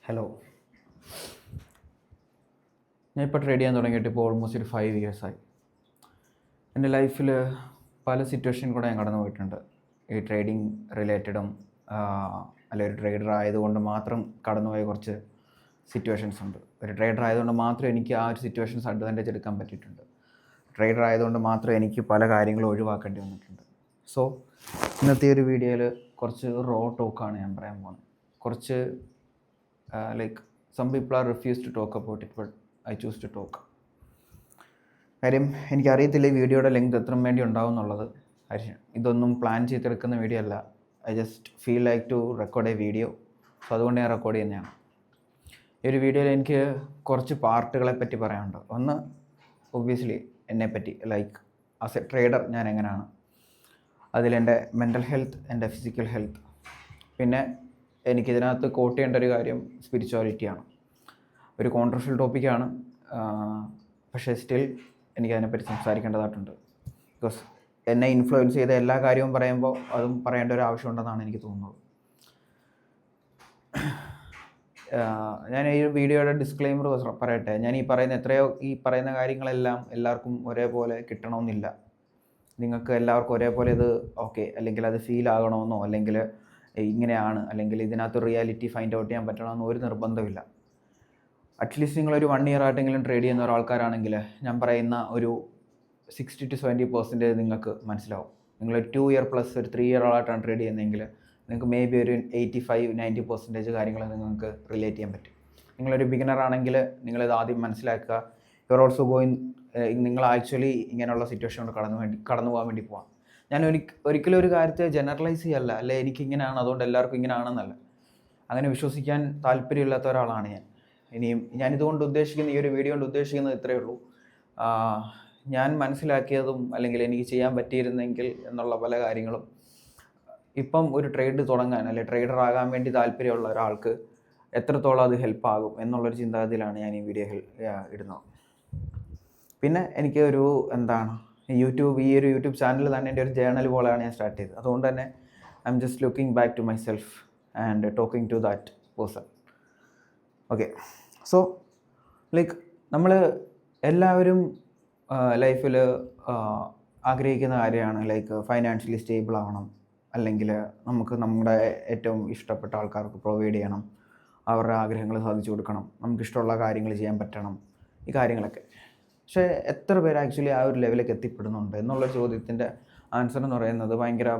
Hello. ഞാൻ ഇപ്പോൾ trade ചെയ്യാൻ തുടങ്ങിയിട്ട് ഇപ്പോൾ ഓൾമോസ്റ്റ് ഒരു 5 ഇയേഴ്സായി. എൻ്റെ ലൈഫിൽ പല സിറ്റുവേഷൻ കൂടെ ഞാൻ കടന്നു പോയിട്ടുണ്ട്. ഈ ട്രേഡിങ് റിലേറ്റഡും അല്ലെങ്കിൽ ഒരു ട്രേഡർ ആയതുകൊണ്ട് മാത്രം കടന്നുപോയ കുറച്ച് സിറ്റുവേഷൻസ് ഉണ്ട്. ഒരു ട്രേഡർ ആയതുകൊണ്ട് മാത്രം എനിക്ക് ആ ഒരു സിറ്റുവേഷൻസ് അഡ്വാൻറ്റേജ് എടുക്കാൻ പറ്റിയിട്ടുണ്ട്. ട്രേഡർ ആയതുകൊണ്ട് മാത്രം എനിക്ക് പല കാര്യങ്ങളും ഒഴിവാക്കേണ്ടി വന്നിട്ടുണ്ട്. സോ ഇന്നത്തെ ഒരു വീഡിയോയിൽ കുറച്ച് റോ ടോക്കാണ് ഞാൻ പറയാൻ പോകുന്നത്. കുറച്ച് like some people are refuse to talk about it, but I choose to talk. കാര്യം എനിക്കറിയത്തില്ല ഈ വീഡിയോയുടെ ലെങ്ത് എത്ര വേണ്ടി ഉണ്ടാവും എന്നുള്ളത്. ഇതൊന്നും പ്ലാൻ ചെയ്തെടുക്കുന്ന വീഡിയോ അല്ല. I just feel like to record a video. So അതുകൊണ്ട് ഞാൻ റെക്കോർഡ് ചെയ്യുന്നതാണ്. ഈ ഒരു വീഡിയോയിൽ എനിക്ക് കുറച്ച് പാർട്ടുകളെ പറ്റി പറയാനുണ്ട്. ഒന്ന് ഒബ്വിയസ്ലി എന്നെപ്പറ്റി, ലൈക്ക് ആസ് എ ട്രേഡർ ഞാൻ എങ്ങനെയാണ്, അതിലെൻ്റെ മെൻ്റൽ ഹെൽത്ത്, എൻ്റെ ഫിസിക്കൽ ഹെൽത്ത്, പിന്നെ എനിക്കിതിനകത്ത് കോട്ട് ചെയ്യേണ്ട ഒരു കാര്യം സ്പിരിച്വാലിറ്റിയാണ്. ഒരു കോൺട്രവേഴ്ഷ്യൽ ടോപ്പിക്കാണ്, പക്ഷേ സ്റ്റിൽ എനിക്കതിനെപ്പറ്റി സംസാരിക്കേണ്ടതായിട്ടുണ്ട്. ബിക്കോസ് എന്നെ ഇൻഫ്ലുവൻസ് ചെയ്ത എല്ലാ കാര്യവും പറയുമ്പോൾ അതും പറയേണ്ട ഒരു ആവശ്യമുണ്ടെന്നാണ് എനിക്ക് തോന്നുന്നത്. ഞാൻ ഈ വീഡിയോയുടെ ഡിസ്ക്ലെയിമർ പറയട്ടെ. ഞാൻ ഈ പറയുന്ന കാര്യങ്ങളെല്ലാം എല്ലാവർക്കും ഒരേപോലെ കിട്ടണമെന്നില്ല. നിങ്ങൾക്ക് എല്ലാവർക്കും ഒരേപോലെ ഇത് ഓക്കെ, അല്ലെങ്കിൽ അത് ഫീൽ ആകണമെന്നോ, അല്ലെങ്കിൽ ഇങ്ങനെയാണ്, അല്ലെങ്കിൽ ഇതിനകത്ത് റിയാലിറ്റി ഫൈൻഡ് ഔട്ട് ചെയ്യാൻ പറ്റണമെന്നോ ഒരു നിർബന്ധമില്ല. അറ്റ്ലീസ്റ്റ് നിങ്ങളൊരു 1 year ആയിട്ടെങ്കിലും ട്രേഡ് ചെയ്യുന്ന ഒരാൾക്കാരാണെങ്കിൽ ഞാൻ പറയുന്ന ഒരു 60 to 70% നിങ്ങൾക്ക് മനസ്സിലാവും. നിങ്ങൾ 2 year പ്ലസ് ഒരു 3 year ആയിട്ടാണ് ട്രേഡ് ചെയ്യുന്നതെങ്കിൽ നിങ്ങൾക്ക് മേ ബി ഒരു 85-90% കാര്യങ്ങൾ നിങ്ങൾക്ക് റിലേറ്റ് ചെയ്യാൻ പറ്റും. നിങ്ങളൊരു ബിഗിനർ ആണെങ്കിൽ നിങ്ങളിത് ആദ്യം മനസ്സിലാക്കുക. യു ആർ ഓൾസോ ഗോയിങ്, നിങ്ങൾ ആക്ച്വലി ഇങ്ങനെയുള്ള സിറ്റുവേഷൻ കടന്നു പോകാൻ വേണ്ടി പോകാം. ഞാൻ ഒരിക്കലും ഒരു കാര്യത്തെ ജനറലൈസ് ചെയ്യല്ല, അല്ലെ എനിക്കിങ്ങനെയാണ് അതുകൊണ്ട് എല്ലാവർക്കും ഇങ്ങനെയാണെന്നല്ല. അങ്ങനെ വിശ്വസിക്കാൻ താല്പര്യമില്ലാത്ത ഒരാളാണ് ഞാൻ. ഇനിയും ഞാനിതുകൊണ്ട് ഉദ്ദേശിക്കുന്ന, ഈ ഒരു വീഡിയോ കൊണ്ട് ഉദ്ദേശിക്കുന്നത് ഇത്രയേ ഉള്ളൂ. ഞാൻ മനസ്സിലാക്കിയതും അല്ലെങ്കിൽ എനിക്ക് ചെയ്യാൻ പറ്റിയിരുന്നെങ്കിൽ എന്നുള്ള പല കാര്യങ്ങളും ഇപ്പം ഒരു ട്രേഡ് തുടങ്ങാൻ, അല്ലെങ്കിൽ ട്രേഡർ ആകാൻ വേണ്ടി താല്പര്യമുള്ള ഒരാൾക്ക് എത്രത്തോളം അത് ഹെൽപ്പാകും എന്നുള്ളൊരു ചിന്താഗതിയിലാണ് ഞാൻ ഈ വീഡിയോ ഇടുന്നത്. പിന്നെ എനിക്ക് ഒരു ഈ ഒരു യൂട്യൂബ് ചാനൽ തന്നെ എൻ്റെ ഒരു ജേർണൽ പോലെയാണ് ഞാൻ സ്റ്റാർട്ട് ചെയ്തത്. അതുകൊണ്ട് തന്നെ I'm just looking back to myself and talking to that person. Okay, so like നമ്മൾ എല്ലാവരും ലൈഫിൽ ആഗ്രഹിക്കുന്ന കാര്യമാണ് ലൈക്ക് ഫൈനാൻഷ്യലി സ്റ്റേബിൾ ആവണം, അല്ലെങ്കിൽ നമുക്ക് നമ്മുടെ ഏറ്റവും ഇഷ്ടപ്പെട്ട ആൾക്കാർക്ക് പ്രൊവൈഡ് ചെയ്യണം, അവരുടെ ആഗ്രഹങ്ങൾ സാധിച്ചു കൊടുക്കണം, നമുക്കിഷ്ടമുള്ള കാര്യങ്ങൾ ചെയ്യാൻ പറ്റണം, ഈ കാര്യങ്ങളൊക്കെ. പക്ഷേ എത്ര പേര് ആക്ച്വലി ആ ഒരു ലെവലിലേക്ക് എത്തിപ്പെടുന്നുണ്ട് എന്നുള്ള ചോദ്യത്തിൻ്റെ ആൻസർ എന്ന് പറയുന്നത് ഭയങ്കര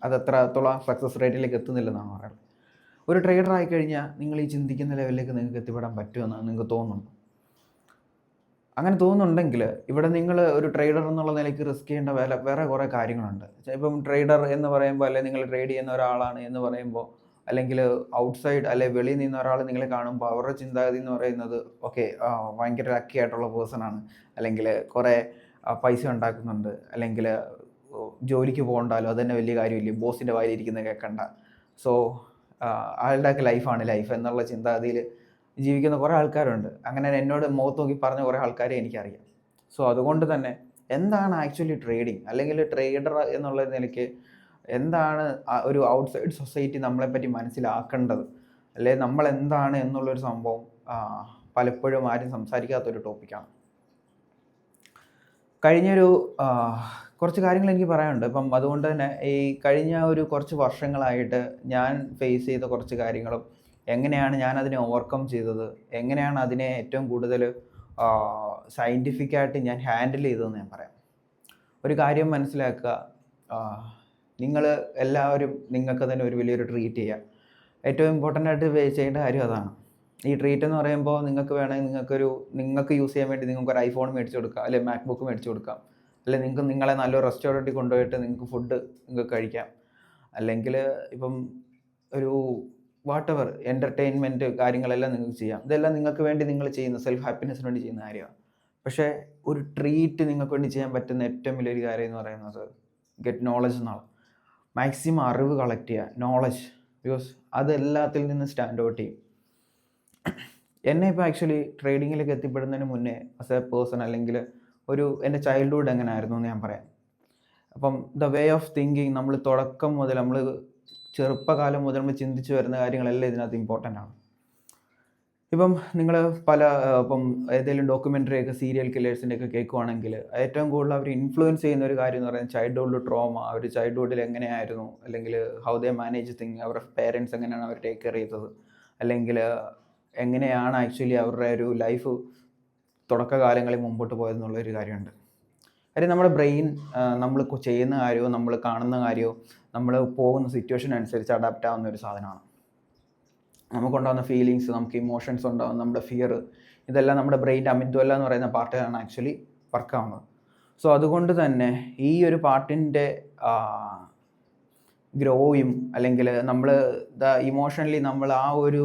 അത് എത്രത്തോളം സക്സസ് റേറ്റിലേക്ക് എത്തുന്നില്ലെന്നാണ് പറയുന്നത്. ഒരു ട്രേഡർ ആയിക്കഴിഞ്ഞാൽ നിങ്ങൾ ഈ ചിന്തിക്കുന്ന ലെവലിലേക്ക് നിങ്ങൾക്ക് എത്തിപ്പെടാൻ പറ്റുമെന്ന് നിങ്ങൾക്ക് തോന്നുന്നു. അങ്ങനെ തോന്നുന്നുണ്ടെങ്കിൽ ഇവിടെ നിങ്ങൾ ഒരു ട്രേഡർ എന്നുള്ള നിലയ്ക്ക് റിസ്ക് ചെയ്യേണ്ട വേറെ കുറേ കാര്യങ്ങളുണ്ട്. ഇപ്പം ട്രേഡർ എന്ന് പറയുമ്പോൾ, അല്ലെങ്കിൽ നിങ്ങൾ ട്രേഡ് ചെയ്യുന്ന ഒരാളാണ് എന്ന് പറയുമ്പോൾ, അല്ലെങ്കിൽ ഔട്ട്സൈഡ് അല്ലെ വെളിയിൽ നിന്ന് ഒരാൾ നിങ്ങളെ കാണുമ്പോൾ അവരുടെ ചിന്താഗതി എന്ന് പറയുന്നത് ഓക്കെ, ഭയങ്കര ലക്കി ആയിട്ടുള്ള പേഴ്സണാണ്, അല്ലെങ്കിൽ കുറേ പൈസ ഉണ്ടാക്കുന്നുണ്ട്, അല്ലെങ്കിൽ ജോലിക്ക് പോകണ്ടല്ലോ, അതുതന്നെ വലിയ കാര്യമില്ല, ബോസിൻ്റെ വായിലിരിക്കുന്നത് കേൾക്കണ്ട, സോ ആളുടെയൊക്കെ ലൈഫാണ് ലൈഫ് എന്നുള്ള ചിന്താഗതിയിൽ ജീവിക്കുന്ന കുറേ ആൾക്കാരുണ്ട്. അങ്ങനെ എന്നോട് മുഖത്ത് നോക്കി പറഞ്ഞ കുറേ ആൾക്കാരെ എനിക്കറിയാം. സോ അതുകൊണ്ട് തന്നെ എന്താണ് ആക്ച്വലി ട്രേഡിങ്, അല്ലെങ്കിൽ ട്രേഡർ എന്നുള്ള നിലയ്ക്ക് എന്താണ് ഒരു ഔട്ട്സൈഡ് സൊസൈറ്റി നമ്മളെപ്പറ്റി മനസ്സിലാക്കേണ്ടത്, അല്ലെ നമ്മൾ എന്താണ് എന്നുള്ളൊരു സംഭവം പലപ്പോഴും ആരും സംസാരിക്കാത്തൊരു ടോപ്പിക്കാണ്. കഴിഞ്ഞൊരു കുറച്ച് കാര്യങ്ങൾ എനിക്ക് പറയാനുണ്ട്. ഇപ്പം അതുകൊണ്ട് തന്നെ ഈ കഴിഞ്ഞ ഒരു കുറച്ച് വർഷങ്ങളായിട്ട് ഞാൻ ഫേസ് ചെയ്ത കുറച്ച് കാര്യങ്ങളും എങ്ങനെയാണ് ഞാൻ അതിനെ ഓവർകം ചെയ്തത്, എങ്ങനെയാണ് അതിനെ ഏറ്റവും കൂടുതൽ സയൻറ്റിഫിക്കായിട്ട് ഞാൻ ഹാൻഡിൽ ചെയ്തതെന്ന് ഞാൻ പറയാം. ഒരു കാര്യം മനസ്സിലാക്കുക, നിങ്ങൾ എല്ലാവരും നിങ്ങൾക്ക് തന്നെ ഒരു വലിയൊരു ട്രീറ്റ് ചെയ്യുക. ഏറ്റവും ഇമ്പോർട്ടൻ്റ് ആയിട്ട് ചെയ്യേണ്ട കാര്യം അതാണ്. ഈ ട്രീറ്റ് എന്ന് പറയുമ്പോൾ നിങ്ങൾക്ക് വേണമെങ്കിൽ നിങ്ങൾക്ക് യൂസ് ചെയ്യാൻ വേണ്ടി നിങ്ങൾക്കൊരു ഐഫോൺ മേടിച്ച് കൊടുക്കാം, അല്ലെങ്കിൽ മാക്ബുക്ക് മേടിച്ച് കൊടുക്കാം, അല്ലെങ്കിൽ നിങ്ങളെ നല്ലൊരു റെസ്റ്റോറൻറ്റിൽ കൊണ്ടുപോയിട്ട് നിങ്ങൾക്ക് ഫുഡ് നിങ്ങൾക്ക് കഴിക്കാം, അല്ലെങ്കിൽ ഇപ്പം ഒരു വാട്ടെവർ എൻ്റർടൈൻമെൻറ്റ് കാര്യങ്ങളെല്ലാം നിങ്ങൾക്ക് ചെയ്യാം. ഇതെല്ലാം നിങ്ങൾക്ക് വേണ്ടി നിങ്ങൾ ചെയ്യുന്ന സെൽഫ് ഹാപ്പിനെസ്സിന് വേണ്ടി ചെയ്യുന്ന കാര്യമാണ്. പക്ഷേ ഒരു ട്രീറ്റ് നിങ്ങൾക്ക് വേണ്ടി ചെയ്യാൻ പറ്റുന്ന ഏറ്റവും വലിയൊരു കാര്യം എന്ന് പറയുന്നത് ഗെറ്റ് നോളജ് എന്നാണ്. മാക്സിമം അറിവ് കളക്ട് ചെയ്യുക, നോളജ്, ബിക്കോസ് അത് എല്ലാത്തിൽ നിന്നും സ്റ്റാൻഡ് ഔട്ട് ചെയ്യും. എന്നെ ഇപ്പോൾ ആക്ച്വലി ട്രേഡിങ്ങിലേക്ക് എത്തിപ്പെടുന്നതിന് മുന്നേ ആസ് എ പേഴ്സൺ, അല്ലെങ്കിൽ എൻ്റെ ചൈൽഡ്ഹുഡ് എങ്ങനെ ആയിരുന്നു എന്ന് ഞാൻ പറയാം. അപ്പം ദ വേ ഓഫ് തിങ്കിങ്, നമ്മൾ തുടക്കം മുതൽ നമ്മൾ ചെറുപ്പകാലം മുതൽ നമ്മൾ ചിന്തിച്ച് വരുന്ന കാര്യങ്ങളെല്ലാം ഇതിനകത്ത് ഇമ്പോർട്ടൻ്റ് ആണ്. ഇപ്പം നിങ്ങൾ ഇപ്പം ഏതെങ്കിലും ഡോക്യുമെൻ്ററി ഒക്കെ സീരിയൽ കില്ലേഴ്സിൻ്റെ ഒക്കെ കേൾക്കുവാണെങ്കിൽ ഏറ്റവും കൂടുതൽ അവർ ഇൻഫ്ലുവൻസ് ചെയ്യുന്ന ഒരു കാര്യം എന്ന് പറയുന്നത് ചൈൽഡ്ഹുഡ് ട്രോമ, അവർ ചൈൽഡ്ഹുഡിൽ എങ്ങനെയായിരുന്നു, അല്ലെങ്കിൽ ഹൗ ദേ മാനേജ് തിങ്, അവരുടെ പേരൻസ് എങ്ങനെയാണ് അവർ ടേക്ക് കെയർ ചെയ്തത്, അല്ലെങ്കിൽ എങ്ങനെയാണ് ആക്ച്വലി അവരുടെ ഒരു ലൈഫ് തുടക്കകാലങ്ങളിൽ മുമ്പോട്ട് പോയതെന്നുള്ളൊരു കാര്യമുണ്ട്. കാര്യം നമ്മുടെ ബ്രെയിൻ നമ്മൾ ചെയ്യുന്ന കാര്യമോ നമ്മൾ കാണുന്ന കാര്യമോ നമ്മൾ പോകുന്ന സിറ്റുവേഷൻ അനുസരിച്ച് അഡാപ്റ്റ് ആവുന്ന ഒരു സാധനമാണ്. നമുക്കുണ്ടാകുന്ന ഫീലിങ്സ്, നമുക്ക് ഇമോഷൻസ് ഉണ്ടാകുന്ന നമ്മുടെ ഫിയർ, ഇതെല്ലാം നമ്മുടെ ബ്രെയിൻ്റെ അമിഗ്ഡല എന്ന് പറയുന്ന പാർട്ടിലാണ് ആക്ച്വലി വർക്കാവുന്നത്. സോ അതുകൊണ്ട് തന്നെ ഈ ഒരു പാർട്ടിൻ്റെ ഗ്രോയും, അല്ലെങ്കിൽ നമ്മൾ ഇമോഷണലി നമ്മൾ ആ ഒരു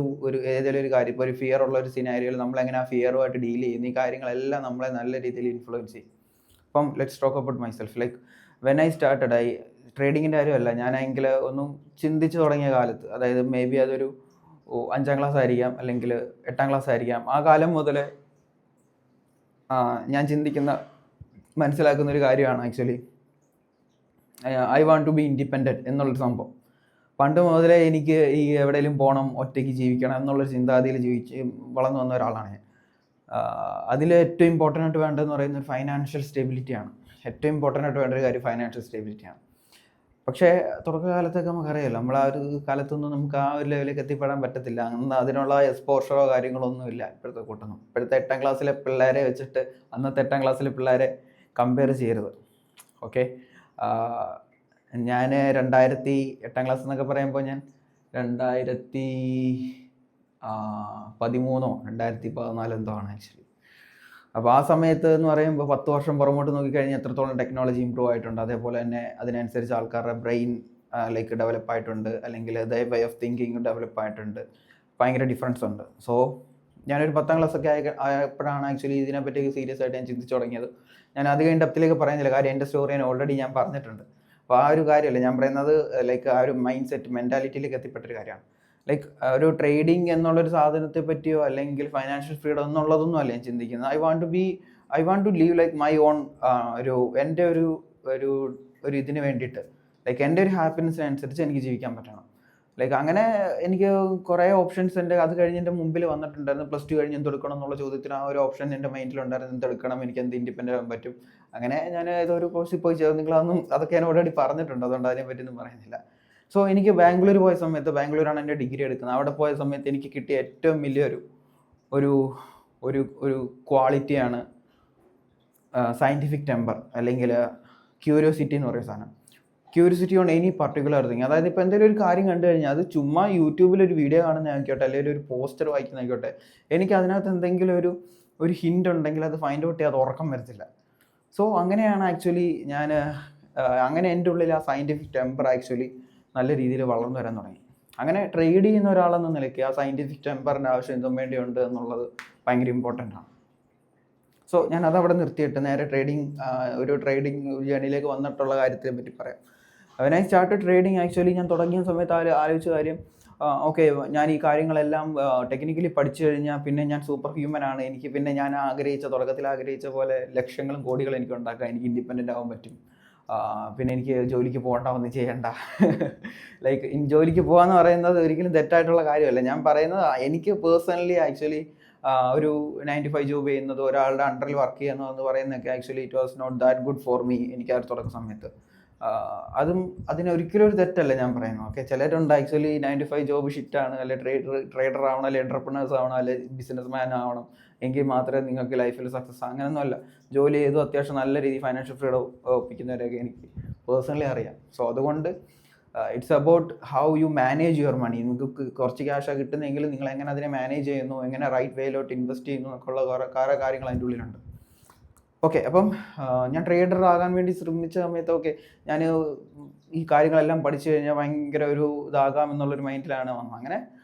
ഏതെങ്കിലും ഒരു കാര്യം, ഇപ്പോൾ ഒരു ഫിയർ ഉള്ള ഒരു സിനാരിയോയിൽ നമ്മളെങ്ങനെ ആ ഫിയറുമായിട്ട് ഡീൽ ചെയ്യുന്ന ഈ കാര്യങ്ങളെല്ലാം നമ്മളെ നല്ല രീതിയിൽ ഇൻഫ്ലുവൻസ് ചെയ്യും. ഇപ്പം let's talk about myself. Like when I started, ട്രേഡിങ്ങിൻ്റെ കാര്യമല്ല, ഞാനെങ്കിൽ ഒന്നും ചിന്തിച്ച് തുടങ്ങിയ കാലത്ത്, അതായത് മേ ബി അതൊരു 5ാം ക്ലാസ് ആയിരിക്കാം, അല്ലെങ്കിൽ 8ാം ക്ലാസ് ആയിരിക്കാം, ആ കാലം മുതൽ ഞാൻ മനസ്സിലാക്കുന്ന ഒരു കാര്യമാണ് actually I want to be independent എന്നുള്ളൊരു സംഭവം. പണ്ട് മുതലേ എനിക്ക് ഈ എവിടെയെങ്കിലും പോകണം, ഒറ്റയ്ക്ക് ജീവിക്കണം എന്നുള്ളൊരു ചിന്താഗതിയിൽ വളർന്നു വന്ന ഒരാളാണ് ഞാൻ. അതിൽ ഏറ്റവും ഇമ്പോർട്ടൻ്റ് ആയിട്ട് വേണ്ടതെന്ന് പറയുന്നത് ഫൈനാൻഷ്യൽ സ്റ്റെബിലിറ്റിയാണ്. ഏറ്റവും ഇമ്പോർട്ടൻ്റ് ആയിട്ട് വേണ്ട ഒരു കാര്യം ഫൈനാൻഷ്യൽ സ്റ്റെബിലിറ്റിയാണ്. പക്ഷേ തുടക്കകാലത്തൊക്കെ നമുക്കറിയാമല്ലോ, നമ്മൾ ആ ഒരു കാലത്തൊന്നും നമുക്ക് ആ ഒരു ലെവലിലേക്ക് എത്തിപ്പെടാൻ പറ്റത്തില്ല. അന്ന് അതിനുള്ള എക്സ്പോഷറോ കാര്യങ്ങളൊന്നും ഇല്ല ഇപ്പോഴത്തെ കൂട്ടൊന്നും. ഇപ്പോഴത്തെ 8ാം ക്ലാസ്സിലെ പിള്ളേരെ വെച്ചിട്ട് അന്നത്തെ 8ാം ക്ലാസ്സിലെ പിള്ളേരെ കമ്പയർ ചെയ്യരുത്. ഓക്കെ, ഞാൻ 8ാം ക്ലാസ് എന്നൊക്കെ പറയുമ്പോൾ ഞാൻ 2013 2014 എന്തോ ആണ് ആക്ച്വലി. അപ്പോൾ ആ സമയത്ത് എന്ന് പറയുമ്പോൾ 10 വർഷം പുറമോട്ട് നോക്കിക്കഴിഞ്ഞാൽ എത്രത്തോളം ടെക്നോളജി ഇമ്പ്രൂവ് ആയിട്ടുണ്ട്, അതേപോലെ തന്നെ അതിനനുസരിച്ച് ആൾക്കാരുടെ ബ്രെയിൻ ലൈക്ക് ഡെവലപ്പ് ആയിട്ടുണ്ട്, അല്ലെങ്കിൽ അതേ വേ ഓഫ് തിങ്കിങ് ഡെവലപ്പ് ആയിട്ടുണ്ട്. ഭയങ്കര ഡിഫറൻസ് ഉണ്ട്. സോ ഞാനൊരു 10ാം ക്ലാസ്സൊക്കെ ആയപ്പോഴാണ് ആക്ച്വലി ഇതിനെപ്പറ്റി സീരിയസ് ആയിട്ട് ഞാൻ ചിന്തിച്ച് തുടങ്ങിയത്. ഞാൻ അധികം ഡെപ്തിലേക്ക് പറയുന്നില്ല, കാര്യം എൻ്റെ സ്റ്റോറി ഞാൻ ഓൾറെഡി ഞാൻ പറഞ്ഞിട്ടുണ്ട്. അപ്പോൾ ആ ഒരു കാര്യമല്ല ഞാൻ പറയുന്നത്, ലൈക്ക് ആ ഒരു മൈൻഡ് സെറ്റ് മെൻറ്റാലിറ്റിയിലേക്ക് എത്തിപ്പെട്ടൊരു കാര്യമാണ്. ലൈക്ക് ഒരു ട്രേഡിങ് എന്നുള്ളൊരു സാധനത്തെ പറ്റിയോ അല്ലെങ്കിൽ ഫൈനാൻഷ്യൽ ഫ്രീഡം എന്നുള്ളതൊന്നും അല്ല ഞാൻ ചിന്തിക്കുന്നത്. I want to live like my own, എൻ്റെ ഒരു ഇതിന് വേണ്ടിയിട്ട്, ലൈക്ക് എൻ്റെ ഒരു ഹാപ്പിനെസ്സിനനുസരിച്ച് എനിക്ക് ജീവിക്കാൻ പറ്റണം. ലൈക്ക് അങ്ങനെ എനിക്ക് കുറേ ഓപ്ഷൻസ് അത് കഴിഞ്ഞ് എൻ്റെ മുമ്പിൽ വന്നിട്ടുണ്ടായിരുന്നു. +2 കഴിഞ്ഞ് എന്തെടുക്കണം എന്നുള്ള ചോദ്യത്തിന് ആ ഒരു ഓപ്ഷൻ എൻ്റെ മൈൻഡിലുണ്ടായിരുന്നു, എന്തെടുക്കണം, എനിക്ക് എന്ത് ഇൻഡിപെൻഡൻ്റ് ആകാൻ പറ്റും. അങ്ങനെ ഞാൻ ഏതൊരു കോഴ്സിൽ പോയി ചേർന്ന്, അതൊക്കെ ഞാൻ ഓൾറെഡി പറഞ്ഞിട്ടുണ്ട്, അതുകൊണ്ട് അതിനെപ്പറ്റിയൊന്നും പറയുന്നില്ല. സോ എനിക്ക് ബാംഗ്ലൂർ പോയ സമയത്ത്, ബാംഗ്ലൂരാണ് എൻ്റെ ഡിഗ്രി എടുക്കുന്നത്, അവിടെ പോയ സമയത്ത് എനിക്ക് കിട്ടിയ ഏറ്റവും വലിയൊരു ഒരു ക്വാളിറ്റിയാണ് സയൻറ്റിഫിക് ടെമ്പർ, അല്ലെങ്കിൽ ക്യൂരിയോസിറ്റി എന്ന് പറയുന്ന സാധനം. Curiosity on any particular thing. അതായത് ഇപ്പോൾ എന്തെങ്കിലും ഒരു കാര്യം കണ്ടു കഴിഞ്ഞാൽ അത് ചുമ്മാ യൂട്യൂബിലൊരു വീഡിയോ കാണുന്ന ആയിക്കോട്ടെ, അല്ലെങ്കിൽ ഒരു പോസ്റ്റർ വായിക്കുന്ന ആയിക്കോട്ടെ, എനിക്ക് അതിനകത്ത് എന്തെങ്കിലും ഒരു ഹിൻ്റ് ഉണ്ടെങ്കിൽ അത് ഫൈൻഡ് ഔട്ട് ചെയ്യാൻ അത് ഉറക്കം വരത്തില്ല. സോ അങ്ങനെയാണ് ആക്ച്വലി അങ്ങനെ എൻ്റെ ഉള്ളിൽ ആ സയൻറ്റിഫിക് ടെമ്പർ ആക്ച്വലി നല്ല രീതിയിൽ വളർന്നു വരാൻ തുടങ്ങി. അങ്ങനെ ട്രേഡ് ചെയ്യുന്ന ഒരാളെന്ന നിലയ്ക്ക് ആ സയൻറ്റിഫിക് ടെമ്പറിൻ്റെ ആവശ്യം എന്തും വേണ്ടിയുണ്ട് എന്നുള്ളത് ഭയങ്കര ഇമ്പോർട്ടൻ്റ് ആണ്. സോ ഞാൻ അതവിടെ നിർത്തിയിട്ട് നേരെ ട്രേഡിങ് ജേണിയിലേക്ക് വന്നിട്ടുള്ള കാര്യത്തിനെ പറ്റി പറയാം. When I start trading, actually ഞാൻ തുടങ്ങിയ സമയത്ത് ആലോചിച്ച കാര്യം, ഓക്കെ, ഞാൻ ഈ കാര്യങ്ങളെല്ലാം ടെക്നിക്കലി പഠിച്ചു കഴിഞ്ഞാൽ പിന്നെ ഞാൻ സൂപ്പർ ഹ്യൂമൻ ആണ്, എനിക്ക് പിന്നെ ഞാൻ തുടക്കത്തിൽ ആഗ്രഹിച്ച പോലെ ലക്ഷങ്ങളും കോടികളും എനിക്ക് ഉണ്ടാക്കാം, എനിക്ക് ഇൻഡിപെൻഡൻ്റ് ആവാൻ പറ്റും, പിന്നെ എനിക്ക് ജോലിക്ക് പോകണ്ട, ഒന്നും ചെയ്യണ്ട. ലൈക്ക് ജോലിക്ക് പോകാന്ന് പറയുന്നത് ഒരിക്കലും തെറ്റായിട്ടുള്ള കാര്യമല്ല. ഞാൻ പറയുന്നത് എനിക്ക് പേഴ്സണലി ആക്ച്വലി ഒരു 9 to 5 ജോബ് ചെയ്യുന്നത്, ഒരാളുടെ അണ്ടറിൽ വർക്ക് ചെയ്യുന്നതെന്ന് പറയുന്നതൊക്കെ actually it was not that good for me. എനിക്ക് ആ തുടക്ക സമയത്ത് അതിനൊരിക്കലും ഒരു തെറ്റല്ല ഞാൻ പറയുന്നത്. ഓക്കെ, ചിലരുണ്ട് ആക്ച്വലി 9 to 5 ജോബ് ഷിറ്റാണ്, അല്ലെ ട്രേഡർ ആവണം, അല്ലെ എൻ്റർപ്രണേഴ്സ് ആവണം, അല്ലെ ബിസിനസ് മാൻ ആവണം, എങ്കിൽ മാത്രമേ നിങ്ങൾക്ക് ലൈഫിൽ സക്സസ്. അങ്ങനെയൊന്നും അല്ല. ജോലി ചെയ്തു അത്യാവശ്യം നല്ല രീതിയിൽ ഫൈനാൻഷ്യൽ ഫ്രീഡം ഒപ്പിക്കുന്നവരൊക്കെ എനിക്ക് പേഴ്സണലി അറിയാം. സോ അതുകൊണ്ട് it's about how you manage your money. നിങ്ങൾക്ക് കുറച്ച് ക്യാഷാണ് കിട്ടുന്നതെങ്കിൽ നിങ്ങൾ എങ്ങനെ അതിനെ മാനേജ് ചെയ്യുന്നു, എങ്ങനെ റൈറ്റ് വേയിലോട്ട് ഇൻവെസ്റ്റ് ചെയ്യുന്നു എന്നൊക്കെയുള്ള കുറേ കാര്യങ്ങൾ അതിൻ്റെ ഉള്ളിലുണ്ട്. ഓക്കെ, അപ്പം ഞാൻ ട്രേഡർ ആകാൻ വേണ്ടി ശ്രമിച്ച സമയത്ത് ഞാൻ ഈ കാര്യങ്ങളെല്ലാം പഠിച്ചു കഴിഞ്ഞാൽ ഭയങ്കര ഇതാകാം എന്നുള്ളൊരു മൈൻഡിലാണ് വന്നത്. അങ്ങനെ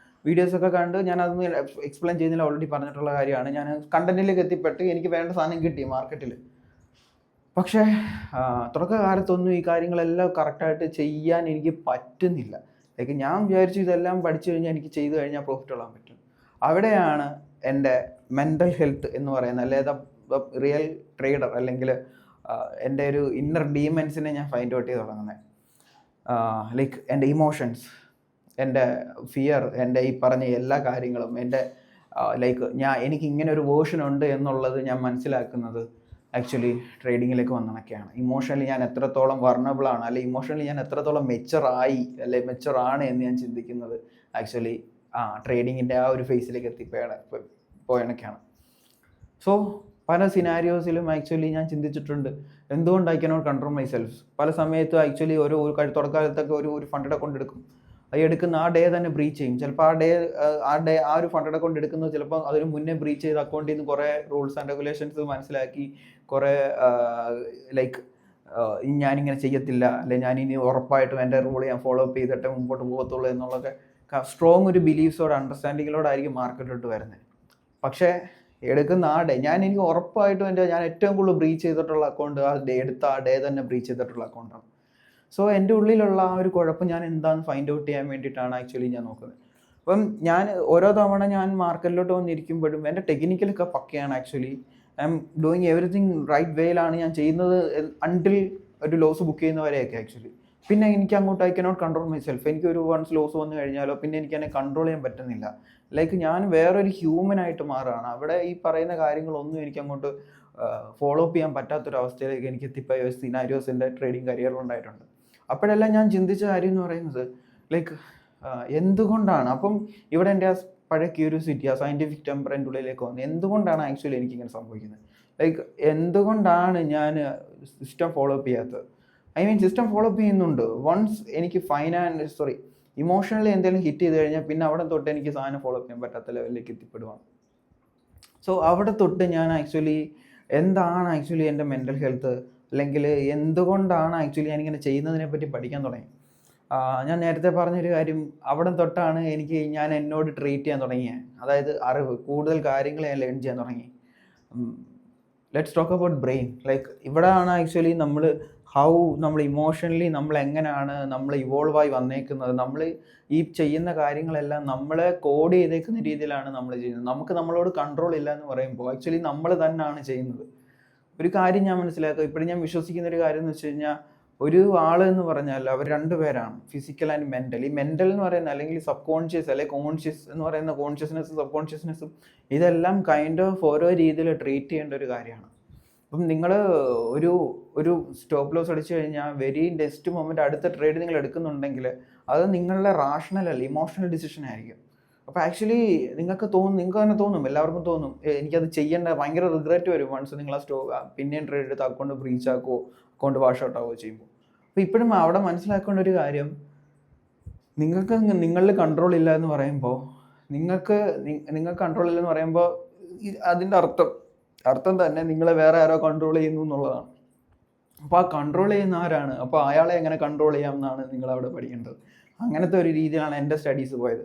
വീഡിയോസൊക്കെ കണ്ട് ഞാനതൊന്നും എക്സ്പ്ലെയിൻ ചെയ്യുന്നില്ല, ഓൾറെഡി പറഞ്ഞിട്ടുള്ള കാര്യമാണ്. ഞാൻ കണ്ടന്റിലേക്ക് എത്തിപ്പെട്ട് എനിക്ക് വേണ്ട സാധനം കിട്ടി മാർക്കറ്റിൽ. പക്ഷേ തുടക്കകാലത്തൊന്നും ഈ കാര്യങ്ങളെല്ലാം കറക്റ്റായിട്ട് ചെയ്യാൻ എനിക്ക് പറ്റുന്നില്ല. ലൈക്ക് ഞാൻ വിചാരിച്ചു ഇതെല്ലാം പഠിച്ചു കഴിഞ്ഞാൽ എനിക്ക് ചെയ്തു കഴിഞ്ഞാൽ പ്രോഫിറ്റ് കൊള്ളാൻ പറ്റും. അവിടെയാണ് എൻ്റെ മെൻ്റൽ ഹെൽത്ത് എന്ന് പറയുന്നത്, അല്ലെ റിയൽ ട്രേഡർ, അല്ലെങ്കിൽ എൻ്റെ ഒരു ഇന്നർ ഡീമൻസിനെ ഞാൻ ഫൈൻഡ് ഔട്ട് ചെയ്ത് തുടങ്ങുന്നത്. ലൈക്ക് എൻ്റെ ഇമോഷൻസ്, എൻ്റെ ഫിയർ, എൻ്റെ ഈ പറഞ്ഞ എല്ലാ കാര്യങ്ങളും, എൻ്റെ ലൈക്ക് എനിക്ക് ഇങ്ങനെ ഒരു വേർഷൻ ഉണ്ട് എന്നുള്ളത് ഞാൻ മനസ്സിലാക്കുന്നത് ആക്ച്വലി ട്രേഡിങ്ങിലേക്ക് വന്നതൊക്കെയാണ്. ഇമോഷണലി ഞാൻ എത്രത്തോളം വർണബിളാണ്, അല്ലെങ്കിൽ ഇമോഷണലി ഞാൻ എത്രത്തോളം മെച്ചറായി അല്ലെങ്കിൽ മെച്ചറാണ് എന്ന് ഞാൻ ചിന്തിക്കുന്നത് ആക്ച്വലി ട്രേഡിങ്ങിൻ്റെ ആ ഒരു ഫേസിലേക്ക് പോയണൊക്കെയാണ്. സോ പല സിനാരിയോസിലും ആക്ച്വലി ഞാൻ ചിന്തിച്ചിട്ടുണ്ട് എന്തുകൊണ്ട് I cannot control my self. പല സമയത്തും ആക്ച്വലി ഒരു തുടക്കാലത്തൊക്കെ ഒരു ഫണ്ട് അക്കൗണ്ട് എടുക്കും. അത് എടുക്കുന്ന ആ ഡേ തന്നെ ബ്രീച്ച് ചെയ്യും. ചിലപ്പോൾ ആ ഒരു ഫണ്ട് അക്കൗണ്ട് എടുക്കുന്നത് ചിലപ്പോൾ അതിന് മുന്നേ ബ്രീച്ച് ചെയ്ത് അക്കൗണ്ടിൽ നിന്ന് കുറേ റൂൾസ് ആൻഡ് റെഗുലേഷൻസ് മനസ്സിലാക്കി കുറേ ലൈക്ക് ഞാനിങ്ങനെ ചെയ്യത്തില്ല, അല്ലെങ്കിൽ ഞാനിനി ഉറപ്പായിട്ടും എൻ്റെ റൂൾ ഞാൻ ഫോളോ അപ്പ് ചെയ്തിട്ട് മുമ്പോട്ട് പോകത്തുള്ളൂ എന്നുള്ളതൊക്കെ സ്ട്രോങ് ഒരു ബിലീഫ്സോട് അണ്ടർസ്റ്റാൻഡിങ്ങിലോടായിരിക്കും മാർക്കറ്റിലോട്ട് വരുന്നത്. പക്ഷേ എടുക്കുന്ന ആ ഡേ എനിക്ക് ഉറപ്പായിട്ടും ഞാൻ ഏറ്റവും കൂടുതൽ ബ്രീച്ച് ചെയ്തിട്ടുള്ള അക്കൗണ്ട് ആ ഡേ തന്നെ ബ്രീച്ച് ചെയ്തിട്ടുള്ള അക്കൗണ്ടാണ്. സോ എൻ്റെ ഉള്ളിലുള്ള ആ ഒരു കുഴപ്പം ഞാൻ എന്താണെന്ന് ഫൈൻഡ് ഔട്ട് ചെയ്യാൻ വേണ്ടിയിട്ടാണ് ആക്ച്വലി ഞാൻ നോക്കുന്നത്. അപ്പം ഞാൻ ഓരോ തവണ ഞാൻ മാർക്കറ്റിലോട്ട് വന്നിരിക്കുമ്പോഴും എൻ്റെ ടെക്നിക്കലൊക്കെ പക്കയാണ്. Actually I am doing everything right വേയിലാണ് ഞാൻ ചെയ്യുന്നത് അൺടിൽ ഒരു ലോസ് ബുക്ക് ചെയ്യുന്നവരെയൊക്കെ ആക്ച്വലി. പിന്നെ എനിക്ക് അങ്ങോട്ട് I cannot control my self. എനിക്കൊരു വൺസ് ലോസ് വന്നു കഴിഞ്ഞാലോ പിന്നെ എനിക്ക് എന്നെ കൺട്രോൾ ചെയ്യാൻ പറ്റുന്നില്ല. ലൈക്ക് ഞാൻ വേറൊരു ഹ്യൂമനായിട്ട് മാറുകയാണ്. അവിടെ ഈ പറയുന്ന കാര്യങ്ങളൊന്നും എനിക്ക് അങ്ങോട്ട് ഫോളോ അപ്പ് ചെയ്യാൻ പറ്റാത്തൊരവസ്ഥയിലേക്ക് എനിക്ക് എത്തിപ്പോയ സിനാരിയോസ് എൻ്റെ ട്രേഡിങ് കരിയറിലുണ്ടായിട്ടുണ്ട്. അപ്പോഴെല്ലാം ഞാൻ ചിന്തിച്ച കാര്യം എന്ന് പറയുന്നത് ലൈക്ക് എന്തുകൊണ്ടാണ്, അപ്പം ഇവിടെ എൻ്റെ ആ പഴയ ക്യൂരിയോസിറ്റി, ആ സയൻറ്റിഫിക് ടെമ്പറിൻ്റെ ഉള്ളിലേക്ക് വന്ന് എന്തുകൊണ്ടാണ് ആക്ച്വലി എനിക്കിങ്ങനെ സംഭവിക്കുന്നത്. ലൈക്ക് എന്തുകൊണ്ടാണ് ഞാൻ സിസ്റ്റം ഫോളോ അപ്പ് ചെയ്യാത്തത്. സിസ്റ്റം ഫോളോ അപ്പ് ചെയ്യുന്നുണ്ട്. വൺസ് എനിക്ക് ഇമോഷണലി എന്തെങ്കിലും ഹിറ്റ് ചെയ്ത് കഴിഞ്ഞാൽ പിന്നെ അവിടെ തൊട്ട് എനിക്ക് സാധനം ഫോളോ അപ്പ് ചെയ്യാൻ പറ്റാത്ത ലെവലിലേക്ക് എത്തിപ്പെടുവാണ്. സോ അവിടെ തൊട്ട് ഞാൻ ആക്ച്വലി എന്താണ് ആക്ച്വലി എൻ്റെ മെൻ്റൽ ഹെൽത്ത്, അല്ലെങ്കിൽ എന്തുകൊണ്ടാണ് ആക്ച്വലി ഞാനിങ്ങനെ ചെയ്യുന്നതിനെ പറ്റി പഠിക്കാൻ തുടങ്ങി. ഞാൻ നേരത്തെ പറഞ്ഞൊരു കാര്യം, അവിടെ തൊട്ടാണ് ഞാൻ എന്നോട് ട്രീറ്റ് ചെയ്യാൻ തുടങ്ങിയത്. അതായത് അറിവ്, കൂടുതൽ കാര്യങ്ങൾ ഞാൻ ലേൺ ചെയ്യാൻ തുടങ്ങി. Let's talk about brain. Like ഇവിടെയാണ് ആക്ച്വലി നമ്മൾ ഇമോഷണലി എങ്ങനെയാണ് നമ്മൾ ഇവോൾവ് ആയി വന്നേക്കുന്നത്. നമ്മൾ ഈ ചെയ്യുന്ന കാര്യങ്ങളെല്ലാം നമ്മളെ കോഡ് ചെയ്തേക്കുന്ന രീതിയിലാണ് നമ്മൾ ചെയ്യുന്നത്. നമുക്ക് നമ്മളോട് കൺട്രോൾ ഇല്ല എന്ന് പറയുമ്പോൾ ആക്ച്വലി നമ്മൾ തന്നെയാണ് ചെയ്യുന്നത്. ഒരു കാര്യം ഞാൻ മനസ്സിലാക്കുക, ഇപ്പോഴും ഞാൻ വിശ്വസിക്കുന്ന ഒരു കാര്യം എന്ന് വെച്ച് കഴിഞ്ഞാൽ, ഒരു ആൾ എന്ന് പറഞ്ഞാൽ അവർ രണ്ടുപേരാണ്, ഫിസിക്കൽ ആൻഡ് മെൻ്റൽ. ഈ മെൻ്റൽ എന്ന് പറയുന്നത് അല്ലെങ്കിൽ സബ് കോൺഷ്യസ് അല്ലെങ്കിൽ കോൺഷ്യസ് എന്ന് പറയുന്ന കോൺഷ്യസ്നെസ്സും സബ് കോൺഷ്യസ്നെസ്സും ഇതെല്ലാം കൈൻഡ് ഓഫ് ഓരോ രീതിയിൽ ട്രീറ്റ് ചെയ്യേണ്ട ഒരു കാര്യമാണ്. അപ്പം നിങ്ങൾ ഒരു സ്റ്റോപ്പ് ലോസ് അടിച്ചു കഴിഞ്ഞാൽ വെരി നെക്സ്റ്റ് മൊമെൻറ്റ് അടുത്ത ട്രേഡ് നിങ്ങൾ എടുക്കുന്നുണ്ടെങ്കിൽ അത് നിങ്ങളുടെ റാഷണൽ അല്ല, ഇമോഷണൽ ഡിസിഷൻ ആയിരിക്കും. അപ്പോൾ ആക്ച്വലി നിങ്ങൾക്ക് തന്നെ തോന്നും, എല്ലാവർക്കും തോന്നും എനിക്കത് ചെയ്യേണ്ട, ഭയങ്കര റിഗ്രറ്റ് വരും വൺസ് നിങ്ങൾ ആ പിന്നെയും ട്രേഡ് എടുത്ത് അക്കൗണ്ട് ബ്രീച്ച് ആക്കുമോ അക്കൗണ്ട് വാഷ് ഔട്ട് ആവുകയോ ചെയ്യുമ്പോൾ. അപ്പോൾ ഇപ്പോഴും അവിടെ മനസ്സിലാക്കേണ്ട ഒരു കാര്യം, നിങ്ങൾക്ക് നിങ്ങളിൽ കൺട്രോൾ ഇല്ല എന്ന് പറയുമ്പോൾ നിങ്ങൾക്ക് കൺട്രോൾ ഇല്ലെന്ന് പറയുമ്പോൾ അതിൻ്റെ അർത്ഥം തന്നെ നിങ്ങളെ വേറെ ആരോ കൺട്രോൾ ചെയ്യുന്നു എന്നുള്ളതാണ്. അപ്പോൾ ആ കൺട്രോൾ ചെയ്യുന്ന ആരാണ്, അപ്പോൾ അയാളെ എങ്ങനെ കൺട്രോൾ ചെയ്യാം എന്നാണ് നിങ്ങളവിടെ പഠിക്കേണ്ടത്. അങ്ങനത്തെ ഒരു രീതിയിലാണ് എൻ്റെ സ്റ്റഡീസ് പോയത്.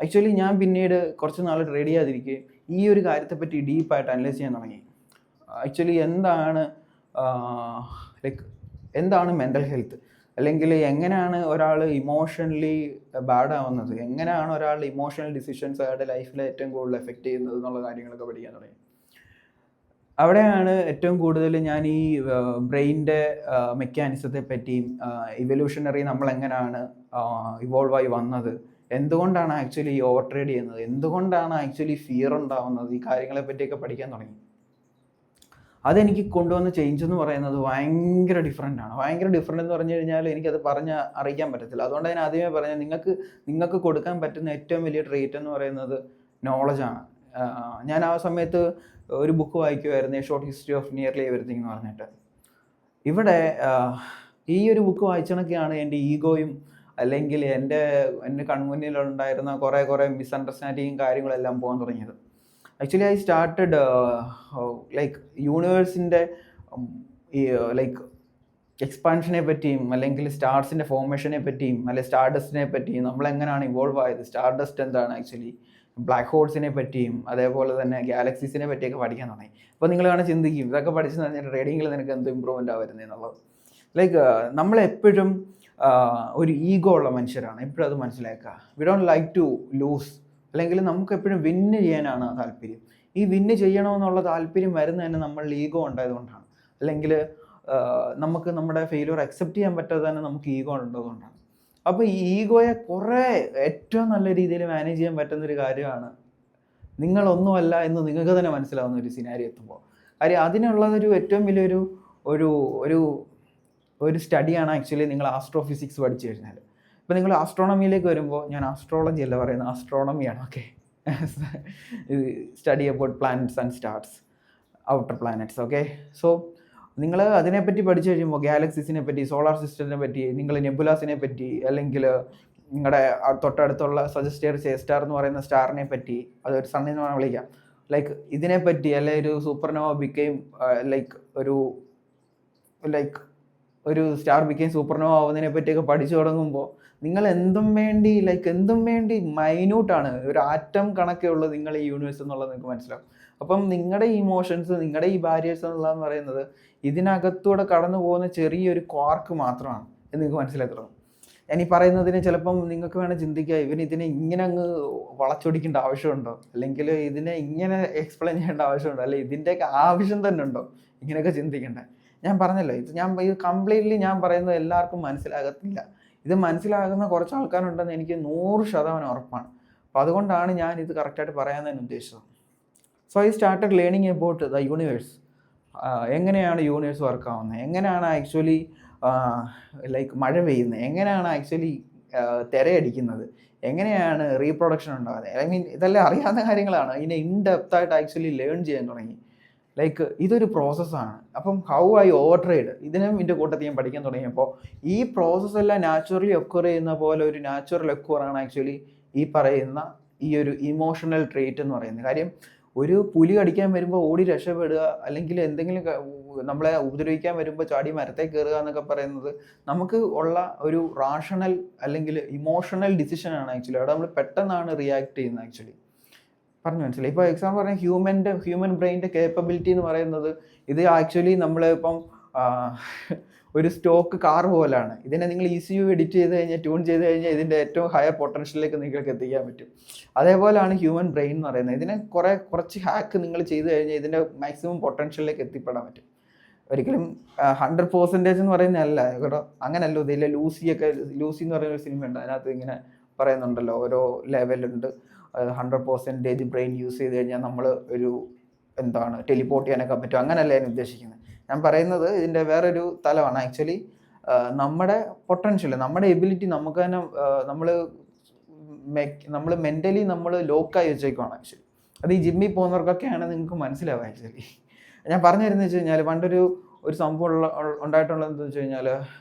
ആക്ച്വലി ഞാൻ പിന്നീട് കുറച്ച് നാൾ ട്രേഡ് ചെയ്യാതിരിക്കുക ഈ ഒരു കാര്യത്തെപ്പറ്റി ഡീപ്പായിട്ട് അനലൈസ് ചെയ്യാൻ തുടങ്ങി. ആക്ച്വലി എന്താണ് മെൻ്റൽ ഹെൽത്ത്, അല്ലെങ്കിൽ എങ്ങനെയാണ് ഒരാൾ ഇമോഷണലി ബാഡ് ആവുന്നത്, എങ്ങനെയാണ് ഒരാൾ ഇമോഷണൽ ഡിസിഷൻസ് അയാളുടെ ലൈഫിൽ ഏറ്റവും കൂടുതൽ എഫക്റ്റ് ചെയ്യുന്നത് എന്നുള്ള കാര്യങ്ങളൊക്കെ പഠിക്കാൻ തുടങ്ങി. അവിടെയാണ് ഏറ്റവും കൂടുതൽ ഞാൻ ഈ ബ്രെയിനിൻ്റെ മെക്കാനിസത്തെ പറ്റിയും ഇവല്യൂഷണറി നമ്മളെങ്ങനെയാണ് ഇവോൾവ് ആയി വന്നത്, എന്തുകൊണ്ടാണ് ആക്ച്വലി ഓവർ ട്രേഡ് ചെയ്യുന്നത്, എന്തുകൊണ്ടാണ് ആക്ച്വലി ഫിയർ ഉണ്ടാവുന്നത്, ഈ കാര്യങ്ങളെ പറ്റിയൊക്കെ പഠിക്കാൻ തുടങ്ങി. അതെനിക്ക് കൊണ്ടുവന്ന ചേഞ്ച് എന്ന് പറയുന്നത് ഭയങ്കര ഡിഫറെൻ്റ് ആണ്. ഭയങ്കര ഡിഫറെൻ്റ് എന്ന് പറഞ്ഞു കഴിഞ്ഞാൽ എനിക്കത് അറിയിക്കാൻ പറ്റത്തില്ല. അതുകൊണ്ട് ഞാൻ ആദ്യമേ പറഞ്ഞാൽ നിങ്ങൾക്ക് കൊടുക്കാൻ പറ്റുന്ന ഏറ്റവും വലിയ ട്രീറ്റ് എന്ന് പറയുന്നത് നോളജാണ്. ഞാൻ ആ സമയത്ത് ഒരു ബുക്ക് വായിക്കുമായിരുന്നു, A short history of nearly everything എന്ന് പറഞ്ഞിട്ട്. ഇവിടെ ഈ ഒരു ബുക്ക് വായിച്ചണൊക്കെയാണ് എൻ്റെ ഈഗോയും അല്ലെങ്കിൽ എൻ്റെ കൺമുന്നിലുണ്ടായിരുന്ന കുറേ മിസ്അണ്ടർസ്റ്റാൻഡിങ്ങും കാര്യങ്ങളെല്ലാം പോകാൻ തുടങ്ങിയത്. ആക്ച്വലി ഐ സ്റ്റാർട്ടഡ് ലൈക്ക് യൂണിവേഴ്സിൻ്റെ ലൈക്ക് എക്സ്പാൻഷനെ പറ്റിയും അല്ലെങ്കിൽ സ്റ്റാർസിൻ്റെ ഫോർമേഷനെ പറ്റിയും അല്ലെങ്കിൽ സ്റ്റാർഡസ്റ്റിനെ പറ്റിയും നമ്മളെങ്ങനെയാണ് ഇവോൾവ് ആയത്, സ്റ്റാർഡസ്റ്റ് എന്താണ് ആക്ച്വലി, ബ്ലാക്ക് ഹോൾസിനെ പറ്റിയും അതേപോലെ തന്നെ ഗാലക്സീസിനെ പറ്റിയൊക്കെ പഠിക്കാൻ തുടങ്ങി. അപ്പോൾ നിങ്ങൾ വേണം ചിന്തിക്കും ഇതൊക്കെ പഠിച്ചു കഴിഞ്ഞാൽ ട്രേഡിങ്ങിൽ നിനക്ക് എന്ത് ഇമ്പ്രൂവ്മെൻ്റ് ആവുന്നതെന്നുള്ളത്. ലൈക്ക് നമ്മളെപ്പോഴും ഒരു ഈഗോ ഉള്ള മനുഷ്യരാണ്, എപ്പോഴും അത് മനസ്സിലാക്കുക. We don't like to lose, അല്ലെങ്കിൽ നമുക്ക് എപ്പോഴും വിന്ന് ചെയ്യാനാണ് താല്പര്യം. ഈ വിന്ന് ചെയ്യണമെന്നുള്ള താല്പര്യം വരുന്നത് തന്നെ നമ്മളിൽ ഈഗോ ഉണ്ടായതുകൊണ്ടാണ്, അല്ലെങ്കിൽ നമുക്ക് നമ്മുടെ ഫെയിലിയർ അക്സെപ്റ്റ് ചെയ്യാൻ പറ്റാതെ തന്നെ നമുക്ക് ഈഗോ ഉള്ളതുകൊണ്ടാണ്. അപ്പോൾ ഈ ഈഗോയെ ഏറ്റവും നല്ല രീതിയിൽ മാനേജ് ചെയ്യാൻ പറ്റുന്നൊരു കാര്യമാണ് നിങ്ങളൊന്നുമല്ല എന്ന് നിങ്ങൾക്ക് തന്നെ മനസ്സിലാവുന്ന ഒരു സിനാരി എത്തുമ്പോൾ. കാര്യം അതിനുള്ളതൊരു ഏറ്റവും വലിയൊരു ഒരു ഒരു ഒരു സ്റ്റഡിയാണ് ആക്ച്വലി നിങ്ങൾ ആസ്ട്രോഫിസിക്സ് പഠിച്ചു കഴിഞ്ഞാൽ. ഇപ്പോൾ നിങ്ങൾ ആസ്ട്രോണമിയിലേക്ക് വരുമ്പോൾ, ഞാൻ ആസ്ട്രോളജി അല്ല പറയുന്നത്, ആസ്ട്രോണമിയാണ്. Okay, study about planets and stars, outer planets. Okay, so നിങ്ങൾ അതിനെപ്പറ്റി പഠിച്ചു കഴിയുമ്പോൾ ഗാലക്സീസിനെ പറ്റി, സോളാർ സിസ്റ്റത്തിനെ പറ്റി, നിങ്ങൾ നെബുലാസിനെ പറ്റി, അല്ലെങ്കിൽ നിങ്ങളുടെ തൊട്ടടുത്തുള്ള സജസ്റ്റ് സ്റ്റാർ എന്ന് പറയുന്ന സ്റ്റാറിനെ പറ്റി, അതൊരു സണ്ണിന്ന് വേണം വിളിക്കാം, ലൈക്ക് ഇതിനെപ്പറ്റി, അല്ലെങ്കിൽ ഒരു സൂപ്പർനോവ ബിക്കെയിം ഒരു സ്റ്റാർ ബിക്കെയിം സൂപ്പർനോവ ആവുന്നതിനെ പറ്റിയൊക്കെ പഠിച്ചു തുടങ്ങുമ്പോൾ നിങ്ങൾ എന്തും വേണ്ടി മൈന്യൂട്ടാണ്, ഒരു ആറ്റം കണക്കേ ഉള്ളൂ നിങ്ങൾ ഈ യൂണിവേഴ്സ് എന്നുള്ളത് നിങ്ങൾക്ക് മനസ്സിലാവും. അപ്പം നിങ്ങളുടെ ഇമോഷൻസ്, നിങ്ങളുടെ ഈ ബാരിയേഴ്സ് എന്നുള്ളതെന്ന് പറയുന്നത് ഇതിനകത്തൂടെ കടന്നു പോകുന്ന ചെറിയൊരു ക്വാർക്ക് മാത്രമാണ് എന്ന് നിങ്ങൾക്ക് മനസ്സിലാക്കി തുടങ്ങും. ഞാൻ ഈ പറയുന്നതിന് ചിലപ്പം നിങ്ങൾക്ക് വേണം ചിന്തിക്കുക, ഇതിനെ ഇങ്ങനെ അങ്ങ് വളച്ചൊടിക്കേണ്ട ആവശ്യമുണ്ടോ, അല്ലെങ്കിൽ ഇതിനെ ഇങ്ങനെ എക്സ്പ്ലെയിൻ ചെയ്യേണ്ട ആവശ്യമുണ്ടോ, അല്ലെങ്കിൽ ഇതിൻ്റെയൊക്കെ ആവശ്യം തന്നെ ഉണ്ടോ, ഇങ്ങനെയൊക്കെ ചിന്തിക്കണ്ടേ. ഞാൻ പറഞ്ഞല്ലോ, ഇത് കംപ്ലീറ്റ്ലി ഞാൻ പറയുന്നത് എല്ലാവർക്കും മനസ്സിലാകത്തില്ല. ഇത് മനസ്സിലാകുന്ന കുറച്ച് ആൾക്കാരുണ്ടെന്ന് എനിക്ക് 100% ഉറപ്പാണ്. അപ്പോൾ അതുകൊണ്ടാണ് ഞാൻ ഇത് കറക്റ്റായിട്ട് പറയാൻ തന്നെ ഉദ്ദേശിച്ചത്. So I started learning about the universe. എങ്ങനെയാണ് യൂണിവേഴ്സ് വർക്ക് ആവുന്നത്, എങ്ങനെയാണ് ആക്ച്വലി മഴ പെയ്യുന്നത്, എങ്ങനെയാണ് ആക്ച്വലി തിരയടിക്കുന്നത്, എങ്ങനെയാണ് റീപ്രൊഡക്ഷൻ ഉണ്ടാകുന്നത്. ഇതെല്ലാം അറിയാവുന്ന കാര്യങ്ങളാണ്. ഇതിനെ ഇൻഡെപ്തായിട്ട് ആക്ച്വലി ലേൺ ചെയ്യാൻ തുടങ്ങി. ഇതൊരു പ്രോസസ്സാണ്. അപ്പം ഹൗ ഐ ഓവർട്രേഡ് ഇതിനും ഇതിൻ്റെ കൂട്ടത്തിൽ ഞാൻ പഠിക്കാൻ തുടങ്ങിയപ്പോൾ ഈ പ്രോസസ്സെല്ലാം നാച്ചുറലി ഒക്വർ ചെയ്യുന്ന പോലെ ഒരു നാച്ചുറൽ ഒക്വറാണ് ആക്ച്വലി ഈ പറയുന്ന ഈ ഒരു ഇമോഷണൽ ട്രേറ്റ് എന്ന് പറയുന്നത്. കാര്യം ഒരു പുലി കടിക്കാൻ വരുമ്പോൾ ഓടി രക്ഷപ്പെടുക, അല്ലെങ്കിൽ എന്തെങ്കിലും നമ്മളെ ഉപദ്രവിക്കാൻ വരുമ്പോൾ ചാടി മരത്തെ കയറുക എന്നൊക്കെ പറയുന്നത് നമുക്ക് ഉള്ള ഒരു റാഷണൽ അല്ലെങ്കിൽ ഇമോഷണൽ ഡിസിഷനാണ് ആക്ച്വലി. അവിടെ നമ്മൾ പെട്ടെന്നാണ് റിയാക്ട് ചെയ്യുന്നത് ആക്ച്വലി. പറഞ്ഞു മനസ്സിലായി. ഇപ്പോൾ എക്സാമ്പിൾ പറഞ്ഞാൽ ഹ്യൂമൻ ബ്രെയിൻ്റെ കേപ്പബിലിറ്റി എന്ന് പറയുന്നത് ഇത് ആക്ച്വലി നമ്മളിപ്പം ഒരു സ്റ്റോക്ക് കാർ പോലാണ്. ഇതിനെ നിങ്ങൾ ECU എഡിറ്റ് ചെയ്ത് കഴിഞ്ഞാൽ, ട്യൂൺ ചെയ്ത് കഴിഞ്ഞാൽ ഇതിൻ്റെ ഏറ്റവും ഹയർ പൊട്ടൻഷ്യലിലേക്ക് നിങ്ങൾക്ക് എത്തിക്കാൻ പറ്റും. അതേപോലെയാണ് ഹ്യൂമൻ ബ്രെയിൻ എന്ന് പറയുന്നത്. ഇതിനെ കുറച്ച് ഹാക്ക് നിങ്ങൾ ചെയ്ത് കഴിഞ്ഞാൽ ഇതിൻ്റെ മാക്സിമം പൊട്ടൻഷ്യലിലേക്ക് എത്തിപ്പെടാൻ പറ്റും. ഒരിക്കലും 100% എന്ന് പറയുന്നതല്ല കേട്ടോ, അങ്ങനല്ലോ. ഇതിലെ ലൂസി എന്ന് പറയുന്ന ഒരു സിനിമ ഉണ്ട്, അതിനകത്ത് ഇങ്ങനെ പറയുന്നുണ്ടല്ലോ, ഓരോ ലെവലുണ്ട്. 100% ബ്രെയിൻ യൂസ് ചെയ്ത് കഴിഞ്ഞാൽ നമ്മൾ ടെലിപ്പോർട്ട് ചെയ്യാനൊക്കെ പറ്റും. അങ്ങനെയല്ല ഞാൻ ഉദ്ദേശിക്കുന്നത്. ഞാൻ പറയുന്നത് ഇതിൻ്റെ വേറൊരു തലമാണ് ആക്ച്വലി. നമ്മുടെ പൊട്ടൻഷ്യൽ, നമ്മുടെ എബിലിറ്റി നമുക്ക് തന്നെ നമ്മൾ മെൻ്റലി നമ്മൾ ലോക്കായി വെച്ചേക്കുവാണ് ആക്ച്വലി. അത് ഈ ജിമ്മിൽ പോകുന്നവർക്കൊക്കെയാണ് നിങ്ങൾക്ക് മനസ്സിലാവുക ആക്ച്വലി. ഞാൻ പറഞ്ഞു തരുന്നത് വെച്ച് കഴിഞ്ഞാൽ, പണ്ടൊരു സംഭവം ഉണ്ടായിട്ടുള്ളതെന്ന് വെച്ച് കഴിഞ്ഞാൽ,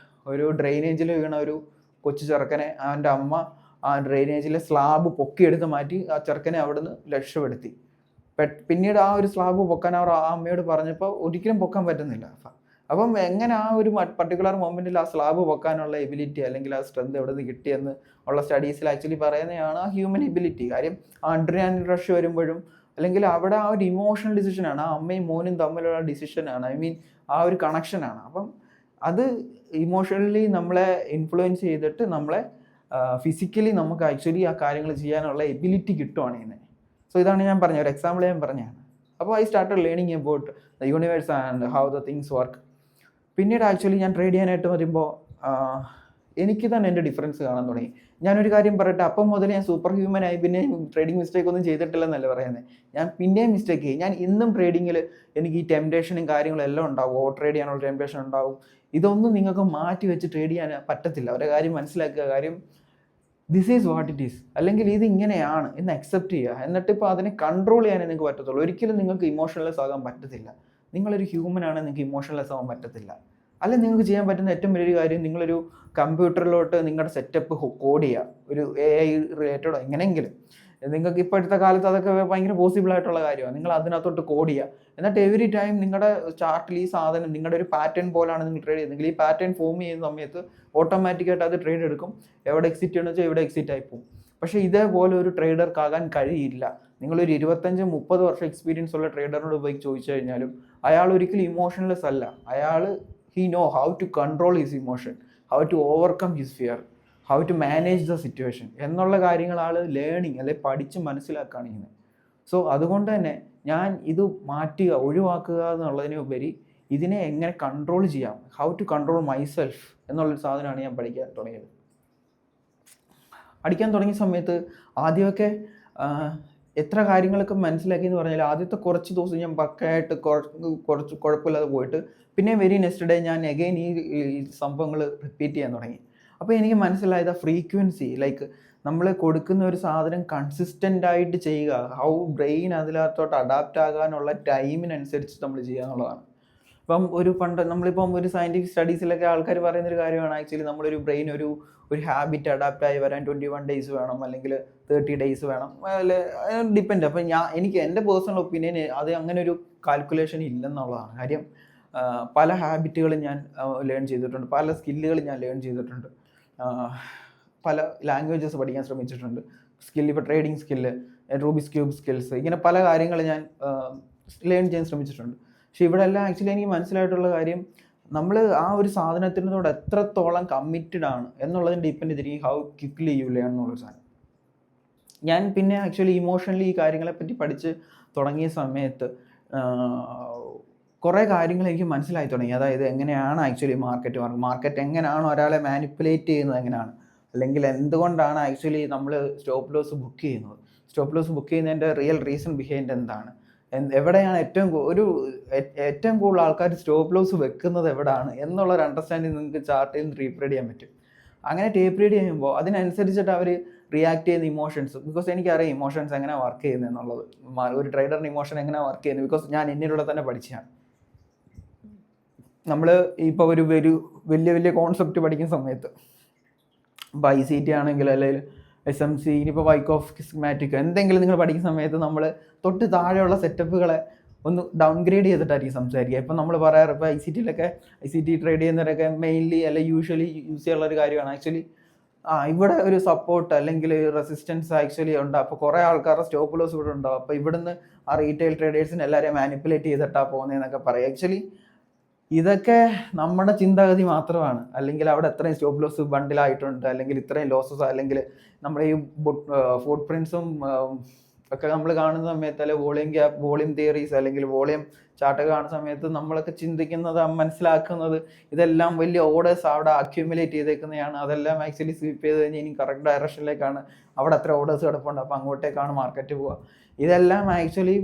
ഒരു ഡ്രെയിനേജിൽ വീണ ഒരു കൊച്ചു ചെറുക്കനെ അവൻ്റെ അമ്മ ആ ഡ്രെയിനേജിലെ സ്ലാബ് പൊക്കിയെടുത്ത് മാറ്റി ആ ചെറുക്കനെ അവിടുന്ന് രക്ഷപ്പെടുത്തി. പിന്നീട് ആ ഒരു സ്ലാബ് പൊക്കാൻ അവർ ആ അമ്മയോട് പറഞ്ഞപ്പോൾ ഒരിക്കലും പൊക്കാൻ പറ്റുന്നില്ല. അപ്പം എങ്ങനെ ആ ഒരു പർട്ടിക്കുലർ മൊമെൻറ്റിൽ ആ സ്ലാബ് പൊക്കാനുള്ള എബിലിറ്റി അല്ലെങ്കിൽ ആ സ്ട്രെങ്ത് എവിടെ നിന്ന് കിട്ടിയെന്ന് ഉള്ള സ്റ്റഡീസിൽ ആക്ച്വലി പറയുന്നതാണ് ആ ഹ്യൂമൻ എബിലിറ്റി. കാര്യം ആ അഡ്രിനാലിൻ റഷ് വരുമ്പോഴും, അല്ലെങ്കിൽ അവിടെ ആ ഒരു ഇമോഷണൽ ഡിസിഷനാണ്, ആ അമ്മയും മോനും തമ്മിലുള്ള ഡിസിഷനാണ്, ആ ഒരു കണക്ഷനാണ്. അപ്പം അത് ഇമോഷണലി നമ്മളെ ഇൻഫ്ലുവൻസ് ചെയ്തിട്ട് നമ്മളെ ഫിസിക്കലി നമുക്ക് ആക്ച്വലി ആ കാര്യങ്ങൾ ചെയ്യാനുള്ള എബിലിറ്റി കിട്ടുവാണ് ഇതിനെ. സോ ഇതാണ് ഞാൻ പറഞ്ഞത്, ഒരു എക്സാമ്പിൾ ഞാൻ പറഞ്ഞതാണ്. അപ്പോൾ I started learning about the universe and how the things work. പിന്നീട് ആക്ച്വലി ഞാൻ ട്രേഡ് ചെയ്യാനായിട്ട് വരുമ്പോൾ എനിക്ക് തന്നെ എൻ്റെ ഡിഫറൻസ് കാണാൻ തുടങ്ങി. ഞാനൊരു കാര്യം പറയട്ടെ, അപ്പം മുതൽ ഞാൻ സൂപ്പർ ഹ്യൂമനായി, പിന്നെ ട്രേഡിംഗ് മിസ്റ്റേക്ക് ഒന്നും ചെയ്തിട്ടില്ലെന്നല്ല പറയുന്നത്. ഞാൻ പിന്നെയും മിസ്റ്റേക്ക് ചെയ്യും. ഞാൻ ഇന്നും ട്രേഡിങ്ങിൽ എനിക്ക് ഈ ടെംപ്ടേഷനും കാര്യങ്ങളും എല്ലാം ഉണ്ടാവും. ഓവർ ട്രേഡ് ചെയ്യാനുള്ള ടെംപ്ടേഷൻ ഉണ്ടാവും. ഇതൊന്നും നിങ്ങൾക്ക് മാറ്റി വെച്ച് ട്രേഡ് ചെയ്യാൻ പറ്റത്തില്ല. ഒരു കാര്യം മനസ്സിലാക്കുക, കാര്യം this is what it is, അല്ലെങ്കിൽ ഇത് ഇങ്ങനെയാണ് എന്ന് അക്സെപ്റ്റ് ചെയ്യുക. എന്നിട്ട് ഇപ്പോൾ അതിനെ കൺട്രോൾ ചെയ്യാനേ നിങ്ങൾക്ക് പറ്റത്തുള്ളൂ. ഒരിക്കലും നിങ്ങൾക്ക് ഇമോഷണലെസ് ആകാൻ പറ്റത്തില്ല. നിങ്ങളൊരു ഹ്യൂമനാണ്, നിങ്ങൾക്ക് ഇമോഷണലെസ് ആകാൻ പറ്റത്തില്ല. അല്ലെങ്കിൽ നിങ്ങൾക്ക് ചെയ്യാൻ പറ്റുന്ന ഏറ്റവും വലിയൊരു കാര്യം, നിങ്ങളൊരു കമ്പ്യൂട്ടറിലോട്ട് നിങ്ങളുടെ സെറ്റപ്പ് കോഡ് ചെയ്യുക, ഒരു AI റിലേറ്റഡോ എങ്ങനെയെങ്കിലും. നിങ്ങൾക്ക് ഇപ്പോഴത്തെ കാലത്ത് അതൊക്കെ ഭയങ്കര പോസിബിൾ ആയിട്ടുള്ള കാര്യമാണ്. നിങ്ങൾ അതിനകത്തോട്ട് കോഡ് ചെയ്യുക. എന്നിട്ട് എവറി ടൈം നിങ്ങളുടെ ചാർട്ടിൽ ഈ സാധനം നിങ്ങളുടെ ഒരു പാറ്റേൺ പോലാണ് നിങ്ങൾ ട്രേഡ് ചെയ്യുന്നത്. ഈ പാറ്റേൺ ഫോം ചെയ്യുന്ന സമയത്ത് ഓട്ടോമാറ്റിക്കായിട്ട് അത് ട്രേഡ് എടുക്കും. എവിടെ എക്സിറ്റ് ചെയ്യണമെന്ന് വെച്ചാൽ എവിടെ എക്സിറ്റ് ആയി പോകും. പക്ഷേ ഇതേപോലെ ഒരു ട്രേഡർക്കാകാൻ കഴിയില്ല. നിങ്ങളൊരു 25-30 വർഷം എക്സ്പീരിയൻസ് ഉള്ള ട്രേഡറിനോട് പോയി ചോദിച്ചു കഴിഞ്ഞാലും അയാൾ ഒരിക്കലും ഇമോഷണലെസ് അല്ല. അയാൾ he know how to control his emotion, how to overcome his fear, how to manage the situation എന്നുള്ള കാര്യങ്ങൾ ആൾ ലേണിങ് അല്ലെ പഠിച്ച് മനസ്സിലാക്കുകയാണ് ചെയ്യുന്നത്. സോ അതുകൊണ്ട് തന്നെ ഞാൻ ഇത് മാറ്റുക, ഒഴിവാക്കുക എന്നുള്ളതിനുപരി ഇതിനെ എങ്ങനെ കൺട്രോൾ ചെയ്യാം, ഹൗ ടു കൺട്രോൾ മൈസെൽഫ് എന്നുള്ളൊരു സാധനമാണ് ഞാൻ പഠിക്കാൻ തുടങ്ങിയത്. പഠിക്കാൻ തുടങ്ങിയ സമയത്ത് ആദ്യമൊക്കെ എത്ര കാര്യങ്ങളൊക്കെ മനസ്സിലാക്കി എന്ന് പറഞ്ഞാൽ ആദ്യത്തെ കുറച്ച് ദിവസം ഞാൻ പക്കയായിട്ട് കുറച്ച് കുഴപ്പമില്ലാതെ പോയിട്ട് പിന്നെ വെരി നെക്സ്റ്റ് ഡേ ഞാൻ അഗൈൻ ഈ സംഭവങ്ങൾ റിപ്പീറ്റ് ചെയ്യാൻ തുടങ്ങി. അപ്പോൾ എനിക്ക് മനസ്സിലായത് ഫ്രീക്വൻസി, ലൈക്ക് നമ്മൾ കൊടുക്കുന്ന ഒരു സാധനം കൺസിസ്റ്റൻ്റ് ആയിട്ട് ചെയ്യുക, ഹൗ ബ്രെയിൻ അതിനകത്തോട്ട് അഡാപ്റ്റ് ആകാനുള്ള ടൈമിനനുസരിച്ച് നമ്മൾ ചെയ്യുക എന്നുള്ളതാണ്. ഇപ്പം നമ്മളിപ്പം ഒരു സയൻറ്റിഫിക് സ്റ്റഡീസിലൊക്കെ ആൾക്കാർ പറയുന്നൊരു കാര്യമാണ് ആക്ച്വലി നമ്മളൊരു ബ്രെയിൻ ഒരു ഹാബിറ്റ് അഡാപ്റ്റ് ആയി വരാൻ 21 ഡേയ്സ് വേണം, അല്ലെങ്കിൽ 30 ഡേയ്സ് വേണം, ഡിപ്പെൻഡ്. അപ്പം എനിക്ക് എൻ്റെ പേഴ്സണൽ ഒപ്പീനിയൻ അത് അങ്ങനെ ഒരു കാൽക്കുലേഷൻ ഇല്ലെന്നുള്ളതാണ് കാര്യം. പല ഹാബിറ്റുകളും ഞാൻ ലേൺ ചെയ്തിട്ടുണ്ട്, പല സ്കില്ലുകൾ ഞാൻ ലേൺ ചെയ്തിട്ടുണ്ട്, പല ലാംഗ്വേജസ് പഠിക്കാൻ ശ്രമിച്ചിട്ടുണ്ട്, ഇപ്പോൾ trading skill, Rubik's cube skills, ഇങ്ങനെ പല കാര്യങ്ങൾ ഞാൻ ലേൺ ചെയ്യാൻ ശ്രമിച്ചിട്ടുണ്ട്. പക്ഷെ ഇവിടെ എല്ലാം ആക്ച്വലി എനിക്ക് മനസ്സിലായിട്ടുള്ള കാര്യം, നമ്മൾ ആ ഒരു സാധനത്തിനോട് എത്രത്തോളം കമ്മിറ്റഡ് ആണ് എന്നുള്ളതിന് ഡിപ്പെൻഡ് ചെയ്തിരിക്കും ഹൗ ക്വിക്ക്ലി യു ലേൺ എന്നുള്ളൊരു സാധനം. ഞാൻ പിന്നെ ആക്ച്വലി ഇമോഷണലി ഈ കാര്യങ്ങളെപ്പറ്റി പഠിച്ച് തുടങ്ങിയ സമയത്ത് കുറേ കാര്യങ്ങൾ എനിക്ക് മനസ്സിലായി തുടങ്ങി. അതായത് എങ്ങനെയാണ് ആക്ച്വലി മാർക്കറ്റ് എങ്ങനെയാണ് ഒരാളെ മാനിപ്പുലേറ്റ് ചെയ്യുന്നത്, എങ്ങനെയാണ്, അല്ലെങ്കിൽ എന്തുകൊണ്ടാണ് ആക്ച്വലി നമ്മൾ സ്റ്റോപ്പ് ലോസ് ബുക്ക് ചെയ്യുന്നത്, സ്റ്റോപ്പ് ലോസ് ബുക്ക് ചെയ്യുന്നതിൻ്റെ റിയൽ റീസൺ ബിഹൈൻഡ് എന്താണ്, എവിടെയാണ് ഏറ്റവും കൂടുതൽ ആൾക്കാർ സ്റ്റോപ്പ് ലോസ് വെക്കുന്നത് എവിടെയാണ് എന്നുള്ളൊരു അണ്ടർസ്റ്റാൻഡിങ് നിങ്ങൾക്ക് ചാർട്ടിൽ നിന്ന് റീഡ് ചെയ്യാൻ പറ്റും. അങ്ങനെ ടേപ്പ് റീഡ് ചെയ്യുമ്പോൾ അതിനനുസരിച്ചിട്ട് അവർ റിയാക്ട് ചെയ്യുന്ന ഇമോഷൻസ്, ബിക്കോസ് എനിക്കറിയാം ഇമോഷൻസ് എങ്ങനെ വർക്ക് ചെയ്യുന്നത് എന്നുള്ളത്, ഒരു ട്രേഡറിന് ഇമോഷൻ എങ്ങനെ വർക്ക് ചെയ്യുന്നത്, ബിക്കോസ് ഞാൻ എന്നിലൂടെ തന്നെ പഠിച്ചതാണ്. നമ്മൾ ഇപ്പോൾ ഒരു വലിയ കോൺസെപ്റ്റ് പഠിക്കുന്ന സമയത്ത് ഇപ്പോൾ ICT ആണെങ്കിൽ അല്ലെങ്കിൽ SMC, ഇനിയിപ്പോൾ വൈക്കോഫ് സ്കിമാറ്റിക് എന്തെങ്കിലും നിങ്ങൾ പഠിക്കുന്ന സമയത്ത് നമ്മൾ തൊട്ട് താഴെയുള്ള സെറ്റപ്പുകളെ ഒന്ന് ഡൗൺഗ്രേഡ് ചെയ്തിട്ടായിരിക്കും സംസാരിക്കുക. ഇപ്പം നമ്മൾ പറയാറ്, ഇപ്പോൾ ICT ട്രേഡ് ചെയ്യുന്നവരൊക്കെ മെയിൻലി അല്ലെങ്കിൽ യൂഷ്വലി യൂസ് ചെയ്യാനുള്ള ഒരു കാര്യമാണ് ആക്ച്വലി ഇവിടെ ഒരു സപ്പോർട്ട് അല്ലെങ്കിൽ റെസിസ്റ്റൻസ് ആക്ച്വലി ഉണ്ട്, അപ്പോൾ കുറേ ആൾക്കാരുടെ സ്റ്റോപ്പ് ലോസ് ഇവിടെ ഉണ്ടാവും, അപ്പോൾ ഇവിടുന്ന് ആ റീറ്റെയിൽ ട്രേഡേഴ്സിന് എല്ലാവരെയും മാനിപ്പുലേറ്റ് ചെയ്തിട്ടാണ് പോകുന്നതെന്നൊക്കെ പറയും. ആക്ച്വലി ഇതൊക്കെ നമ്മുടെ ചിന്താഗതി മാത്രമാണ്. അല്ലെങ്കിൽ അവിടെ എത്രയും സ്റ്റോപ്പ് ലോസ് ബണ്ടിലായിട്ടുണ്ട്, അല്ലെങ്കിൽ ഇത്രയും ലോസസ്, അല്ലെങ്കിൽ നമ്മുടെ ഈ ഫുട് പ്രിൻസും ഒക്കെ നമ്മൾ കാണുന്ന സമയത്ത്, അല്ലെങ്കിൽ വോളിയം തിയറീസ് അല്ലെങ്കിൽ വോളിയം ചാർട്ടൊക്കെ കാണുന്ന സമയത്ത് നമ്മളൊക്കെ ചിന്തിക്കുന്നത്, മനസ്സിലാക്കുന്നത് ഇതെല്ലാം വലിയ ഓർഡേഴ്സ് അവിടെ അക്യുമുലേറ്റ് ചെയ്തേക്കുന്നതാണ്. അതെല്ലാം ആക്ച്വലി സ്വീപ്പ് ചെയ്ത് കഴിഞ്ഞാൽ ഇനി കറക്റ്റ് ഡയറക്ഷനിലേക്കാണ്, അവിടെ എത്ര ഓർഡേഴ്സ് കിടപ്പുണ്ട്, അപ്പോൾ അങ്ങോട്ടേക്കാണ് മാർക്കറ്റ് പോവുക. ഇതെല്ലാം ആക്ച്വലി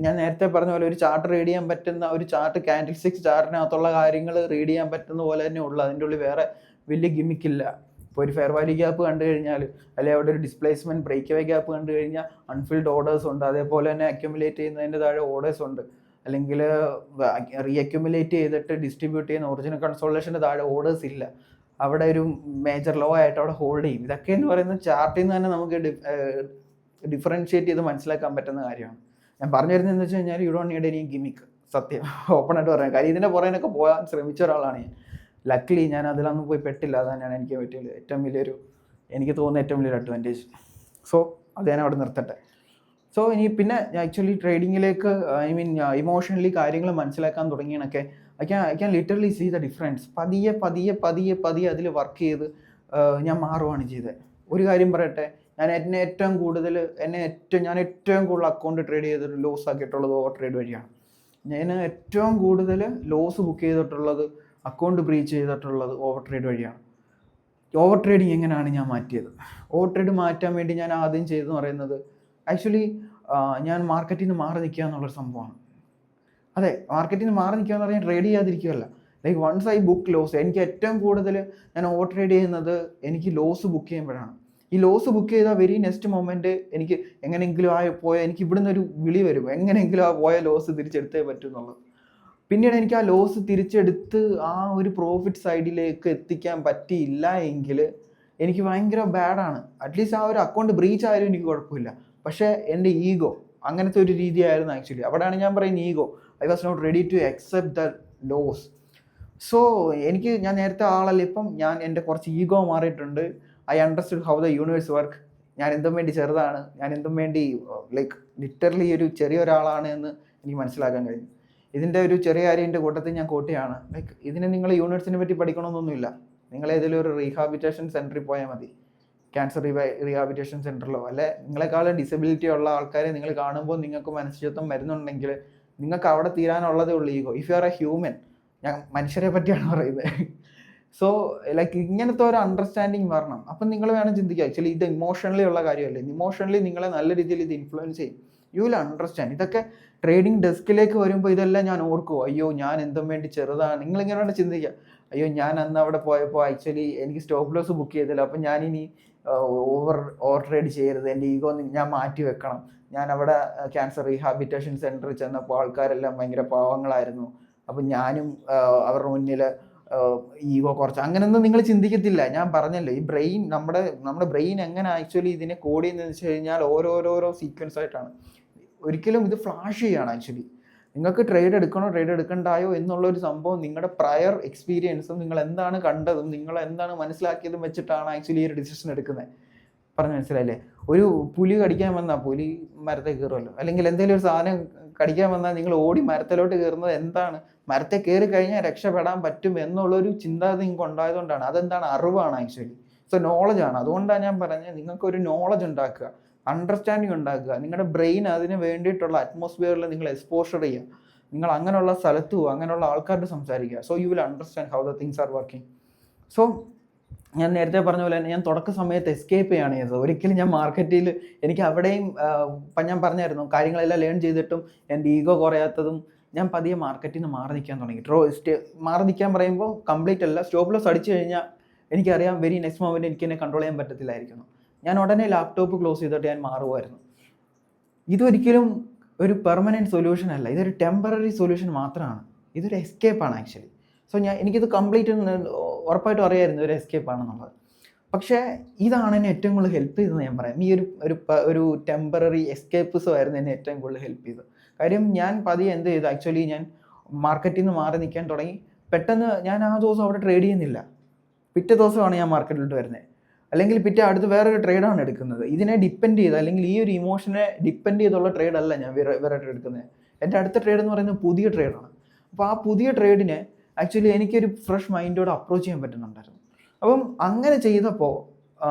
ഞാൻ നേരത്തെ പറഞ്ഞ പോലെ ഒരു ചാർട്ട് റീഡ് ചെയ്യാൻ പറ്റുന്ന ഒരു ചാർട്ട്, ക്യാൻഡിൽ സ്റ്റിക്സ് ചാർട്ടിനകത്തുള്ള കാര്യങ്ങൾ റീഡ് ചെയ്യാൻ പറ്റുന്ന പോലെ തന്നെ ഉള്ളു. അതിൻ്റെ ഉള്ളിൽ വേറെ വലിയ ഗിമിക്കില്ല. ഇപ്പോൾ ഒരു ഫെയർ വാല്യൂ ഗ്യാപ്പ് കണ്ടു കഴിഞ്ഞാൽ, അല്ലെങ്കിൽ അവിടെ ഒരു ഡിസ്പ്ലേസ്മെൻറ്റ് ബ്രേക്ക് അവേ ഗ്യാപ്പ് കണ്ടു കഴിഞ്ഞാൽ അൺഫിൽഡ് ഓർഡേഴ്സ് ഉണ്ട്, അതേപോലെ തന്നെ അക്യുമുലേറ്റ് ചെയ്യുന്നതിൻ്റെ താഴെ ഓർഡേഴ്സ് ഉണ്ട്, അല്ലെങ്കിൽ റീ അക്യുമുലേറ്റ് ചെയ്തിട്ട് ഡിസ്ട്രിബ്യൂട്ട് ചെയ്യുന്ന ഒറിജിനൽ കൺസോളേഷൻ്റെ താഴെ ഓർഡേഴ്സ് ഇല്ല, അവിടെ ഒരു മേജർ ലോ ആയിട്ട് അവിടെ ഹോൾഡ് ചെയ്യും. ഇതൊക്കെ എന്ന് പറയുന്നത് ചാർട്ടിൽ നിന്ന് തന്നെ നമുക്ക് ഡിഫറൻഷിയേറ്റ് ചെയ്ത് മനസ്സിലാക്കാൻ പറ്റുന്ന കാര്യമാണ്. ഞാൻ പറഞ്ഞു വരുന്നതെന്ന് വെച്ച് കഴിഞ്ഞാൽ യു ഡോണ്ട് നീഡ് എനി ഗിമിക്ക്, സത്യം ഓപ്പണായിട്ട് പറയാം. കാര്യം ഇതിൻ്റെ പുറകിനൊക്കെ പോകാൻ ശ്രമിച്ച ഒരാളാണ് ഞാൻ. ലക്കിലി ഞാൻ അതിലൊന്നും പോയി പെട്ടില്ല. അത് തന്നെയാണ് എനിക്ക് പറ്റിയ എനിക്ക് തോന്നുന്ന ഏറ്റവും വലിയൊരു അഡ്വാൻറ്റേജ്. സോ അത് ഞാൻ അവിടെ നിർത്തട്ടെ. സോ ഇനി പിന്നെ ആക്ച്വലി ട്രേഡിങ്ങിലേക്ക് ഇമോഷണലി കാര്യങ്ങൾ മനസ്സിലാക്കാൻ തുടങ്ങിയതൊക്കെ I can literally see the difference. പതിയെ അതിൽ വർക്ക് ചെയ്ത് ഞാൻ മാറുകയാണ് ചെയ്തത്. ഒരു കാര്യം പറയട്ടെ, ഞാൻ ഏറ്റവും കൂടുതൽ അക്കൗണ്ട് ട്രേഡ് ചെയ്തിട്ട് ലോസ് ആക്കിയിട്ടുള്ളത് ഓവർ ട്രേഡ് വഴിയാണ്. ഞാൻ ഏറ്റവും കൂടുതൽ ലോസ് ബുക്ക് ചെയ്തിട്ടുള്ളത്, അക്കൗണ്ട് ബ്രീച്ച് ചെയ്തിട്ടുള്ളത് ഓവർ ട്രേഡ് വഴിയാണ്. ഓവർ ട്രേഡിങ് എങ്ങനെയാണ് ഞാൻ മാറ്റിയത്? ഓവർ ട്രേഡ് മാറ്റാൻ വേണ്ടി ഞാൻ ആദ്യം ചെയ്തെന്ന് പറയുന്നത്, ആക്ച്വലി ഞാൻ മാർക്കറ്റിൽ നിന്ന് മാറി നിൽക്കുക എന്നുള്ളൊരു സംഭവമാണ്. അതെ, മാർക്കറ്റിൽ നിന്ന് മാറി നിൽക്കുക എന്ന് പറഞ്ഞാൽ ട്രേഡ് ചെയ്യാതിരിക്കുകയല്ല. Like once I book loss, എനിക്ക് ഏറ്റവും കൂടുതൽ ഞാൻ ഓവർ ട്രേഡ് ചെയ്യുന്നത് എനിക്ക് ലോസ് ബുക്ക് ചെയ്യുമ്പോഴാണ്. ഈ ലോസ് ബുക്ക് ചെയ്താൽ വെരി നെക്സ്റ്റ് മൊമെൻറ്റ് എനിക്ക് എങ്ങനെയെങ്കിലും എനിക്ക് ഇവിടുന്ന് ഒരു വിളി വരും, എങ്ങനെയെങ്കിലും പോയ ലോസ് തിരിച്ചെടുത്തേ പറ്റും എന്നുള്ളത്. പിന്നീട് എനിക്ക് ആ ലോസ് തിരിച്ചെടുത്ത് ആ ഒരു പ്രോഫിറ്റ് സൈഡിലേക്ക് എത്തിക്കാൻ പറ്റിയില്ല എങ്കിൽ എനിക്ക് ഭയങ്കര ബാഡാണ്. അറ്റ്ലീസ്റ്റ് ആ ഒരു അക്കൗണ്ട് ബ്രീച്ച് ആയാലും എനിക്ക് കുഴപ്പമില്ല. പക്ഷേ എൻ്റെ ഈഗോ അങ്ങനത്തെ ഒരു രീതിയായിരുന്നു ആക്ച്വലി. അവിടെയാണ് ഞാൻ പറയുന്നത് ego. I was not ready to accept the loss. So ഞാൻ നേരത്തെ ആളല്ല, ഇപ്പം എൻ്റെ കുറച്ച് ഈഗോ മാറിയിട്ടുണ്ട്. I understood how the universe work. ഞാൻ എന്തും വേണ്ടി ചെറുതാണ്, ഞാൻ എന്തും വേണ്ടി ലൈക്ക് ലിറ്ററലി ഒരു ചെറിയൊരാളാണ് എന്ന് എനിക്ക് മനസ്സിലാക്കാൻ കഴിഞ്ഞു. ഇതിൻ്റെ ഒരു ചെറിയ കാര്യത്തിൻ്റെ കൂട്ടത്തിൽ ഞാൻ കോട്ടിയാണ്. ലൈക്ക് ഇതിന് നിങ്ങൾ യൂണിവേഴ്സിനെ പറ്റി പഠിക്കണമെന്നൊന്നുമില്ല. നിങ്ങൾ ഏതെങ്കിലും ഒരു റീഹാബിറ്റേഷൻ സെൻറ്ററിൽ പോയാൽ മതി, ക്യാൻസർ റീഹാബിറ്റേഷൻ സെൻറ്ററിലോ, അല്ലെ നിങ്ങളെക്കാളും ഡിസബിലിറ്റി ഉള്ള ആൾക്കാരെ നിങ്ങൾ കാണുമ്പോൾ നിങ്ങൾക്ക് മനസ്സിലാക്കാൻ വരുന്നുണ്ടെങ്കിൽ നിങ്ങൾക്ക് അവിടെ തീരാനുള്ളതേ ഉള്ളൂ ego. If you R A human, ഞാൻ മനുഷ്യരെ പറ്റിയാണ് പറയുന്നത്. സോ ലൈക്ക് ഇങ്ങനത്തെ ഒരു അണ്ടർസ്റ്റാൻഡിങ് വരണം. അപ്പം നിങ്ങൾ വേണം ചിന്തിക്കുക, ആക്ച്വലി ഇത് ഇമോഷണലി ഉള്ള കാര്യമല്ലേ, ഇമോഷണലി നിങ്ങളെ നല്ല രീതിയിൽ ഇത് ഇൻഫ്ലുവൻസ് ചെയ്യും. You will understand. ഇതൊക്കെ ട്രേഡിംഗ് ഡെസ്കിലേക്ക് വരുമ്പോൾ ഇതെല്ലാം ഞാൻ ഓർക്കുമോ, അയ്യോ ഞാൻ എന്തും വേണ്ടി ചെറുതാണ്. നിങ്ങളിങ്ങനെ വേണം ചിന്തിക്കുക, അയ്യോ ഞാൻ അന്ന് അവിടെ പോയപ്പോൾ ആക്ച്വലി എനിക്ക് സ്റ്റോപ്പ് ലോസ് ബുക്ക് ചെയ്തില്ല, അപ്പം ഞാനിനി ഓവർ ട്രേഡ് ചെയ്യരുത്, എൻ്റെ ഈഗോ ഞാൻ മാറ്റി വെക്കണം. ഞാൻ അവിടെ ക്യാൻസർ റീഹാബിറ്റേഷൻ സെൻറ്ററിൽ ചെന്നപ്പോൾ ആൾക്കാരെല്ലാം ഭയങ്കര പാവങ്ങളായിരുന്നു, അപ്പം ഞാനും അവരുടെ മുന്നിൽ ഈഗോ കുറച്ച് അങ്ങനെയൊന്നും നിങ്ങൾ ചിന്തിക്കത്തില്ല. ഞാൻ പറഞ്ഞല്ലോ, ഈ ബ്രെയിൻ നമ്മുടെ ബ്രെയിൻ എങ്ങനെ ആക്ച്വലി ഇതിനെ കോഡ് ചെയ്യുന്നതെന്ന് വെച്ച് കഴിഞ്ഞാൽ ഓരോരോരോ സീക്വൻസ് ആയിട്ടാണ്. ഒരിക്കലും ഇത് ഫ്ലാഷ് ചെയ്യാണ് ആക്ച്വലി. നിങ്ങൾക്ക് ട്രേഡ് എടുക്കണോ ട്രേഡ് എടുക്കണ്ടായോ എന്നുള്ളൊരു സംഭവം നിങ്ങളുടെ പ്രയർ എക്സ്പീരിയൻസും നിങ്ങൾ എന്താണ് കണ്ടതും നിങ്ങൾ എന്താണ് മനസ്സിലാക്കിയതും വെച്ചിട്ടാണ് ആക്ച്വലി ഈ ഒരു ഡിസിഷൻ എടുക്കുന്നത്. പറഞ്ഞ് മനസ്സിലായില്ലേ? ഒരു പുലി കടിക്കാൻ വന്നാൽ പുലി മരത്തെ കയറുമല്ലോ, അല്ലെങ്കിൽ എന്തെങ്കിലും ഒരു സാധനം കടിക്കാൻ വന്നാൽ നിങ്ങൾ ഓടി മരത്തിലോട്ട് കയറുന്നത് എന്താണ്? മരത്തെ കയറി കഴിഞ്ഞാൽ രക്ഷപ്പെടാൻ പറ്റും എന്നുള്ളൊരു ചിന്താഗതി നിങ്ങൾക്ക് ഉണ്ടായതുകൊണ്ടാണ്. അതെന്താണ്? അറിവാണ് ആക്ച്വലി. സോ നോളജാണ്. അതുകൊണ്ടാണ് ഞാൻ പറഞ്ഞത്, നിങ്ങൾക്കൊരു നോളജ് ഉണ്ടാക്കുക, അണ്ടർസ്റ്റാൻഡിങ് ഉണ്ടാക്കുക, നിങ്ങളുടെ ബ്രെയിൻ അതിന് വേണ്ടിയിട്ടുള്ള അറ്റ്മോസ്ഫിയറിൽ നിങ്ങൾ എക്സ്പോഷർ ചെയ്യുക, നിങ്ങൾ അങ്ങനെയുള്ള സ്ഥലത്ത് പോകുക, അങ്ങനെയുള്ള ആൾക്കാരോട് സംസാരിക്കുക. So you will understand how the things are working. So ഞാൻ നേരത്തെ പറഞ്ഞ പോലെ തന്നെ ഞാൻ തുടക്ക സമയത്ത് എസ്കേപ്പ് ചെയ്യാണ് ചെയ്തത്. ഒരിക്കലും ഞാൻ മാർക്കറ്റിൽ എനിക്ക് അവിടെയും ഞാൻ പറഞ്ഞായിരുന്നു കാര്യങ്ങളെല്ലാം ലേൺ ചെയ്തിട്ടും എൻ്റെ ഈഗോ കുറയാത്തതും ഞാൻ പതിയെ മാർക്കറ്റിൽ നിന്ന് മാറി നിൽക്കാൻ തുടങ്ങി. മാറി നിൽക്കാൻ പറയുമ്പോൾ കംപ്ലീറ്റ് അല്ല, സ്റ്റോപ്പ് ലോസ് അടിച്ചു കഴിഞ്ഞാൽ എനിക്കറിയാം വെരി നെക്സ്റ്റ് മൊമെൻറ്റ് എനിക്ക് എന്നെ കൺട്രോൾ ചെയ്യാൻ പറ്റത്തില്ലായിരിക്കുന്നു. ഞാൻ ഉടനെ ലാപ്ടോപ്പ് ക്ലോസ് ചെയ്തിട്ട് ഞാൻ മാറുമായിരുന്നു. ഇതൊരിക്കലും ഒരു പെർമനൻറ്റ് സൊല്യൂഷൻ അല്ല, ഇതൊരു ടെമ്പററി സൊല്യൂഷൻ മാത്രമാണ്. ഇതൊരു എസ്കേപ്പാണ് ആക്ച്വലി. സോ എനിക്കിത് കംപ്ലീറ്റ് ഉറപ്പായിട്ടും അറിയായിരുന്നു ഒരു എസ്കേപ്പ് ആണെന്നുള്ളത്. പക്ഷേ ഇതാണ് എന്നെ ഏറ്റവും കൂടുതൽ ഹെൽപ്പ് ചെയ്തതെന്ന് ഞാൻ പറയാം. ഈ ഒരു ടെമ്പററി എസ്കേപ്പിസം ആയിരുന്നു എന്നെ ഏറ്റവും കൂടുതൽ ഹെൽപ്പ് ചെയ്തത്. കാര്യം ഞാൻ പതിയെ എന്ത് ചെയ്തു, ആക്ച്വലി ഞാൻ മാർക്കറ്റിൽ നിന്ന് മാറി നിൽക്കാൻ തുടങ്ങി. പെട്ടെന്ന് ഞാൻ ആ ദിവസം അവിടെ ട്രേഡ് ചെയ്യുന്നില്ല, പിറ്റേ ദിവസമാണ് ഞാൻ മാർക്കറ്റിലോട്ട് വരുന്നത്, അല്ലെങ്കിൽ പിറ്റേ അടുത്ത് വേറൊരു ട്രേഡാണ് എടുക്കുന്നത്. ഇതിനെ ഡിപ്പെൻഡ് ചെയ്ത് അല്ലെങ്കിൽ ഈ ഒരു ഇമോഷനെ ഡിപ്പെൻഡ് ചെയ്തുള്ള ട്രേഡല്ല ഞാൻ വേറെ എടുക്കുന്നത്. എൻ്റെ അടുത്ത ട്രേഡ് എന്ന് പറയുന്നത് പുതിയ ട്രേഡാണ്. അപ്പോൾ ആ പുതിയ ട്രേഡിനെ ആക്ച്വലി എനിക്കൊരു ഫ്രഷ് മൈൻഡോട് അപ്രോച്ച് ചെയ്യാൻ പറ്റുന്നുണ്ടായിരുന്നു. അപ്പം അങ്ങനെ ചെയ്തപ്പോൾ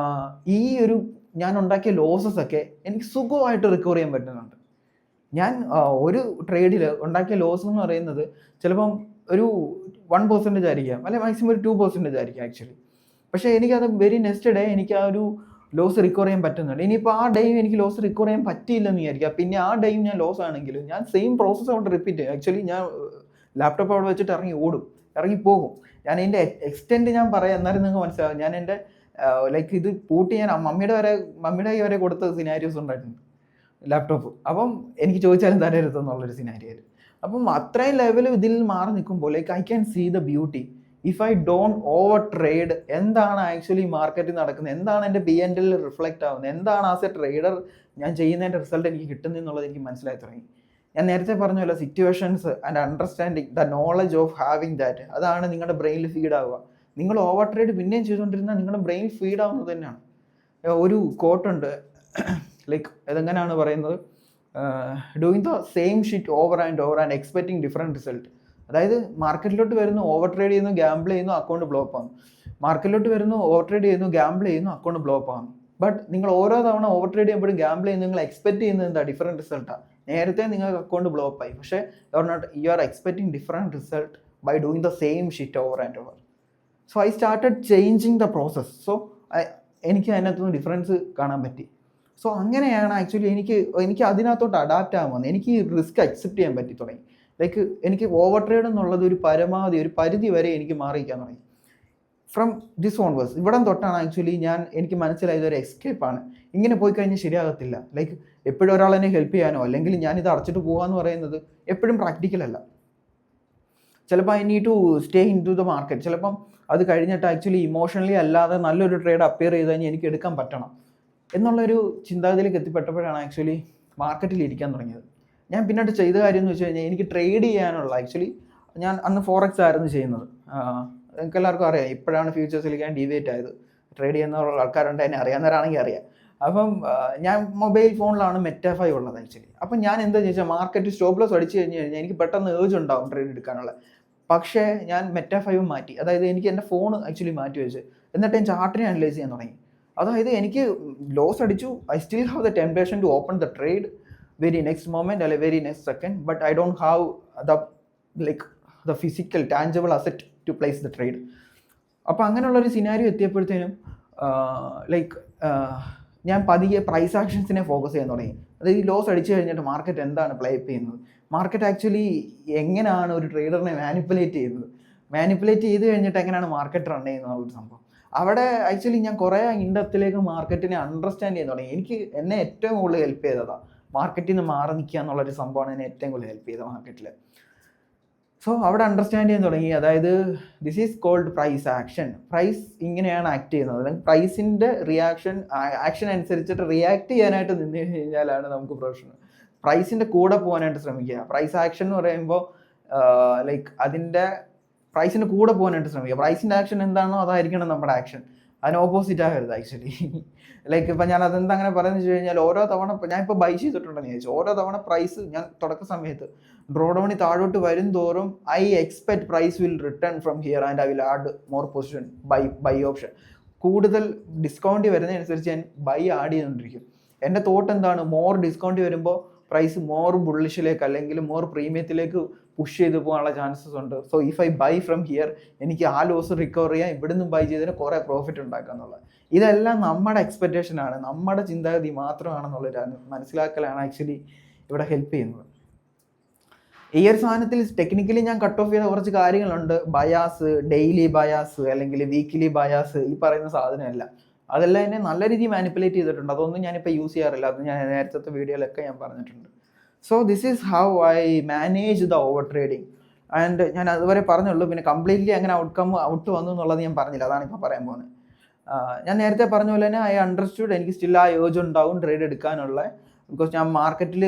ഈ ഒരു ഞാൻ ഉണ്ടാക്കിയ ലോസസ് ഒക്കെ എനിക്ക് സുഖമായിട്ട് റിക്കവർ ചെയ്യാൻ പറ്റുന്നുണ്ട്. ഞാൻ ഒരു ട്രേഡിൽ ഉണ്ടാക്കിയ ലോസ് എന്ന് പറയുന്നത് ചിലപ്പം ഒരു 1% ആയിരിക്കാം, അല്ലെങ്കിൽ മാക്സിമം ഒരു 2% ആയിരിക്കും ആക്ച്വലി. പക്ഷേ എനിക്കത് വെരി നെക്സ്റ്റ് ഡേ എനിക്ക് ആ ഒരു ലോസ് റിക്കവർ ചെയ്യാൻ പറ്റുന്നുണ്ട്. ഇനിയിപ്പോൾ ആ ഡേയും എനിക്ക് ലോസ് റിക്കവർ ചെയ്യാൻ പറ്റിയില്ലെന്ന് വിചാരിക്കുക, പിന്നെ ആ ഡേയും ഞാൻ ലോസ് ആണെങ്കിലും ഞാൻ സെയിം പ്രോസസ്സ് അവിടെ റിപ്പീറ്റ് ചെയ്യും. ആക്ച്വലി ഞാൻ ലാപ്ടോപ്പ് അവിടെ വെച്ചിട്ട് ഇറങ്ങിപ്പോകും. ഞാൻ എൻ്റെ എക്സ്റ്റെൻഡ് ഞാൻ പറയാം, എന്നാലും നിങ്ങൾക്ക് മനസ്സിലാവും. ഞാൻ എൻ്റെ ലൈക്ക് ഇത് പൂട്ടി ഞാൻ മമ്മിയുടെ വരെ കൊടുത്ത സിനാരിയോസ് ഉണ്ടായിട്ടുണ്ട് ലാപ്ടോപ്പ്. അപ്പം എനിക്ക് ചോദിച്ചാലും തരരുതെന്നുള്ളൊരു സിനാരിയോയിൽ. അപ്പം അത്രയും ലെവൽ ഇതിൽ മാറി നിൽക്കുമ്പോൾ like I can see the beauty. If I don't over trade, എന്താണ് ആക്ച്വലി മാർക്കറ്റിൽ നടക്കുന്നത്, എന്താണ് എൻ്റെ P&L റിഫ്ലക്റ്റ് ആവുന്നത്, എന്താണ് ആസ് എ ട്രേഡർ ഞാൻ ചെയ്യുന്നതിൻ്റെ റിസൾട്ട് എനിക്ക് കിട്ടുന്നത് എന്നുള്ളത് എനിക്ക് മനസ്സിലായി തുടങ്ങി. ഞാൻ നേരത്തെ പറഞ്ഞല്ലോ, situations and understanding the knowledge of having that, അതാണ് നിങ്ങളുടെ ബ്രെയിനിൽ ഫീഡ് ആവുക. നിങ്ങൾ ഓവർ ട്രേഡ് പിന്നെയും ചെയ്തുകൊണ്ടിരുന്നാൽ നിങ്ങളുടെ ബ്രെയിൻ ഫീഡ് ആവുന്നത് തന്നെയാണ്. ഒരു കോട്ടുണ്ട്, ലൈക്ക് ഇതെങ്ങനെയാണ് പറയുന്നത്, doing the same shit over and expecting different result. അതായത് മാർക്കറ്റിലോട്ട് വരുന്നു, ഓവർ ട്രേഡ് ചെയ്യുന്നു, ഗാംബിൾ ചെയ്യുന്നു, അക്കൗണ്ട് ബ്ലോപ്പ് ആകും. മാർക്കറ്റിലോട്ട് വരുന്നു, ഓവർ ട്രേഡ് ചെയ്യുന്നു, ഗാംബിൾ ചെയ്യുന്നു, അക്കൗണ്ട് ബ്ലോപ്പ് ആകും. ബട്ട് നിങ്ങൾ ഓരോ തവണ ഓവർ ട്രേഡ് ചെയ്യുമ്പോഴും ഗാംബിൾ ചെയ്യുന്നു, നിങ്ങൾ എക്സ്പെക്ട് ചെയ്യുന്നത് എന്താ? ഡിഫറെൻറ്റ് റിസൾട്ടാണ്. നേരത്തെ നിങ്ങൾക്ക് അക്കൗണ്ട് ബ്ലോപ്പ് ആയി, പക്ഷേ you are expecting different result by doing the same shit over and over. So I started changing the process. So എനിക്ക് അതിനകത്തുനിന്ന് ഡിഫറൻസ് കാണാൻ പറ്റി. സോ അങ്ങനെയാണ് ആക്ച്വലി എനിക്ക് അതിനകത്തോട്ട് അഡാപ്റ്റ് ആകാൻ വന്നത്. എനിക്ക് റിസ്ക് അക്സെപ്റ്റ് ചെയ്യാൻ പറ്റി തുടങ്ങി. ലൈക്ക് എനിക്ക് ഓവർ ട്രേഡ് എന്നുള്ളത് ഒരു പരമാവധി ഒരു പരിധി വരെ എനിക്ക് മാറിയിരിക്കാൻ തുടങ്ങി. ഫ്രം ദിസ് ഓൺവേഴ്സ് ഇവിടെ തൊട്ടാണ് ആക്ച്വലി എനിക്ക് മനസ്സിലായത് ഒരു എസ്കേപ്പാണ്. ഇങ്ങനെ പോയി കഴിഞ്ഞാൽ ശരിയാകത്തില്ല. ലൈക്ക് എപ്പോഴും ഒരാൾ എന്നെ ഹെൽപ്പ് ചെയ്യാനോ അല്ലെങ്കിൽ ഞാനിത് അടച്ചിട്ട് പോകാമെന്ന് പറയുന്നത് എപ്പോഴും പ്രാക്ടിക്കലല്ല. ചിലപ്പോൾ I need to stay in to the market. ചിലപ്പം അത് കഴിഞ്ഞിട്ട് ആക്ച്വലി ഇമോഷണലി അല്ലാതെ നല്ലൊരു ട്രേഡ് അപ്പിയർ ചെയ്ത് കഴിഞ്ഞാൽ എനിക്ക് എടുക്കാൻ പറ്റണം എന്നുള്ളൊരു ചിന്താഗതിയിലേക്ക് എത്തിപ്പെട്ടപ്പോഴാണ് ആക്ച്വലി മാർക്കറ്റിൽ ഇരിക്കാൻ തുടങ്ങിയത്. ഞാൻ പിന്നീട് ചെയ്ത കാര്യം എന്ന് വെച്ച് കഴിഞ്ഞാൽ എനിക്ക് ട്രേഡ് ചെയ്യാനുള്ള ആക്ച്വലി ഞാൻ അന്ന് ഫോറക്സ് ആയിരുന്നു ചെയ്യുന്നത്. നിങ്ങൾക്ക് എല്ലാവർക്കും അറിയാം, ഇപ്പോഴാണ് ഫ്യൂച്ചേഴ്സിലേക്ക് ഞാൻ ഡീവിയേറ്റ് ആയത്. ട്രേഡ് ചെയ്യുന്ന ആൾക്കാരുണ്ട്, എന്നെ അറിയാവുന്നവരാണെങ്കിൽ അറിയാം. അപ്പം ഞാൻ മൊബൈൽ ഫോണിലാണ് മെറ്റാഫൈ ഉള്ളത് ആക്ച്വലി. അപ്പം ഞാൻ എന്താ ചോദിച്ചാൽ മാർക്കറ്റ് സ്റ്റോപ്പ് ലോസ് അടിച്ചു കഴിഞ്ഞാൽ എനിക്ക് പെട്ടെന്ന് ഏർജ് ഉണ്ടാവും ട്രേഡ് എടുക്കാനുള്ള. പക്ഷേ ഞാൻ മെറ്റാഫൈവും മാറ്റി. അതായത് എനിക്ക് എൻ്റെ ഫോൺ ആക്ച്വലി മാറ്റി വെച്ച് എന്നിട്ട് ഞാൻ ചാർട്ടിനെ അനലൈസ് ചെയ്യാൻ തുടങ്ങി. അതായത് എനിക്ക് ലോസ് അടിച്ചു, I still have the temptation to open the trade very next moment അല്ലെങ്കിൽ very next second, but I don't have the physical tangible asset to place the trade. അപ്പോൾ അങ്ങനെയുള്ളൊരു സിനാരിയോ എത്തിയപ്പോഴത്തേനും ലൈക്ക് ഞാൻ പതിയെ പ്രൈസ് ആക്ഷൻസിനെ ഫോക്കസ് ചെയ്യാൻ തുടങ്ങി. അതായത് ഈ loss അടിച്ചു കഴിഞ്ഞിട്ട് മാർക്കറ്റ് എന്താണ് പ്ലേ ചെയ്യുന്നത്, മാർക്കറ്റ് ആക്ച്വലി എങ്ങനെയാണ് ഒരു ട്രേഡറിനെ മാനിപ്പുലേറ്റ് ചെയ്ത് കഴിഞ്ഞിട്ട് എങ്ങനെയാണ് മാർക്കറ്റ് റൺ ചെയ്യുന്നത് ഒരു സംഭവം. അവിടെ ആക്ച്വലി ഞാൻ കുറേ ഇൻഡെപ്തിലേക്ക് മാർക്കറ്റിനെ അണ്ടർസ്റ്റാൻഡ് ചെയ്യാൻ തുടങ്ങി. എന്നെ ഏറ്റവും കൂടുതൽ ഹെൽപ്പ് ചെയ്തതാണ് മാർക്കറ്റിൽ നിന്ന് മാറി നിൽക്കുക എന്നുള്ളൊരു സംഭവമാണ് എന്നെ ഏറ്റവും കൂടുതൽ ഹെൽപ്പ് ചെയ്തത് മാർക്കറ്റിൽ. സോ അവിടെ അണ്ടർസ്റ്റാൻഡ് ചെയ്യാൻ തുടങ്ങി. അതായത് this is called price action. Price ഇങ്ങനെയാണ് ആക്ട് ചെയ്യുന്നത്. അല്ലെങ്കിൽ പ്രൈസിൻ്റെ ആക്ഷൻ അനുസരിച്ചിട്ട് റിയാക്ട് ചെയ്യാനായിട്ട് നിന്ന് കഴിഞ്ഞാലാണ് നമുക്ക് പ്രൊഫഷൻ. പ്രൈസിൻ്റെ കൂടെ പോകാനായിട്ട് ശ്രമിക്കുക. പ്രൈസ് ആക്ഷൻ എന്ന് പറയുമ്പോൾ ലൈക്ക് അതിൻ്റെ പ്രൈസിൻ്റെ കൂടെ പോകാനായിട്ട് ശ്രമിക്കുക. പ്രൈസിൻ്റെ ആക്ഷൻ എന്താണോ അതായിരിക്കണം നമ്മുടെ ആക്ഷൻ. അതിന് ഓപ്പോസിറ്റ് ആകരുത് ആക്ച്വലി. ലൈക്ക് ഇപ്പം ഞാൻ അതെന്താ അങ്ങനെ പറയുന്നത് വെച്ച് കഴിഞ്ഞാൽ, ഓരോ തവണ ഞാനിപ്പോൾ ബൈ ചെയ്തിട്ടുണ്ടെന്ന് ചോദിച്ചു, ഓരോ തവണ പ്രൈസ് ഞാൻ തുടക്ക സമയത്ത് ഡ്രോഡൗണിൽ താഴോട്ട് വരും തോറും I expect price will return from here and I will add more position by option. കൂടുതൽ ഡിസ്കൗണ്ട് വരുന്നതനുസരിച്ച് ഞാൻ ബൈ ആഡ് ചെയ്തുകൊണ്ടിരിക്കും. എൻ്റെ തോട്ട് എന്താണ്, മോർ ഡിസ്കൗണ്ട് വരുമ്പോൾ പ്രൈസ് മോർ ബുള്ളിഷിലേക്ക് അല്ലെങ്കിൽ മോർ പ്രീമിയത്തിലേക്ക് പുഷ് ചെയ്ത് പോകാനുള്ള ചാൻസസ് ഉണ്ട്. So if I buy from here, എനിക്ക് ആ ലോസ് റിക്കവർ ചെയ്യാൻ ഇവിടുന്ന് ബൈ ചെയ്തതിന് കുറേ പ്രോഫിറ്റ് ഉണ്ടാക്കുക എന്നുള്ളത്. ഇതെല്ലാം നമ്മുടെ എക്സ്പെക്റ്റേഷനാണ്, നമ്മുടെ ചിന്താഗതി മാത്രമാണെന്നുള്ളൊരു മനസ്സിലാക്കലാണ് ആക്ച്വലി ഇവിടെ ഹെൽപ്പ് ചെയ്യുന്നത്. ഈ ഒരു സാധനത്തിൽ ടെക്നിക്കലി ഞാൻ കട്ട് ഓഫ് ചെയ്ത കുറച്ച് കാര്യങ്ങളുണ്ട്. ബയാസ്, ഡെയിലി ബയാസ് അല്ലെങ്കിൽ വീക്കിലി ബയാസ്, ഈ പറയുന്ന സാധനമല്ല, അതെല്ലാം എന്നെ നല്ല രീതിയിൽ മാനിപ്പുലേറ്റ് ചെയ്തിട്ടുണ്ട്. അതൊന്നും ഞാനിപ്പോൾ യൂസ് ചെയ്യാറില്ല. അത് ഞാൻ നേരത്തെ വീഡിയോയിലൊക്കെ ഞാൻ പറഞ്ഞിട്ടുണ്ട്. So this is how I manage the over trading. And ഞാൻ അതുവരെ പറഞ്ഞുള്ളൂ. പിന്നെ കംപ്ലീറ്റ്ലി അങ്ങനെ ഔട്ട് വന്നു എന്നുള്ളത് ഞാൻ പറഞ്ഞില്ല. അതാണ് ഇപ്പോൾ പറയാൻ പോകുന്നത്. ഞാൻ നേരത്തെ പറഞ്ഞ പോലെ തന്നെ ഐ അണ്ടർസ്റ്റുഡ് എനിക്ക് സ്റ്റിൽ ആ ഏർജ് ഉണ്ടാവും ട്രേഡ് എടുക്കാനുള്ള. ബിക്കോസ് ഞാൻ മാർക്കറ്റിൽ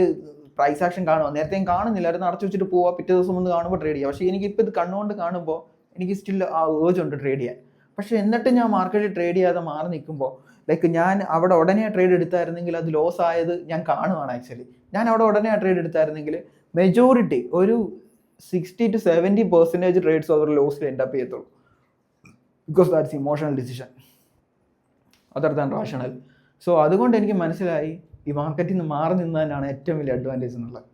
പ്രൈസ് ആക്ഷൻ കാണുക, നേരത്തെ ഞാൻ കാണുന്നില്ലായിരുന്നു, അടച്ചു വെച്ചിട്ട് പോവുക, പിറ്റേ ദിവസം വന്ന് കാണുമ്പോൾ ട്രേഡ് ചെയ്യുക. പക്ഷേ എനിക്കിപ്പോൾ ഇത് കണ്ണുകൊണ്ട് കാണുമ്പോൾ എനിക്ക് സ്റ്റിൽ ആ ഏർജ് ഉണ്ട് ട്രേഡ് ചെയ്യാൻ. പക്ഷേ എന്നിട്ട് ഞാൻ മാർക്കറ്റിൽ ട്രേഡ് ചെയ്യാതെ മാറി നിൽക്കുമ്പോൾ ലൈക്ക് ഞാൻ അവിടെ ഉടനെ ട്രേഡ് എടുത്തായിരുന്നെങ്കിൽ അത് ലോസ് ആയത് ഞാൻ കാണുവാണ്. ആക്ച്വലി ഞാൻ അവിടെ ഉടനെ ട്രേഡ് എടുത്തായിരുന്നെങ്കിൽ മെജോറിറ്റി ഒരു 60 to 70% ട്രേഡ്സ് അവർ ലോസിൽ എൻഡപ്പ് ചെയ്യത്തുള്ളൂ. Because that's emotional decision other than rational. So അതുകൊണ്ട് എനിക്ക് മനസ്സിലായി ഈ മാർക്കറ്റിൽ നിന്ന് മാറി നിന്നതിനാണ് ഏറ്റവും വലിയ അഡ്വാൻറ്റേജ് എന്നുള്ളത്.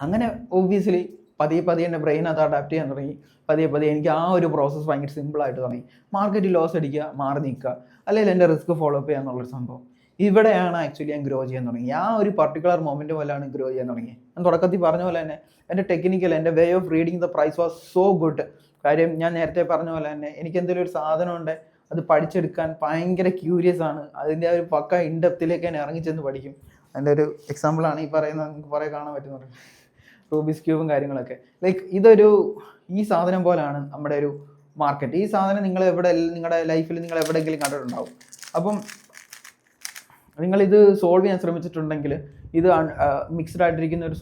അങ്ങനെ ഒബ്വിയസ്ലി പതിയെ എൻ്റെ ബ്രെയിൻ അത് അഡാപ്റ്റ് ചെയ്യാൻ തുടങ്ങി. പതിയെ എനിക്ക് ആ ഒരു പ്രോസസ്സ് ഭയങ്കര സിമ്പിളായിട്ട് തുടങ്ങി. മാർക്കറ്റിൽ ലോസ് അടിക്കുക, മാറി നിൽക്കുക, അല്ലെങ്കിൽ എൻ്റെ റിസ്ക് ഫോളോ അപ്പ് ചെയ്യുക എന്നുള്ളൊരു സംഭവം. ഇവിടെയാണ് ആക്ച്വലി ഞാൻ ഗ്രോ ചെയ്യാൻ തുടങ്ങി. ആ ഒരു പർട്ടിക്കുലർ മൊമെൻറ്റ് പോലെയാണ് ഗ്രോ ചെയ്യാൻ തുടങ്ങി. ഞാൻ തുടക്കത്തിൽ പറഞ്ഞ പോലെ തന്നെ എൻ്റെ ടെക്നിക്കൽ, എൻ്റെ way of reading the price was so good. കാര്യം ഞാൻ നേരത്തെ പറഞ്ഞ പോലെ തന്നെ എനിക്ക് എന്തെങ്കിലും ഒരു സാധനം ഉണ്ട്, അത് പഠിച്ചെടുക്കാൻ ഭയങ്കര ക്യൂരിയസ് ആണ്. അതിൻ്റെ ഒരു പക്ക ഇൻഡെപ്തിലേക്ക് ഞാൻ ഇറങ്ങിച്ചെന്ന് പഠിക്കും. അതിൻ്റെ ഒരു എക്സാമ്പിളാണ് ഈ പറയുന്നത്. നിങ്ങൾക്ക് കുറേ കാണാൻ പറ്റുന്നുണ്ട്, റൂബിക്സ് ക്യൂബും കാര്യങ്ങളൊക്കെ. ലൈക്ക് ഈ സാധനം പോലെയാണ് നമ്മുടെ ഒരു മാർക്കറ്റ്. ഈ സാധനം നിങ്ങൾ നിങ്ങളുടെ ലൈഫിൽ നിങ്ങൾ എവിടെയെങ്കിലും കണ്ടിട്ടുണ്ടാവും. അപ്പം നിങ്ങളിത് സോൾവ് ചെയ്യാൻ ശ്രമിച്ചിട്ടുണ്ടെങ്കിൽ, ഇത് മിക്സ്ഡ് ആയിട്ടിരിക്കുന്ന ഒരു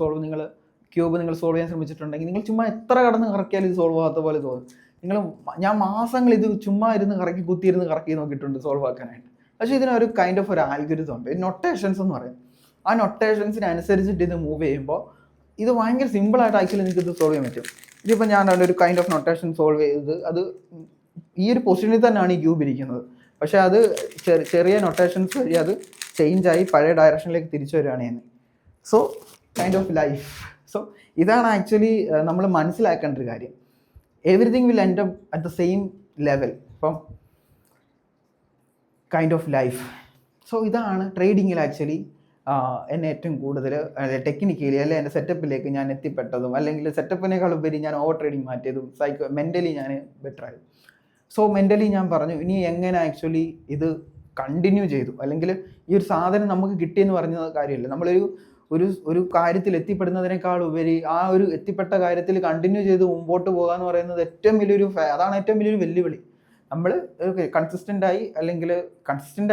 ക്യൂബ് നിങ്ങൾ സോൾവ് ചെയ്യാൻ ശ്രമിച്ചിട്ടുണ്ടെങ്കിൽ, നിങ്ങൾ ചുമ്മാ എത്ര കടന്ന് കറക്കിയാലും ഇത് സോൾവ് ആകാത്ത പോലെ തോന്നും. ഞാൻ മാസങ്ങൾ ഇത് ചുമ്മാ കുത്തിയിരുന്ന് കറക്കി നോക്കിയിട്ടുണ്ട് സോൾവ് ആക്കാനായിട്ട്. പക്ഷേ ഇതിനൊരു കൈൻഡ് ഓഫ് ഒരു ആൽഗോരിതം ഉണ്ട്, നൊട്ടേഷൻസ് എന്ന് പറയും. ആ നൊട്ടേഷൻസിനനുസരിച്ചിട്ട് ഇത് മൂവ് ചെയ്യുമ്പോൾ ഇത് ഭയങ്കര സിമ്പിളായിട്ട് ആക്ച്വലി നിങ്ങൾക്ക് ഇത് സോൾവ് ചെയ്യാൻ പറ്റും. ഇതിപ്പോൾ ഞാൻ ഒരു കൈൻഡ് ഓഫ് നൊട്ടേഷൻ സോൾവ് ചെയ്തത്, അത് ഈ ഒരു പൊസിഷനിൽ തന്നെയാണ് ഈ ക്യൂബ് ഇരിക്കുന്നത്. പക്ഷേ അത് ചെറിയ നൊട്ടേഷൻസ് വഴി അത് ചേഞ്ചായി പഴയ ഡയറക്ഷനിലേക്ക് തിരിച്ചു വരികയാണ് ഞാൻ. So kind of life. So ഇതാണ് ആക്ച്വലി നമ്മൾ മനസ്സിലാക്കേണ്ട ഒരു കാര്യം. Everything will end up at the same level. ഇപ്പം കൈൻഡ് ഓഫ് ലൈഫ്. സോ ഇതാണ് ട്രേഡിങ്ങിൽ ആക്ച്വലി എന്നെ ഏറ്റവും കൂടുതൽ ടെക്നിക്കലി അല്ലെങ്കിൽ എൻ്റെ സെറ്റപ്പിലേക്ക് ഞാൻ എത്തിപ്പെട്ടതും, അല്ലെങ്കിൽ സെറ്റപ്പിനേക്കാൾ ഉപരി ഞാൻ ഓവർ ട്രേഡിങ് മാറ്റിയതും, മെൻ്റലി ഞാൻ ബെറ്ററായി. സോ മെൻ്റലി ഞാൻ പറഞ്ഞു ഇനി എങ്ങനെ ആക്ച്വലി ഇത് കണ്ടിന്യൂ ചെയ്തു, അല്ലെങ്കിൽ ഈ ഒരു സാധനം നമുക്ക് കിട്ടിയെന്ന് പറഞ്ഞ കാര്യമില്ല. ഒരു കാര്യത്തിൽ എത്തിപ്പെടുന്നതിനേക്കാൾ ഉപരി ആ ഒരു എത്തിപ്പെട്ട കാര്യത്തിൽ കണ്ടിന്യൂ ചെയ്ത് മുമ്പോട്ട് പോകുക എന്ന് പറയുന്നത് അതാണ് ഏറ്റവും വലിയൊരു വെല്ലുവിളി. നമ്മൾ കൺസിസ്റ്റൻ്റായി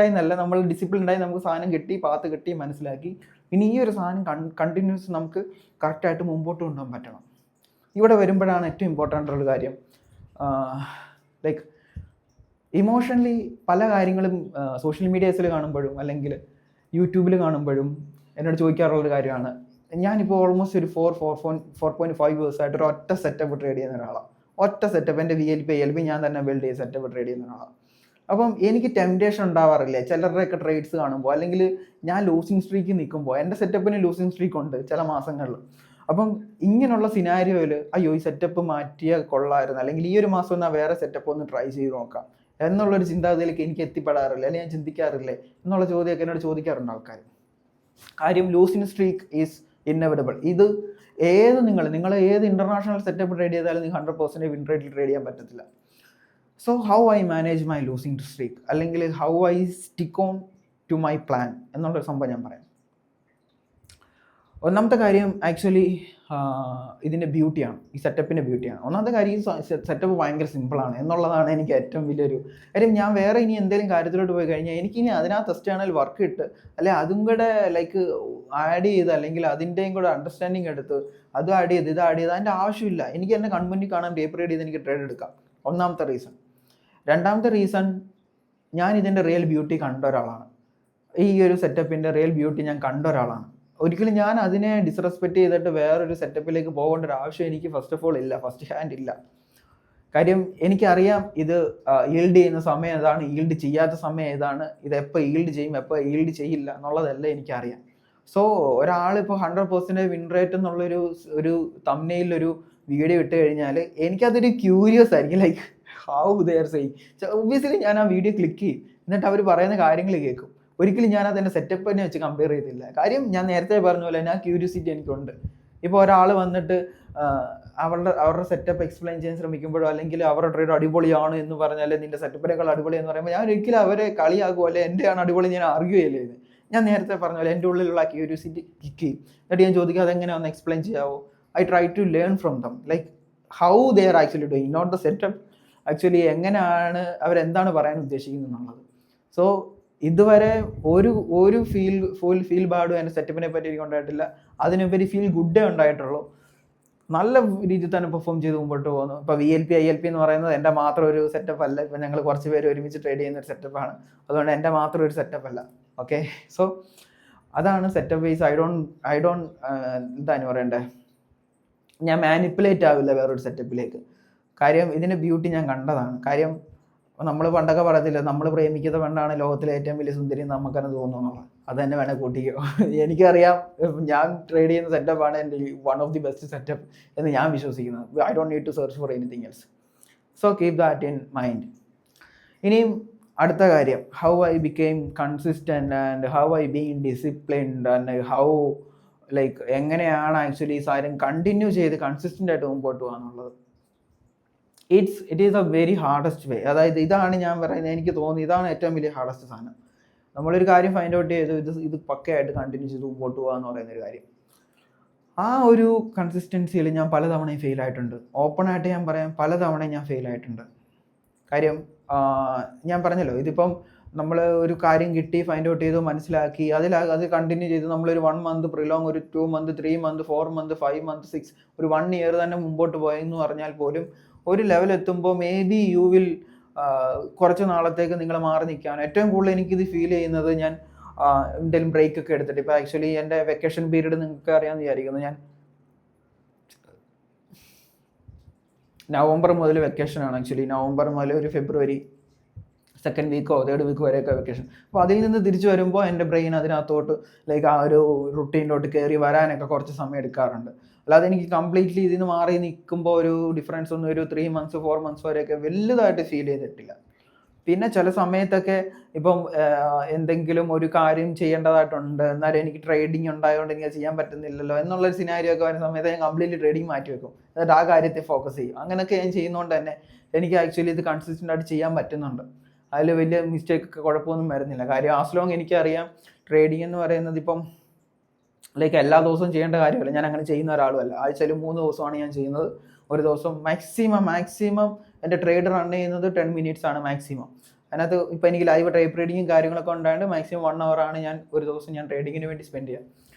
എന്നല്ല, നമ്മൾ ഡിസിപ്ലിൻഡായി നമുക്ക് സാധനം കിട്ടി, പാത്ത് കിട്ടി, മനസ്സിലാക്കി, ഇനി ഈ ഒരു സാധനം കണ്ടിന്യൂസ് നമുക്ക് കറക്റ്റായിട്ട് മുമ്പോട്ട് കൊണ്ടുപോകാൻ പറ്റണം. ഇവിടെ വരുമ്പോഴാണ് ഏറ്റവും ഇമ്പോർട്ടൻ്റ് ഉള്ള കാര്യം. ലൈക്ക് ഇമോഷണലി പല കാര്യങ്ങളും സോഷ്യൽ മീഡിയാസിൽ കാണുമ്പോഴും അല്ലെങ്കിൽ യൂട്യൂബിൽ കാണുമ്പോഴും എന്നോട് ചോദിക്കാറുള്ളൊരു കാര്യമാണ്. ഞാനിപ്പോൾ ഓൾമോസ്റ്റ് ഒരു 4.5 ഇയേഴ്സായിട്ട് ഒരു ഒറ്റ സെറ്റപ്പ് ട്രേഡ് ചെയ്യുന്ന ഒരാളാണ്. ഒറ്റ സെറ്റപ്പ്, എൻ്റെ VLP ഞാൻ തന്നെ ബിൽഡ് ചെയ്ത് സെറ്റപ്പ് ട്രേഡ് ചെയ്യുന്ന ഒരാളാണ്. അപ്പം എനിക്ക് ടെംപ്റ്റേഷൻ ഉണ്ടാവാറില്ല ചിലരുടെയൊക്കെ ട്രേഡ്സ് കാണുമ്പോൾ, അല്ലെങ്കിൽ ഞാൻ ലൂസിങ് സ്ട്രീക്ക് നിൽക്കുമ്പോൾ. എൻ്റെ സെറ്റപ്പിന് ലൂസിങ് സ്ട്രീക്ക് ഉണ്ട് ചില മാസങ്ങളിൽ. അപ്പം ഇങ്ങനെയുള്ള സിനാരിയോയിൽ അയ്യോ ഈ സെറ്റപ്പ് മാറ്റിയാൽ കൊള്ളായിരുന്നു, അല്ലെങ്കിൽ ഈ ഒരു മാസം എന്നാൽ വേറെ സെറ്റപ്പ് ഒന്ന് ട്രൈ ചെയ്ത് നോക്കാം എന്നുള്ളൊരു ചിന്താഗതിയിലേക്ക് എനിക്ക് എത്തിപ്പെടാറില്ല, അല്ലെങ്കിൽ ഞാൻ ചിന്തിക്കാറില്ലേ എന്നുള്ള ചോദ്യമൊക്കെ എന്നോട് ചോദിക്കാറുണ്ട് ആൾക്കാർ. കാര്യം ലൂസിങ് സ്ട്രീക്ക് ഈസ് ഇന്നെവിറ്റബിൾ. ഇത് നിങ്ങൾ ഏത് ഇന്റർനാഷണൽ സെറ്റപ്പ് ട്രേഡ് ചെയ്താലും നിങ്ങൾക്ക് 100% വിൻ റേറ്റിൽ ട്രേഡ് ചെയ്യാൻ പറ്റത്തില്ല. So how I manage my losing streak, അല്ലെങ്കിൽ how I stick on to my plan എന്നുള്ളൊരു സംഭവം ഞാൻ പറയാം. ഒന്നാമത്തെ കാര്യം ആക്ച്വലി ഇതിൻ്റെ ബ്യൂട്ടിയാണ്, ഈ സെറ്റപ്പിൻ്റെ ബ്യൂട്ടിയാണ്. ഒന്നാമത്തെ കാര്യം ഈ സെറ്റപ്പ് ഭയങ്കര സിമ്പിളാണ് എന്നുള്ളതാണ് എനിക്ക് ഏറ്റവും വലിയൊരു കാര്യം. ഞാൻ വേറെ ഇനി എന്തെങ്കിലും കാര്യത്തിലോട്ട് പോയി കഴിഞ്ഞാൽ എനിക്കിനി അതിനകത്ത് എക്സ്റ്റേണൽ വർക്ക് ഇട്ട് അല്ലെങ്കിൽ അതും കൂടെ ലൈക്ക് ആഡ് ചെയ്ത്, അല്ലെങ്കിൽ അതിൻ്റെയും കൂടെ അണ്ടർസ്റ്റാൻഡിങ് എടുത്ത് അത് ആഡ് ചെയ്ത് ഇത് ആഡ് ചെയ്ത് അതിൻ്റെ ആവശ്യമില്ല. എനിക്ക് എൻ്റെ കൺമുന്നിൽ കാണാൻ പേപ്പർ റീഡ് ചെയ്ത് എനിക്ക് ട്രേഡ് എടുക്കാം. ഒന്നാമത്തെ റീസൺ. രണ്ടാമത്തെ റീസൺ, ഞാൻ ഇതിൻ്റെ റിയൽ ബ്യൂട്ടി കണ്ട ഒരാളാണ്. ഈ ഒരു സെറ്റപ്പിൻ്റെ റിയൽ ബ്യൂട്ടി ഞാൻ കണ്ട ഒരാളാണ്. ഒരിക്കലും ഞാൻ അതിനെ ഡിസ്റെസ്പെക്റ്റ് ചെയ്തിട്ട് വേറൊരു സെറ്റപ്പിലേക്ക് പോകേണ്ട ഒരു ആവശ്യം എനിക്ക് ഫസ്റ്റ് ഓഫ് ഓൾ ഇല്ല, ഫസ്റ്റ് ഹാൻഡ് ഇല്ല. കാര്യം എനിക്കറിയാം ഇത് ഈൽഡ് ചെയ്യുന്ന സമയം ഏതാണ്, ഈൽഡ് ചെയ്യാത്ത സമയം ഏതാണ്, ഇത് എപ്പോൾ ഈൽഡ് ചെയ്യും എപ്പോൾ ഈൽഡ് ചെയ്യില്ല എന്നുള്ളതെല്ലാം എനിക്കറിയാം. സോ ഒരാളിപ്പോൾ 100% വിൻ റേറ്റ് എന്നുള്ളൊരു തംബ്നെയിലൊരു വീഡിയോ ഇട്ട് കഴിഞ്ഞാൽ എനിക്കതൊരു ക്യൂരിയസ് ആയിരിക്കും, like how they are saying. Obviously ഞാൻ ആ വീഡിയോ ക്ലിക്ക് ചെയ്യും, എന്നിട്ട് അവർ പറയുന്ന കാര്യങ്ങൾ കേൾക്കും. ഒരിക്കലും ഞാൻ അതിൻ്റെ സെറ്റപ്പ് തന്നെ വെച്ച് കമ്പയർ ചെയ്തില്ല. കാര്യം ഞാൻ നേരത്തെ പറഞ്ഞ പോലെ തന്നെ ആ ക്യൂരിയോസിറ്റി എനിക്കുണ്ട്. ഇപ്പോൾ ഒരാൾ വന്നിട്ട് അവരുടെ സെറ്റപ്പ് എക്സ്പ്ലെയിൻ ചെയ്യാൻ ശ്രമിക്കുമ്പോഴോ, അല്ലെങ്കിൽ അവരുടെ ട്രേഡ് അടിപൊളിയാണ് എന്ന് പറഞ്ഞാൽ നിൻ്റെ സെറ്റപ്പിനേക്കാൾ അടിപൊളി എന്ന് പറയുമ്പോൾ ഞാൻ ഒരിക്കലും അവരെ കളിയാകുമോ അല്ലെ എൻ്റെയാണ് അടിപൊളി ഞാൻ ആർഗ്യൂ ചെയ്യല്ലേ ഇത്. ഞാൻ നേരത്തെ പറഞ്ഞ പോലെ എൻ്റെ ഉള്ളിലുള്ള ക്യൂരിയോസിറ്റി കിക്ക് ചെയ്യും. എന്നിട്ട് ഞാൻ ചോദിക്കുക അതെങ്ങനെ ഒന്ന് എക്സ്പ്ലെയിൻ ചെയ്യാവോ. I try to learn from them, like how they are actually doing, not the setup. Actually എങ്ങനെയാണ് അവരെന്താണ് പറയാൻ ഉദ്ദേശിക്കുന്നത് എന്നുള്ളത്. സോ ഇതുവരെ ഒരു ഫീൽ ബാഡും എൻ്റെ സെറ്റപ്പിനെ പറ്റി എനിക്ക് ഉണ്ടായിട്ടില്ല. അതിനുപരി ഫീൽ ഗുഡേ ഉണ്ടായിട്ടുള്ളൂ. നല്ല രീതിയിൽ തന്നെ പെർഫോം ചെയ്ത് മുമ്പോട്ട് പോകുന്നു. ഇപ്പോൾ VLP ILP എന്ന് പറയുന്നത് എൻ്റെ മാത്രം ഒരു സെറ്റപ്പ് അല്ല. ഇപ്പം ഞങ്ങൾ കുറച്ച് പേര് ഒരുമിച്ച് ട്രേഡ് ചെയ്യുന്ന ഒരു സെറ്റപ്പാണ്. അതുകൊണ്ട് എൻ്റെ മാത്രം ഒരു സെറ്റപ്പ് അല്ല. ഓക്കെ, സോ അതാണ് സെറ്റപ്പ് വൈസ്. ഐ ഡോണ്ട് എന്താണ് പറയണ്ടേ, ഞാൻ മാനിപ്പുലേറ്റ് ആവില്ല വേറൊരു സെറ്റപ്പിലേക്ക്. കാര്യം ഇതിൻ്റെ ബ്യൂട്ടി ഞാൻ കണ്ടതാണ്. കാര്യം നമ്മൾ പണ്ടൊക്കെ പറയത്തില്ല, നമ്മൾ പ്രേമിക്കുന്ന പെണ്ണാണ് ലോകത്തിലെ ഏറ്റവും വലിയ സുന്ദരി നമുക്കെന്നെ തോന്നുന്നുള്ളത്. അത് തന്നെ വേണേൽ കൂട്ടിക്കോ. എനിക്കറിയാം ഞാൻ ട്രേഡ് ചെയ്യുന്ന സെറ്റപ്പാണ് എൻ്റെ one of the best setup എന്ന് ഞാൻ വിശ്വസിക്കുന്നത്. I don't need to search for anything else. So keep that in mind. ഇനിയും അടുത്ത കാര്യം, how I became consistent and how I been disciplined and how like എങ്ങനെയാണ് ആക്ച്വലി ഈ സാധനം continue ചെയ്ത് കൺസിസ്റ്റൻ്റ് ആയിട്ട് മുമ്പോട്ട് പോകാന്നുള്ളത്. It is a very hardest way. അതായത് ഇതാണ് ഞാൻ പറയുന്നത്, എനിക്ക് തോന്നി ഇതാണ് ഏറ്റവും വലിയ ഹാർഡസ്റ്റ് സാധനം. നമ്മളൊരു കാര്യം ഫൈൻഡ് ഔട്ട് ചെയ്ത് ഇത് പക്കയായിട്ട് കണ്ടിന്യൂ ചെയ്ത് മുമ്പോട്ട് പോകുക എന്ന് പറയുന്നൊരു കാര്യം. ആ ഒരു കൺസിസ്റ്റൻസിയിൽ ഞാൻ പലതവണയും ഫെയിൽ ആയിട്ടുണ്ട്. ഓപ്പണായിട്ട് ഞാൻ പറയാം, പലതവണയും ഞാൻ ഫെയിൽ ആയിട്ടുണ്ട്. കാര്യം ഞാൻ പറഞ്ഞല്ലോ, ഇതിപ്പം നമ്മൾ ഒരു കാര്യം കിട്ടി, ഫൈൻഡ് ഔട്ട് ചെയ്തു, മനസ്സിലാക്കി, അത് കണ്ടിന്യൂ ചെയ്ത് നമ്മളൊരു 1 month പ്രിലോങ്, ഒരു 2 month, 3 month, 4 month, 5 month, 6, ഒരു 1 year തന്നെ മുമ്പോട്ട് പോയെന്ന് പറഞ്ഞാൽ പോലും ഒരു ലെവൽ എത്തുമ്പോൾ മേ ബി യു വിൽ കുറച്ച് നാളത്തേക്ക് നിങ്ങൾ മാറി നിൽക്കുകയാണ്. ഏറ്റവും കൂടുതൽ എനിക്കിത് ഫീൽ ചെയ്യുന്നത് ഞാൻ എന്തെങ്കിലും ബ്രേക്ക് ഒക്കെ എടുത്തിട്ട്, ഇപ്പോൾ ആക്ച്വലി എൻ്റെ വെക്കേഷൻ പീരീഡ് നിങ്ങൾക്ക് അറിയാമെന്ന് വിചാരിക്കുന്നു. ഞാൻ നവംബർ മുതൽ വെക്കേഷനാണ്. ആക്ച്വലി നവംബർ മുതൽ ഒരു ഫെബ്രുവരി 2nd week or 3rd week വരെയൊക്കെ വെക്കേഷൻ. അപ്പോൾ അതിൽ നിന്ന് തിരിച്ചു വരുമ്പോൾ എൻ്റെ ബ്രെയിൻ അതിനകത്തോട്ട് ലൈക്ക് ആ ഒരു റുട്ടീനിലോട്ട് കയറി വരാനൊക്കെ കുറച്ച് സമയം എടുക്കാറുണ്ട്. അല്ലാതെ എനിക്ക് കംപ്ലീറ്റ്ലി ഇതിന് മാറി നിൽക്കുമ്പോൾ ഒരു ഡിഫറൻസ് ഒന്നും ഒരു 3 months 4 months വരെയൊക്കെ വലുതായിട്ട് ഫീൽ ചെയ്തിട്ടില്ല. പിന്നെ ചില സമയത്തൊക്കെ ഇപ്പം എന്തെങ്കിലും ഒരു കാര്യം ചെയ്യേണ്ടതായിട്ടുണ്ട്, എന്നാലും എനിക്ക് ട്രേഡിങ് ഉണ്ടായതുകൊണ്ട് എനിക്ക് ചെയ്യാൻ പറ്റുന്നില്ലല്ലോ എന്നുള്ളൊരു സിനാരിയോ ഒക്കെ വരുന്ന സമയത്ത് ഞാൻ കംപ്ലീറ്റ്ലി ട്രേഡിങ് മാറ്റി വെക്കും. എന്നിട്ട് ആ കാര്യത്തെ ഫോക്കസ് ചെയ്യും. അങ്ങനെയൊക്കെ ഞാൻ ചെയ്യുന്നതുകൊണ്ട് തന്നെ എനിക്ക് ആക്ച്വലി ഇത് കൺസിസ്റ്റൻ്റ് ആയിട്ട് ചെയ്യാൻ പറ്റുന്നുണ്ട്. അതിൽ വലിയ മിസ്റ്റേക്ക് ഒക്കെ കുഴപ്പമൊന്നും വരുന്നില്ല. കാര്യം ആസ് ലോങ് എനിക്കറിയാം ട്രേഡിംഗ് എന്ന് പറയുന്നത് ഇപ്പം ലൈക്ക് എല്ലാ ദിവസവും ചെയ്യേണ്ട കാര്യമല്ല. ഞാൻ അങ്ങനെ ചെയ്യുന്ന ഒരാളുമല്ല. ആഴ്ചയിൽ 3 ദിവസമാണ് ഞാൻ ചെയ്യുന്നത്. ഒരു ദിവസം മാക്സിമം എൻ്റെ ട്രേഡ് റൺ ചെയ്യുന്നത് 10 minutes ആണ് മാക്സിമം. അതിനകത്ത് ഇപ്പോൾ എനിക്ക് ലൈവ് ട്രേഡിങ്ങും കാര്യങ്ങളൊക്കെ ഉണ്ടായത് മാക്സിമം 1 hour ആണ് ഞാൻ ഒരു ദിവസം ഞാൻ ട്രേഡിങ്ങിന് വേണ്ടി സ്പെൻഡ് ചെയ്യുക.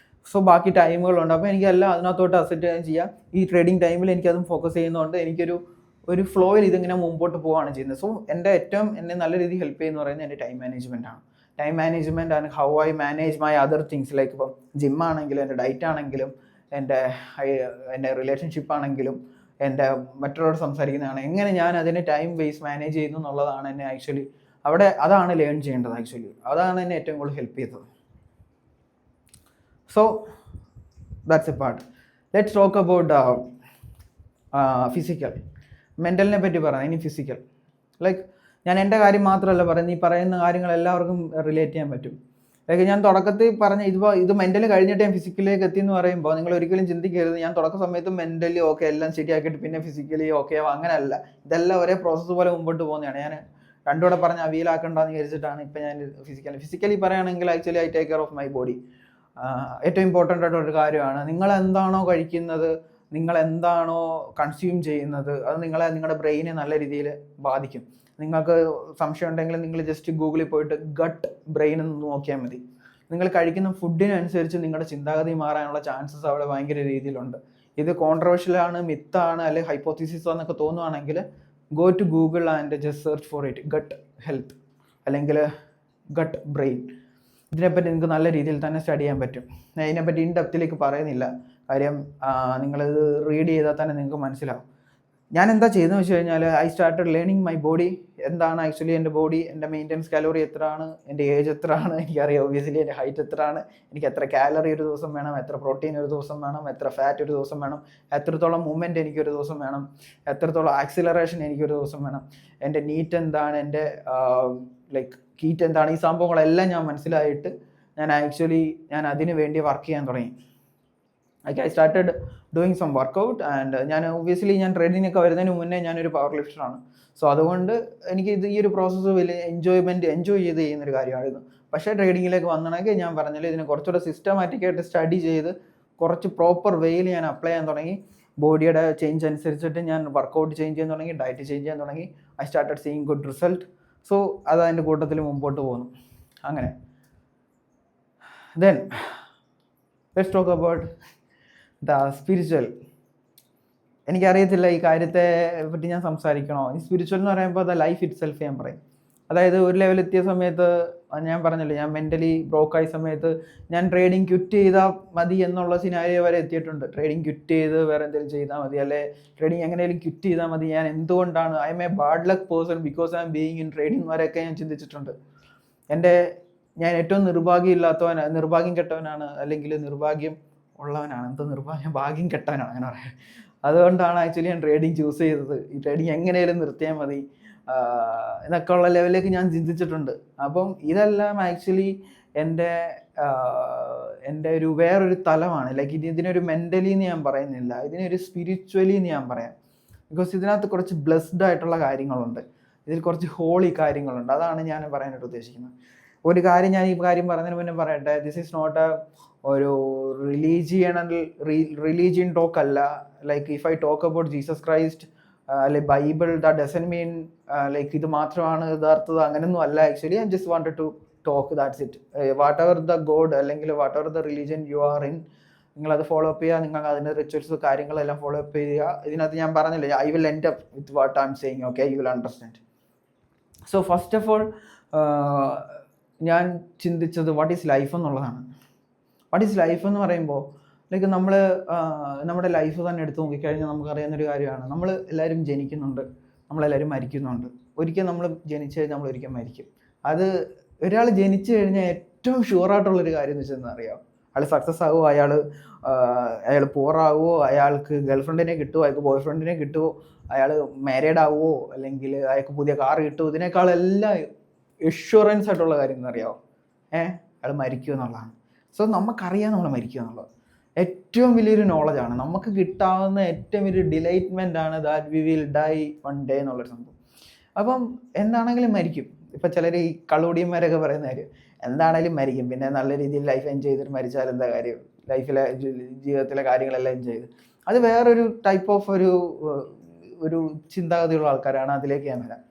സോ ബാക്കി ടൈമുകളുണ്ട്. അപ്പോൾ എനിക്കെല്ലാം അതിനകത്തോട്ട് അസെറ്റ് ചെയ്യാം. ഈ ട്രേഡിംഗ് ടൈമിൽ എനിക്കതും ഫോക്കസ് ചെയ്യുന്നതുകൊണ്ട് എനിക്കൊരു ഫ്ലോയിൽ ഇതിങ്ങനെ മുമ്പോട്ട് പോവുകയാണ് ചെയ്യുന്നത്. സോ എന്നെ നല്ല രീതിയിൽ ഹെൽപ്പ് ചെയ്യുന്ന പറയുന്നത് എൻ്റെ ടൈം മാനേജ്മെൻ്റ് ആണ്. Time management and how I manage my other things, like ഇപ്പം ജിമ്മാണെങ്കിലും എൻ്റെ ഡയറ്റ് ആണെങ്കിലും എൻ്റെ റിലേഷൻഷിപ്പ് ആണെങ്കിലും എൻ്റെ മറ്റുള്ളവരോട് സംസാരിക്കുന്നതാണ്, എങ്ങനെ ഞാൻ അതിനെ ടൈം ബേസ് മാനേജ് ചെയ്യുന്നു എന്നുള്ളതാണ് എന്നെ ആക്ച്വലി അതാണ് ലേൺ ചെയ്യേണ്ടത്. ആക്ച്വലി അതാണ് എന്നെ ഏറ്റവും കൂടുതൽ ഹെൽപ്പ് ചെയ്തത്. So that's a part. Let's talk about physical. മെൻ്റലിനെ പറ്റി പറയാം. ഇനി ഫിസിക്കൽ, ലൈക്ക് ഞാൻ എൻ്റെ കാര്യം മാത്രമല്ല പറയുന്നത്, ഈ പറയുന്ന കാര്യങ്ങൾ എല്ലാവർക്കും റിലേറ്റ് ചെയ്യാൻ പറ്റും. ലൈക്ക് ഞാൻ തുടക്കത്തിൽ പറഞ്ഞ ഇത് മെൻ്റലി കഴിഞ്ഞിട്ട് ഞാൻ ഫിസിക്കലിലേക്ക് എത്തിയെന്ന് പറയുമ്പോൾ നിങ്ങൾ ഒരിക്കലും ചിന്തിക്കരുത് ഞാൻ തുടക്ക സമയത്ത് മെൻ്റലി ഓക്കെ എല്ലാം ശരിയാക്കിയിട്ട് പിന്നെ ഫിസിക്കലി ഓക്കെ ആവും. അങ്ങനെയല്ല, ഇതെല്ലാം ഒരേ പ്രോസസ്സ് പോലെ മുമ്പോട്ട് പോകുന്നതാണ്. ഞാൻ രണ്ടുകൂടെ പറഞ്ഞ് അവിയലാക്കണ്ടെന്ന് വിചാരിച്ചിട്ടാണ് ഇപ്പം ഞാൻ ഫിസിക്കലി പറയുകയാണെങ്കിൽ actually I take care of my body. ഏറ്റവും ഇമ്പോർട്ടൻ്റ് ആയിട്ടൊരു കാര്യമാണ്. നിങ്ങൾ എന്താണോ കഴിക്കുന്നത്, നിങ്ങൾ എന്താണോ കൺസ്യൂം ചെയ്യുന്നത്, അത് നിങ്ങളുടെ ബ്രെയിനെ നല്ല രീതിയിൽ ബാധിക്കും. നിങ്ങൾക്ക് സംശയം ഉണ്ടെങ്കിൽ നിങ്ങൾ ജസ്റ്റ് ഗൂഗിളിൽ പോയിട്ട് ഗട്ട് ബ്രെയിൻ എന്ന് നോക്കിയാൽ മതി. നിങ്ങൾ കഴിക്കുന്ന ഫുഡിനനുസരിച്ച് നിങ്ങളുടെ ചിന്താഗതി മാറാനുള്ള ചാൻസസ് അവിടെ ഭയങ്കര രീതിയിലുണ്ട്. ഇത് കോൺട്രവേഴ്ഷ്യലാണ്, മിത്താണ്, അല്ലെങ്കിൽ ഹൈപ്പോത്തീസിസ് എന്നൊക്കെ തോന്നുവാണെങ്കിൽ go to Google and just search for it, gut health അല്ലെങ്കിൽ ഗട്ട് ബ്രെയിൻ. ഇതിനെപ്പറ്റി നിങ്ങൾക്ക് നല്ല രീതിയിൽ തന്നെ സ്റ്റഡി ചെയ്യാൻ പറ്റും. ഞാൻ ഇതിനെപ്പറ്റി ഇൻ ഡെപ്തിലേക്ക് പറയുന്നില്ല, കാര്യം നിങ്ങളിത് റീഡ് ചെയ്താൽ തന്നെ നിങ്ങൾക്ക് മനസ്സിലാവും. ഞാൻ എന്താ ചെയ്തതെന്ന് വെച്ച് കഴിഞ്ഞാൽ I started learning my body. എന്താണ് ആക്ച്വലി എൻ്റെ ബോഡി, എൻ്റെ മെയിൻ്റെനൻസ് കാലോറി എത്രയാണ്, എൻ്റെ ഏജ് എത്രയാണ്, എനിക്കറിയാം ഒബ്വിയസ്ലി എൻ്റെ ഹൈറ്റ് എത്രയാണ്, എനിക്ക് എത്ര കാലറി ഒരു ദിവസം വേണം, എത്ര പ്രോട്ടീൻ ഒരു ദിവസം വേണം, എത്ര ഫാറ്റ് ഒരു ദിവസം വേണം, എത്രത്തോളം മൂവ്മെൻറ്റ് എനിക്കൊരു ദിവസം വേണം, എത്രത്തോളം ആക്സിലറേഷൻ എനിക്കൊരു ദിവസം വേണം, എൻ്റെ നീറ്റ് എന്താണ്, എൻ്റെ ലൈക്ക് കീറ്റ് എന്താണ്, ഈ സംഭവങ്ങളെല്ലാം ഞാൻ മനസ്സിലായിട്ട് ഞാൻ അതിന് വേണ്ടി വർക്ക് ചെയ്യാൻ തുടങ്ങി. I started doing some workout and ഞാൻ ട്രെയിനിങ്ങിനൊക്കെ വരുന്നതിന് മുന്നേ ഞാനൊരു പവർ ലിഫ്റ്ററാണ്. സോ അതുകൊണ്ട് എനിക്ക് ഈ ഒരു പ്രോസസ്സ് വലിയ എൻജോയ് ചെയ്ത് ചെയ്യുന്നൊരു കാര്യമായിരുന്നു. പക്ഷേ ട്രേഡിങ്ങിലേക്ക് വന്നണമെങ്കിൽ ഞാൻ പറഞ്ഞാൽ ഇതിനെ കുറച്ചുകൂടെ സിസ്റ്റമാറ്റിക്കായിട്ട് സ്റ്റഡി ചെയ്ത് കുറച്ച് പ്രോപ്പർ വേയിൽ ഞാൻ അപ്ലൈ ചെയ്യാൻ തുടങ്ങി. ബോഡിയുടെ ചേഞ്ച് അനുസരിച്ചിട്ട് ഞാൻ വർക്കൗട്ട് ചേഞ്ച് ചെയ്യാൻ തുടങ്ങി, ഡയറ്റ് ചേഞ്ച് ചെയ്യാൻ തുടങ്ങി. I started seeing good result. So അത് അതിൻ്റെ കൂട്ടത്തിൽ മുമ്പോട്ട് പോകുന്നു. അങ്ങനെ then let's talk about the spiritual. എനിക്കറിയത്തില്ല ഈ കാര്യത്തെ പറ്റി ഞാൻ സംസാരിക്കണോ. ഈ സ്പിരിച്വൽ എന്ന് പറയുമ്പോൾ ദ ലൈഫ് ഇറ്റ് സെൽഫ് ഞാൻ പറയും. അതായത് ഒരു ലെവലെത്തിയ സമയത്ത് ഞാൻ പറഞ്ഞില്ലേ, ഞാൻ മെൻ്റലി ബ്രോക്കായ സമയത്ത് ഞാൻ ട്രേഡിങ് ക്വിറ്റ് ചെയ്താൽ മതി എന്നുള്ള സിനാരിയോ വരെ എത്തിയിട്ടുണ്ട്. ട്രേഡിങ് ക്വിറ്റ് ചെയ്ത് വേറെ എന്തെങ്കിലും ചെയ്താൽ മതി, അല്ലെ ട്രേഡിങ് എങ്ങനെയും ക്വിറ്റ് ചെയ്താൽ മതി. ഞാൻ എന്തുകൊണ്ടാണ് I M A bad luck person because I M being in trading വരെയൊക്കെ ഞാൻ ചിന്തിച്ചിട്ടുണ്ട്. ഞാൻ ഏറ്റവും നിർഭാഗ്യം കെട്ടവനാണ്, അല്ലെങ്കിൽ നിർഭാഗ്യം ഉള്ളവനാണ്, ഭാഗ്യം കെട്ടവനാണ് അങ്ങനെ പറയാം. അതുകൊണ്ടാണ് ആക്ച്വലി ഞാൻ ട്രേഡിങ് ചൂസ് ചെയ്തത്. ഈ ട്രേഡിങ് എങ്ങനെയാലും നിർത്തിയാൽ മതി എന്നൊക്കെ ഉള്ള ലെവലിലേക്ക് ഞാൻ ചിന്തിച്ചിട്ടുണ്ട്. അപ്പം ഇതെല്ലാം ആക്ച്വലി എൻ്റെ ഒരു വേറൊരു തലമാണ്. ലൈക്ക് ഇതിനൊരു മെൻ്റലി എന്ന് ഞാൻ പറയുന്നില്ല, ഇതിനൊരു സ്പിരിച്വലി എന്ന് ഞാൻ പറയാം. ബിക്കോസ് ഇതിനകത്ത് കുറച്ച് ബ്ലെസ്ഡ് ആയിട്ടുള്ള കാര്യങ്ങളുണ്ട്, ഇതിൽ കുറച്ച് ഹോളി കാര്യങ്ങളുണ്ട്. അതാണ് ഞാൻ പറയാനായിട്ട് ഉദ്ദേശിക്കുന്നത്. ഒരു കാര്യം ഞാൻ ഈ കാര്യം പറഞ്ഞതിന് മുന്നേ പറയട്ടെ, ദിസ് ഈസ് നോട്ട് ഒരു റിലീജിയൻ ടോക്ക് അല്ല. Like if I talk about Jesus Christ അല്ലെങ്കിൽ Bible, that doesn't mean like ഇത് മാത്രമാണ് യഥാർത്ഥത, അങ്ങനെയൊന്നും അല്ല. Actually I just wanted to talk, that's it. Whatever the god അല്ലെങ്കിൽ whatever the religion you are in, നിങ്ങളത് follow up ചെയ്യുക, നിങ്ങൾ അതിൻ്റെ റിച്വൽസ് കാര്യങ്ങളെല്ലാം ഫോളോ അപ്പ് ചെയ്യുക. ഇതിനകത്ത് ഞാൻ പറഞ്ഞില്ലേ, I will end up with what I'm saying, okay, you will understand. So first of all ഞാൻ ചിന്തിച്ചത് വാട്ട് ഈസ് ലൈഫ് എന്നുള്ളതാണ്. വാട്ട് ഈസ് ലൈഫ് എന്ന് പറയുമ്പോൾ ലൈക്ക് നമ്മുടെ ലൈഫ് തന്നെ എടുത്ത് നോക്കിക്കഴിഞ്ഞാൽ നമുക്കറിയാവുന്നൊരു കാര്യമാണ്. നമ്മൾ എല്ലാവരും ജനിക്കുന്നുണ്ട്, നമ്മളെല്ലാവരും മരിക്കുന്നുണ്ട്. ഒരിക്കൽ നമ്മൾ ജനിച്ചു കഴിഞ്ഞാൽ നമ്മൾ ഒരിക്കൽ മരിക്കും. അത് ഒരാൾ ജനിച്ചു കഴിഞ്ഞാൽ ഏറ്റവും ഷുവറായിട്ടുള്ളൊരു കാര്യം എന്ന് വെച്ചാൽ അറിയാം, അയാൾ സക്സസ് ആകുമോ, അയാൾ പോറാകുമോ, അയാൾക്ക് ഗേൾഫ്രണ്ടിനെ കിട്ടുമോ, അയാൾക്ക് ബോയ് ഫ്രണ്ടിനെ കിട്ടുമോ, അയാൾ മാരീഡ് ആവുമോ, അല്ലെങ്കിൽ അയാൾക്ക് പുതിയ കാർ കിട്ടുമോ, ഇതിനേക്കാളെല്ലാം എഷ്യൂറൻസ് ആയിട്ടുള്ള കാര്യം എന്നറിയാമോ, അയാൾ മരിക്കുക എന്നുള്ളതാണ്. സോ നമുക്കറിയാം നമ്മൾ മരിക്കുക എന്നുള്ളത് ഏറ്റവും വലിയൊരു നോളജാണ്. നമുക്ക് കിട്ടാവുന്ന ഏറ്റവും വലിയൊരു ഡിലൈറ്റ്മെൻ്റ് ആണ് that we will die one day എന്നുള്ളൊരു സംഭവം. അപ്പം എന്താണെങ്കിലും മരിക്കും. ഇപ്പം ചിലർ ഈ കള്ളുടിയന്മാരൊക്കെ പറയുന്ന കാര്യം, എന്താണെങ്കിലും മരിക്കും, പിന്നെ നല്ല രീതിയിൽ ലൈഫ് എൻജോയ് ചെയ്തിട്ട് മരിച്ചാൽ എന്താ കാര്യം, ജീവിതത്തിലെ കാര്യങ്ങളെല്ലാം എൻജോയ് ചെയ്ത്. അത് വേറൊരു ടൈപ്പ് ഓഫ് ഒരു ചിന്താഗതിയുള്ള ആൾക്കാരാണ്, അതിലേക്ക് ഞാൻ വരാം.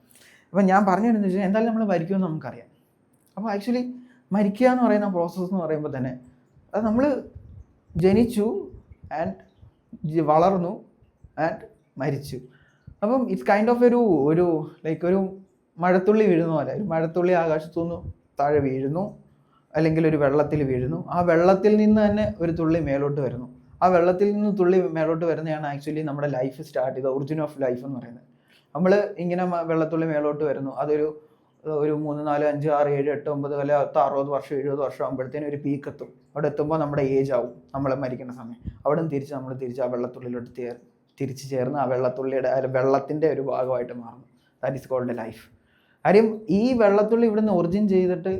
അപ്പം ഞാൻ പറഞ്ഞു വരുന്നത് വെച്ചാൽ എന്തായാലും നമ്മൾ മരിക്കുമെന്ന് നമുക്കറിയാം. അപ്പോൾ ആക്ച്വലി മരിക്കുക എന്ന് പറയുന്ന പ്രോസസ്സ് എന്ന് പറയുമ്പോൾ തന്നെ അത് നമ്മൾ ജനിച്ചു ആൻഡ് വളർന്നു ആൻഡ് മരിച്ചു. അപ്പം ഇറ്റ്സ് കൈൻഡ് ഓഫ് ഒരു ലൈക്ക് ഒരു മഴത്തുള്ളി വീഴുന്ന പോലെ. ഒരു മഴത്തുള്ളി ആകാശത്തുനിന്ന് താഴെ വീഴുന്നു, അല്ലെങ്കിൽ ഒരു വെള്ളത്തിൽ വീഴുന്നു. ആ വെള്ളത്തിൽ നിന്ന് തന്നെ ഒരു തുള്ളി മേലോട്ട് വരുന്നു. ആ വെള്ളത്തിൽ നിന്ന് തുള്ളി മേലോട്ട് വരുന്നതാണ് ആക്ച്വലി നമ്മുടെ ലൈഫ് സ്റ്റാർട്ട് ചെയ്ത ഒറിജിൻ ഓഫ് ലൈഫ് എന്ന് പറയുന്നത്. നമ്മൾ ഇങ്ങനെ വെള്ളത്തുള്ളി മേലോട്ട് വരുന്നു, അതൊരു ഒരു 3, 4, 5, 6, 7, 8, 9 അല്ലെ 60 വർഷം 70 വർഷം ആകുമ്പോഴത്തേനും ഒരു പീക്ക് എത്തും. അവിടെ എത്തുമ്പോൾ നമ്മുടെ ഏജ് ആവും, നമ്മളെ മരിക്കേണ്ട സമയം. അവിടെ നിന്ന് നമ്മൾ തിരിച്ച് ആ വെള്ളത്തുള്ളിലോട്ട് തിരിച്ചു ചേർന്ന് ആ വെള്ളത്തുള്ളിയുടെ വെള്ളത്തിൻ്റെ ഒരു ഭാഗമായിട്ട് മാറും. That is called life. കാര്യം ഈ വെള്ളത്തുള്ളി ഇവിടുന്ന് ഒറിജിൻ ചെയ്തിട്ട്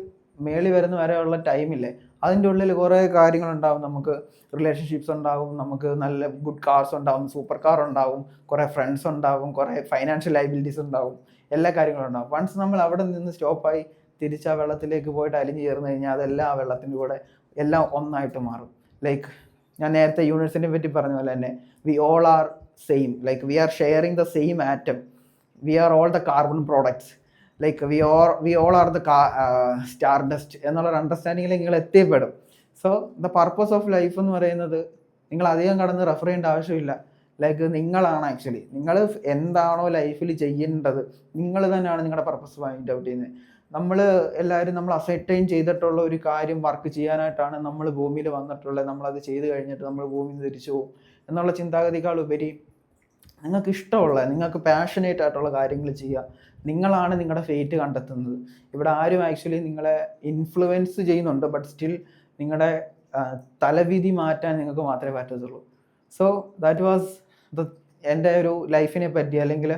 മേളി വരുന്ന വരെയുള്ള ടൈമില്ലേ, അതിൻ്റെ ഉള്ളിൽ കുറേ കാര്യങ്ങളുണ്ടാവും. നമുക്ക് റിലേഷൻഷിപ്സ് ഉണ്ടാവും, നമുക്ക് നല്ല ഗുഡ് കാർസ് ഉണ്ടാവും, സൂപ്പർ കാർ ഉണ്ടാവും, കുറേ ഫ്രണ്ട്സ് ഉണ്ടാവും, കുറേ ഫൈനാൻഷ്യൽ ലയബിലിറ്റീസ് ഉണ്ടാവും, എല്ലാ കാര്യങ്ങളും ഉണ്ടാവും. വൺസ് നമ്മൾ അവിടെ നിന്ന് സ്റ്റോപ്പായി തിരിച്ച് ആ വെള്ളത്തിലേക്ക് പോയിട്ട് അലിഞ്ഞു ചേർന്ന് കഴിഞ്ഞാൽ അതെല്ലാം ആ വെള്ളത്തിൻ്റെ കൂടെ എല്ലാം ഒന്നായിട്ട് മാറും. ലൈക്ക് ഞാൻ നേരത്തെ യൂണിവേഴ്സിനെ പറ്റി പറഞ്ഞ പോലെ തന്നെ we all are same. Like we are sharing the same atom. We are all the carbon products. Like we all are the stardust എന്നുള്ളൊരു അണ്ടർസ്റ്റാൻഡിങ്ങിലേക്ക് നിങ്ങൾ എത്തിപ്പെടും. So the purpose of life എന്ന് പറയുന്നത് നിങ്ങൾ അധികം കടന്ന് റെഫർ ചെയ്യേണ്ട ആവശ്യമില്ല. ലൈക്ക് നിങ്ങളാണ് ആക്ച്വലി, നിങ്ങൾ എന്താണോ ലൈഫിൽ ചെയ്യേണ്ടത് നിങ്ങൾ തന്നെയാണ് നിങ്ങളുടെ പർപ്പസ് ഫൈൻഡ് ഔട്ട് ചെയ്യുന്നത്. നമ്മൾ എല്ലാവരും നമ്മൾ അസൈൻ ചെയ്തിട്ടുള്ള ഒരു കാര്യം വർക്ക് ചെയ്യാനായിട്ടാണ് നമ്മൾ ഭൂമിയിൽ വന്നിട്ടുള്ളത്. നമ്മളത് ചെയ്ത് കഴിഞ്ഞിട്ട് നമ്മൾ ഭൂമിയിൽ നിന്ന് തിരിച്ചു പോകും എന്നുള്ള ചിന്താഗതിക്കാൾ ഉപരി നിങ്ങൾക്ക് ഇഷ്ടമുള്ള, നിങ്ങൾക്ക് പാഷനേറ്റ് ആയിട്ടുള്ള കാര്യങ്ങൾ ചെയ്യുക. നിങ്ങളാണ് നിങ്ങളുടെ ഫേറ്റ് കണ്ടെത്തുന്നത്. ഇവിടെ ആരും ആക്ച്വലി നിങ്ങളെ ഇൻഫ്ലുവൻസ് ചെയ്യുന്നുണ്ട്, ബട്ട് സ്റ്റിൽ നിങ്ങളുടെ തലവിധി മാറ്റാൻ നിങ്ങൾക്ക് മാത്രമേ പറ്റത്തുള്ളൂ. സോ ദാറ്റ് വാസ് എൻ്റെ ഒരു ലൈഫിനെ പറ്റി, അല്ലെങ്കിൽ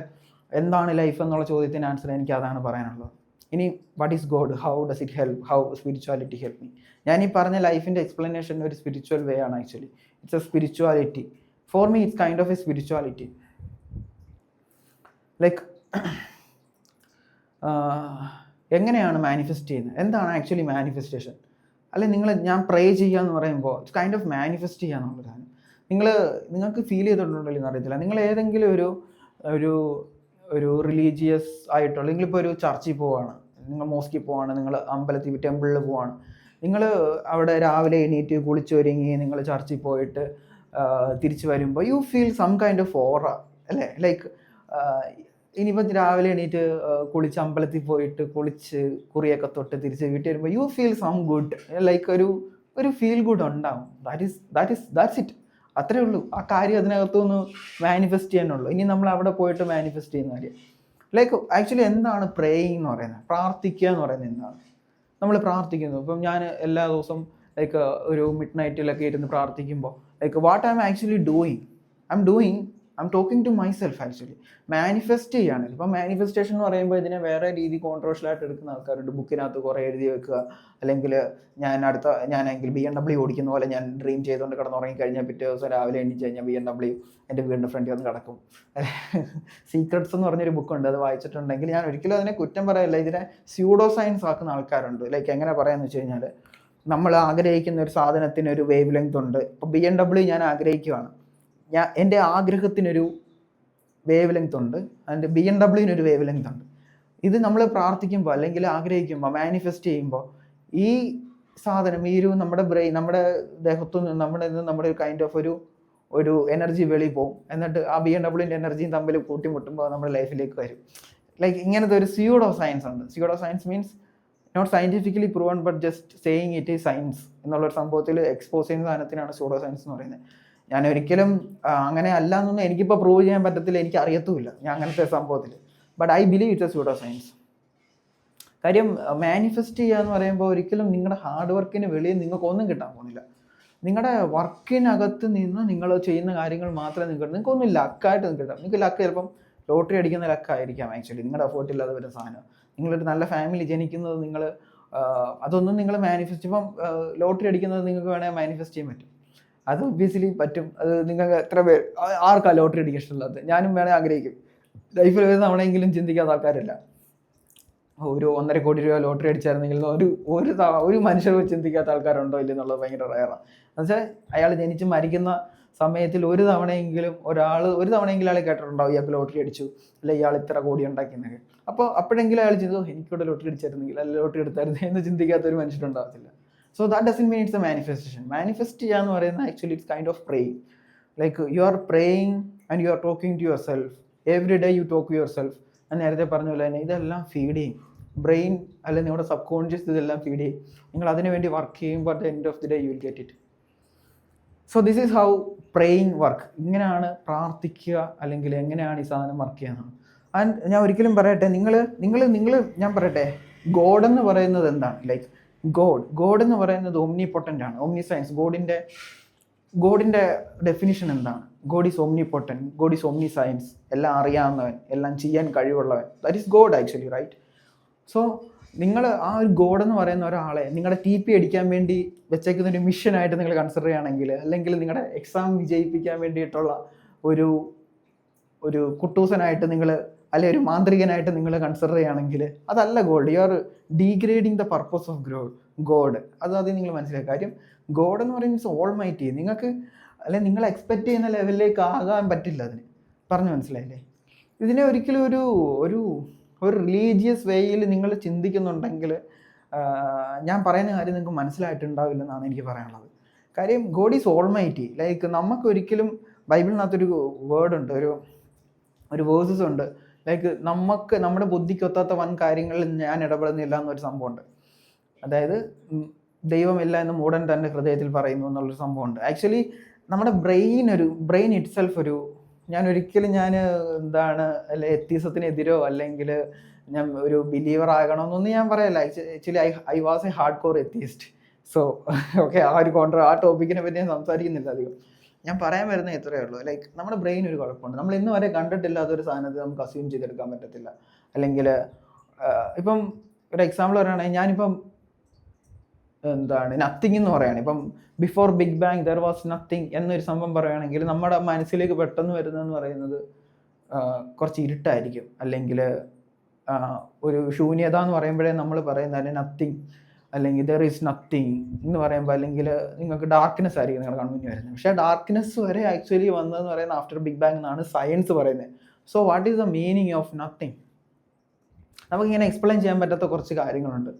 എന്താണ് ലൈഫ് എന്നുള്ള ചോദ്യത്തിന് ആൻസർ എനിക്ക് അതാണ് പറയാനുള്ളത്. ഇനി what is God, how does it help, how spirituality help me. ഞാൻ ഈ പറഞ്ഞ ലൈഫിൻ്റെ എക്സ്പ്ലനേഷൻ ഒരു സ്പിരിച്വൽ വേ ആണ് actually. It's A spirituality. For me it's kind of A spirituality. Like എങ്ങനെയാണ് മാനിഫെസ്റ്റ് ചെയ്യുന്നത്, എന്താണ് ആക്ച്വലി മാനിഫെസ്റ്റേഷൻ? അല്ലെങ്കിൽ ഞാൻ പ്രേ ചെയ്യുക എന്ന് പറയുമ്പോൾ ഇറ്റ്സ് കൈൻഡ് ഓഫ് മാനിഫെസ്റ്റ് ചെയ്യുക എന്നുള്ളതാണ്. നിങ്ങൾക്ക് ഫീൽ ചെയ്തിട്ടുണ്ടല്ലോ എന്ന് അറിയത്തില്ല. നിങ്ങൾ ഏതെങ്കിലും ഒരു റിലീജിയസ് ആയിട്ടുള്ള, നിങ്ങളിപ്പോൾ ഒരു ചർച്ചിൽ പോവുകയാണ്, നിങ്ങൾ മോസ്കിൽ പോവാണ്, നിങ്ങൾ അമ്പലത്തിൽ ടെമ്പിളിൽ പോവാണ്, നിങ്ങൾ അവിടെ രാവിലെ എണീറ്റ് കുളിച്ചൊരുങ്ങി നിങ്ങൾ ചർച്ചിൽ പോയിട്ട് തിരിച്ചു വരുമ്പോൾ you feel some kind of aura അല്ലേ? ലൈക്ക് ഇനിയിപ്പോൾ രാവിലെ എണീറ്റ് കുളിച്ച് അമ്പലത്തിൽ പോയിട്ട് കുളിച്ച് കുറിയൊക്കെ തൊട്ട് തിരിച്ച് വീട്ടിൽ വരുമ്പോൾ you feel some good, like ഒരു ഫീൽ ഗുഡ് ഉണ്ടാവും. That's it. അത്രേ ഉള്ളൂ. ആ കാര്യം അതിനകത്തുനിന്ന് മാനിഫെസ്റ്റ് ചെയ്യാനുള്ളൂ. ഇനി നമ്മൾ അവിടെ പോയിട്ട് മാനിഫെസ്റ്റ് ചെയ്യുന്ന കാര്യം ലൈക്ക് ആക്ച്വലി എന്താണ് പ്രേയിങ് എന്ന് പറയുന്നത്, പ്രാർത്ഥിക്കുക എന്ന് പറയുന്നത് എന്താണ്? നമ്മൾ പ്രാർത്ഥിക്കുന്നു. ഇപ്പം ഞാൻ എല്ലാ ദിവസവും ലൈക്ക് ഒരു മിഡ് നൈറ്റിലൊക്കെ ഇരുന്ന് പ്രാർത്ഥിക്കുമ്പോൾ like what I'm actually doing, I'm talking to myself actually. Manifest ചെയ്യാണ്. ഇപ്പം മാനിഫെസ്റ്റേഷൻ എന്ന് പറയുമ്പോൾ ഇതിനെ വേറെ രീതി കോൺട്രവേഴ്ഷ്യലായിട്ട് എടുക്കുന്ന ആൾക്കാരുണ്ട്. ബുക്കിനകത്ത് കുറേ എഴുതി വെക്കുക, അല്ലെങ്കിൽ ഞാനെങ്കിൽ BMW ഓടിക്കുന്ന പോലെ ഞാൻ ഡ്രീം ചെയ്തുകൊണ്ട് കിടന്നുറങ്ങി കഴിഞ്ഞാൽ പിറ്റേ ദിവസം രാവിലെ എണീച്ച് കഴിഞ്ഞാൽ BMW എൻ്റെ വീടിൻ്റെ ഫ്രണ്ടിൽ വന്ന് കിടക്കും. സീക്രട്സ് എന്ന് പറഞ്ഞൊരു ബുക്കുണ്ട്, അത് വായിച്ചിട്ടുണ്ടെങ്കിൽ ഞാൻ ഒരിക്കലും അതിനെ കുറ്റം പറയില്ല. ഇതിനെ സ്യൂഡോ സയൻസ് ആക്കുന്ന ആൾക്കാരുണ്ട്. ലൈക്ക് എങ്ങനെ പറയാമെന്ന് വെച്ച് കഴിഞ്ഞാൽ നമ്മൾ ആഗ്രഹിക്കുന്ന ഒരു സാധനത്തിന് ഒരു വേവ് ലെങ്ത് ഉണ്ട്. ഇപ്പോൾ BMW ഞാൻ ആഗ്രഹിക്കുകയാണ്, എൻ്റെ ആഗ്രഹത്തിനൊരു വേവ് ലെങ്ത് ഉണ്ട്, അതിൻ്റെ BMW വേവ് ലെങ്ത് ഉണ്ട്. ഇത് നമ്മൾ പ്രാർത്ഥിക്കുമ്പോൾ അല്ലെങ്കിൽ ആഗ്രഹിക്കുമ്പോൾ മാനിഫെസ്റ്റ് ചെയ്യുമ്പോൾ ഈ സാധനം നമ്മുടെ ബ്രെയിൻ, നമ്മുടെ ദേഹത്തു നിന്ന് നമ്മുടെ കൈൻഡ് ഓഫ് ഒരു എനർജി വെളി പോകും. എന്നിട്ട് ആ BMW എനർജിയും തമ്മിൽ കൂട്ടിമുട്ടുമ്പോൾ നമ്മുടെ ലൈഫിലേക്ക് വരും. ലൈക്ക് ഇങ്ങനത്തെ ഒരു സ്യൂഡോ സയൻസ് ഉണ്ട്. Pseudo science means not scientifically proven but just saying it is science എന്നുള്ളൊരു സംഭവത്തിൽ എക്സ്പോസ് ചെയ്യുന്ന സാധനത്തിനാണ് സ്യൂഡോ സയൻസ് എന്ന് പറയുന്നത്. ഞാൻ ഒരിക്കലും അങ്ങനെ അല്ല എന്നൊന്നും എനിക്കിപ്പോൾ പ്രൂവ് ചെയ്യാൻ പറ്റത്തില്ല, എനിക്ക് അറിയത്തുമില്ല ഞാൻ അങ്ങനത്തെ സംഭവത്തിൽ. But I believe it's A pseudo science. കാര്യം മാനിഫെസ്റ്റ് ചെയ്യുക എന്ന് പറയുമ്പോൾ ഒരിക്കലും നിങ്ങളുടെ ഹാർഡ് വർക്കിന് വെളിയിൽ നിങ്ങൾക്കൊന്നും കിട്ടാൻ പോകുന്നില്ല. നിങ്ങളുടെ വർക്കിനകത്ത് നിന്ന് നിങ്ങൾ ചെയ്യുന്ന കാര്യങ്ങൾ മാത്രമേ നിങ്ങൾക്കൊന്നും ലക്കായിട്ട് കിട്ടാം. നിങ്ങൾക്ക് ലക്ക് ചിലപ്പം ലോട്ടറി അടിക്കുന്ന ലക്കായിരിക്കാം ആക്ച്വലി, നിങ്ങളുടെ എഫേർട്ട് ഇല്ലാതെ വരുന്ന സാധനം. നിങ്ങളൊരു നല്ല ഫാമിലി ജനിക്കുന്നത് അതൊന്നും നിങ്ങൾ മാനിഫെസ്റ്റ്, ഇപ്പം ലോട്ടറി അടിക്കുന്നത് നിങ്ങൾക്ക് വേണമെങ്കിൽ മാനിഫെസ്റ്റ് ചെയ്യാൻ പറ്റും. അത് ഒബ്വിയസ്ലി പറ്റും. അത് നിങ്ങൾക്ക് എത്ര പേര് ആർക്കാണ് ലോട്ടറി അടിക്കാൻ ഇഷ്ടമുള്ളത്? ഞാനും വേണേൽ ആഗ്രഹിക്കും. ലൈഫിൽ ഒരു തവണയെങ്കിലും ചിന്തിക്കാത്ത ആൾക്കാരില്ല ഒരു 1.5 കോടി രൂപ ലോട്ടറി അടിച്ചായിരുന്നെങ്കിൽ ഒരു മനുഷ്യർ ചിന്തിക്കാത്ത ആൾക്കാരുണ്ടോ ഇല്ലെന്നുള്ളത് ഭയങ്കര റയറാണ്. എന്നുവെച്ചാൽ അയാൾ ജനിച്ച് മരിക്കുന്ന സമയത്തിൽ ഒരു തവണയെങ്കിലും അയാൾ കേട്ടിട്ടുണ്ടാവും ഇയാൾക്ക് ലോട്ടറി അടിച്ചു, അല്ലെ ഇയാൾ ഇത്ര കോടി ഉണ്ടാക്കിയെന്നൊക്കെ. അപ്പോഴെങ്കിലും അയാൾ ചിന്തിച്ചു എനിക്കിവിടെ ലോട്ടറി അടിച്ചായിരുന്നെങ്കിൽ അല്ല ലോട്ടറി എടുത്തായിരുന്നു എന്ന് ചിന്തിക്കാത്ത ഒരു മനുഷ്യരുണ്ടാകത്തില്ല. So that doesn't mean it's a manifestation. Manifest ചെയ്യാന്ന് പറയുന്നത് actually it's kind of praying. Like you are praying and you are talking to yourself. Every day you talk to yourself. ഞാൻ നേരത്തെ പറഞ്ഞ പോലെ തന്നെ ഇതെല്ലാം ഫീഡ് ചെയ്യും. ബ്രെയിൻ അല്ലെങ്കിൽ നിങ്ങളുടെ സബ് കോൺഷ്യസ് ഇതെല്ലാം ഫീഡ് ചെയ്യും. നിങ്ങൾ അതിനു വേണ്ടി വർക്ക് ചെയ്യുമ്പോൾ at the end of the day you will get it. So this is how praying work. ഇങ്ങനെയാണ് പ്രാർത്ഥിക്കുക, അല്ലെങ്കിൽ എങ്ങനെയാണ് ഈ സാധനം വർക്ക് ചെയ്യുന്നത്. ആൻഡ് ഞാൻ ഒരിക്കലും പറയട്ടെ, നിങ്ങൾ ഞാൻ പറയട്ടെ, ഗോഡ് എന്ന് പറയുന്നത് എന്താണ്? ലൈക്ക് ഗോഡ് എന്ന് പറയുന്നത് ഓംനി പൊട്ടൻ്റ് ആണ്, ഓംനി സയൻസ്. ഗോഡിൻ്റെ ഡെഫിനിഷൻ എന്താണ്? God is omnipotent, God is omniscience, എല്ലാം അറിയാവുന്നവൻ, എല്ലാം ചെയ്യാൻ കഴിവുള്ളവൻ. That is God actually, right? So നിങ്ങൾ ആ ഒരു ഗോഡ് എന്ന് പറയുന്ന ഒരാളെ നിങ്ങളുടെ TP അടിക്കാൻ വേണ്ടി വെച്ചേക്കുന്ന ഒരു മിഷനായിട്ട് നിങ്ങൾ കൺസിഡർ ചെയ്യുകയാണെങ്കിൽ, അല്ലെങ്കിൽ നിങ്ങളുടെ എക്സാം വിജയിപ്പിക്കാൻ വേണ്ടിയിട്ടുള്ള ഒരു ഒരു കുട്ടൂസനായിട്ട് നിങ്ങൾ, അല്ലെ ഒരു മാന്ത്രികനായിട്ട് നിങ്ങൾ കൺസിഡർ ചെയ്യുകയാണെങ്കിൽ അതല്ല God. You are degrading the purpose of God. അത് നിങ്ങൾ മനസ്സിലാക്കുക. കാര്യം ഗോഡ് എന്ന് പറയുന്നത് ഓൾ മൈറ്റി. നിങ്ങൾക്ക് അല്ലെ നിങ്ങൾ എക്സ്പെക്റ്റ് ചെയ്യുന്ന ലെവലിലേക്ക് ആകാൻ പറ്റില്ല അതിന്. പറഞ്ഞു മനസ്സിലായില്ലേ? ഇതിനെ ഒരിക്കലും ഒരു റിലീജിയസ് വേയിൽ നിങ്ങൾ ചിന്തിക്കുന്നുണ്ടെങ്കിൽ ഞാൻ പറയുന്ന കാര്യം നിങ്ങൾക്ക് മനസ്സിലായിട്ടുണ്ടാവില്ലെന്നാണ് എനിക്ക് പറയാനുള്ളത്. കാര്യം God is all mighty. Like നമുക്കൊരിക്കലും ബൈബിളിനകത്തൊരു വേർഡുണ്ട്, ഒരു വേഴ്സസ് ഉണ്ട്. ലൈക്ക് നമ്മുടെ ബുദ്ധിക്ക് ഒത്താത്ത വൻ കാര്യങ്ങളിൽ ഞാൻ ഇടപെടുന്നില്ല എന്നൊരു സംഭവമുണ്ട്. അതായത് ദൈവമില്ല എന്ന് മൂടൻ തൻ്റെ ഹൃദയത്തിൽ പറയുന്നു എന്നുള്ളൊരു സംഭവമുണ്ട്. ആക്ച്വലി നമ്മുടെ ബ്രെയിൻ ഇറ്റ് സെൽഫ് ഞാൻ എന്താണ് അല്ലെ എത്തീസത്തിനെതിരോ അല്ലെങ്കിൽ ഞാൻ ഒരു ബിലീവർ ആകണമെന്നൊന്നും ഞാൻ പറയല്ല. Actually I was A hard core atheist. So okay, ആ ടോപ്പിക്കിനെ പറ്റി ഞാൻ സംസാരിക്കുന്നില്ല അധികം. ഞാൻ പറയാൻ വരുന്നത് ഇത്രയേ ഉള്ളൂ. ലൈക്ക് നമ്മുടെ ബ്രെയിൻ ഒരു കുഴപ്പമുണ്ട്. നമ്മൾ ഇന്ന് വരെ കണ്ടിട്ടില്ലാത്തൊരു സാധനത്തെ നമുക്ക് അസ്യൂം ചെയ്തെടുക്കാൻ പറ്റത്തില്ല. അല്ലെങ്കിൽ ഇപ്പം ഒരു എക്സാമ്പിൾ പറയുകയാണെങ്കിൽ, ഞാനിപ്പം നത്തിങ് എന്ന് പറയുകയാണ്. ഇപ്പം before big bang there was nothing എന്നൊരു സംഭവം പറയുകയാണെങ്കിൽ നമ്മുടെ മനസ്സിലേക്ക് പെട്ടെന്ന് വരുന്നതെന്ന് പറയുന്നത് കുറച്ച് ഇരുട്ടായിരിക്കും, അല്ലെങ്കിൽ ഒരു ശൂന്യത എന്ന് പറയുമ്പോഴേ നമ്മൾ പറയുന്നത് നത്തിങ്, അല്ലെങ്കിൽ ദർ ഈസ് നത്തിങ് എന്ന് പറയുമ്പോൾ, അല്ലെങ്കിൽ നിങ്ങൾക്ക് ഡാർക്ക്നെസ് ആയിരിക്കും നിങ്ങളുടെ കൺമുന്നിൽ വരുന്നത്. പക്ഷേ ഡാർക്ക്നെസ് വരെ ആക്ച്വലി വന്നതെന്ന് പറയുന്നത് ആഫ്റ്റർ ബിഗ് ബാങ് എന്നാണ് സയൻസ് പറയുന്നത്. So what is the meaning of nothing? നമുക്കിങ്ങനെ എക്സ്പ്ലെയിൻ ചെയ്യാൻ പറ്റാത്ത കുറച്ച് കാര്യങ്ങളുണ്ട്.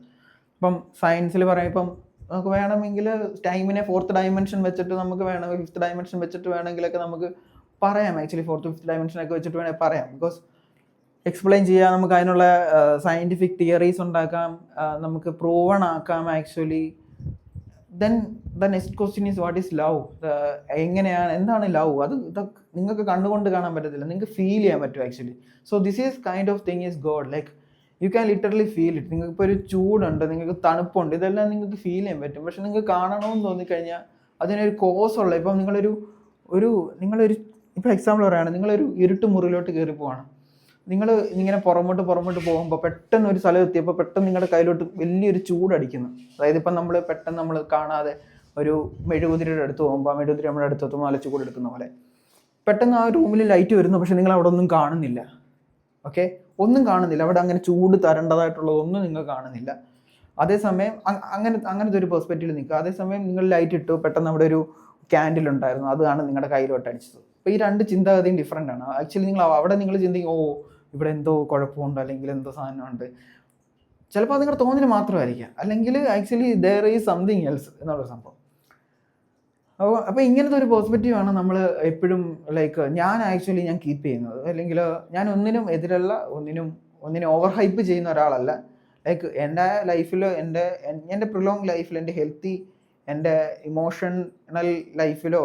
ഇപ്പം സയൻസിൽ പറയാം, ഇപ്പം നമുക്ക് വേണമെങ്കിൽ ടൈമിനെ 4th ഡയമെൻഷൻ വെച്ചിട്ട് നമുക്ക് വേണമെങ്കിൽ 5th ഡയമെൻഷൻ വെച്ചിട്ട് വേണമെങ്കിലൊക്കെ നമുക്ക് പറയാം. ആക്ച്വലി 4th 5th ഡയമെൻഷനൊക്കെ വെച്ചിട്ട് വേണമെങ്കിൽ പറയാം. ബിക്കോസ് എക്സ്പ്ലെയിൻ ചെയ്യാം, നമുക്ക് അതിനുള്ള സയൻറ്റിഫിക് തിയറീസ് ഉണ്ടാക്കാം, നമുക്ക് പ്രൂവൺ ആക്കാം actually. Then the next question is what is love? എന്താണ് ലവ്? ഇതൊക്കെ നിങ്ങൾക്ക് കണ്ടുകൊണ്ട് കാണാൻ പറ്റത്തില്ല, നിങ്ങൾക്ക് ഫീൽ ചെയ്യാൻ പറ്റും actually. So this is kind of thing is God. Like you can literally feel it. നിങ്ങൾക്കിപ്പോൾ ഒരു ചൂടുണ്ട്, നിങ്ങൾക്ക് തണുപ്പുണ്ട്, ഇതെല്ലാം നിങ്ങൾക്ക് ഫീൽ ചെയ്യാൻ പറ്റും. പക്ഷെ നിങ്ങൾക്ക് കാണണമെന്ന് തോന്നിക്കഴിഞ്ഞാൽ അതിനൊരു കോസ് ഉള്ള. ഇപ്പം നിങ്ങളൊരു ഇപ്പോൾ എക്സാമ്പിൾ പറയുകയാണ്, നിങ്ങളൊരു ഇരുട്ട് മുറിയിലോട്ട് കയറി പോവാണ്. നിങ്ങൾ ഇങ്ങനെ പുറമോട്ട് പോകുമ്പോൾ പെട്ടെന്ന് ഒരു സ്ഥലം എത്തിയപ്പോൾ പെട്ടെന്ന് നിങ്ങളുടെ കയ്യിലോട്ട് വലിയൊരു ചൂടടിക്കുന്നു. അതായത് ഇപ്പം നമ്മൾ കാണാതെ ഒരു മെഴുകുതിരിയുടെ അടുത്ത് പോകുമ്പോൾ ആ മെഴുകുതിരി നമ്മുടെ അടുത്തെത്തുമ്പോൾ നല്ല ചൂടെടുക്കുന്ന പോലെ പെട്ടെന്ന് ആ റൂമിൽ ലൈറ്റ് വരുന്നു, പക്ഷെ നിങ്ങൾ അവിടെ ഒന്നും കാണുന്നില്ല. ഓക്കെ, ഒന്നും കാണുന്നില്ല അവിടെ, അങ്ങനെ ചൂട് തരേണ്ടതായിട്ടുള്ളതൊന്നും നിങ്ങൾ കാണുന്നില്ല. അതേസമയം അങ്ങനത്തെ ഒരു പെർസ്പെക്റ്റീവിൽ നിൽക്കുക. അതേസമയം നിങ്ങൾ ലൈറ്റ് ഇട്ടു, പെട്ടെന്ന് അവിടെ ഒരു ക്യാൻഡിൽ ഉണ്ടായിരുന്നു, അതാണ് നിങ്ങളുടെ കയ്യിലോട്ട് അടിച്ചത്. അപ്പോൾ ഈ രണ്ട് ചിന്താഗതിയും ഡിഫറെൻ്റ് ആണ്. ആക്ച്വലി നിങ്ങൾ ചിന്തിക്കും, ഇവിടെ എന്തോ കുഴപ്പമുണ്ട്, അല്ലെങ്കിൽ എന്തോ സാധനമുണ്ട്. ചിലപ്പോൾ അത് നിങ്ങളുടെ തോന്നൽ മാത്രമായിരിക്കാം, അല്ലെങ്കിൽ actually there is something else എന്നുള്ളൊരു സംഭവം. അപ്പോൾ ഇങ്ങനത്തെ ഒരു പെർസ്പെക്റ്റീവാണ് നമ്മൾ എപ്പോഴും ലൈക്ക് ഞാൻ കീപ്പ് ചെയ്യുന്നത്. അല്ലെങ്കിൽ ഞാൻ ഒന്നിനും എതിരല്ല, ഒന്നിനും ഓവർ ഹൈപ്പ് ചെയ്യുന്ന ഒരാളല്ല. ലൈക്ക് എൻ്റെ ലൈഫിൽ, എൻ്റെ പ്രിലോങ് ലൈഫിൽ, എൻ്റെ ഹെൽത്തി, എൻ്റെ ഇമോഷണൽ ലൈഫിലോ,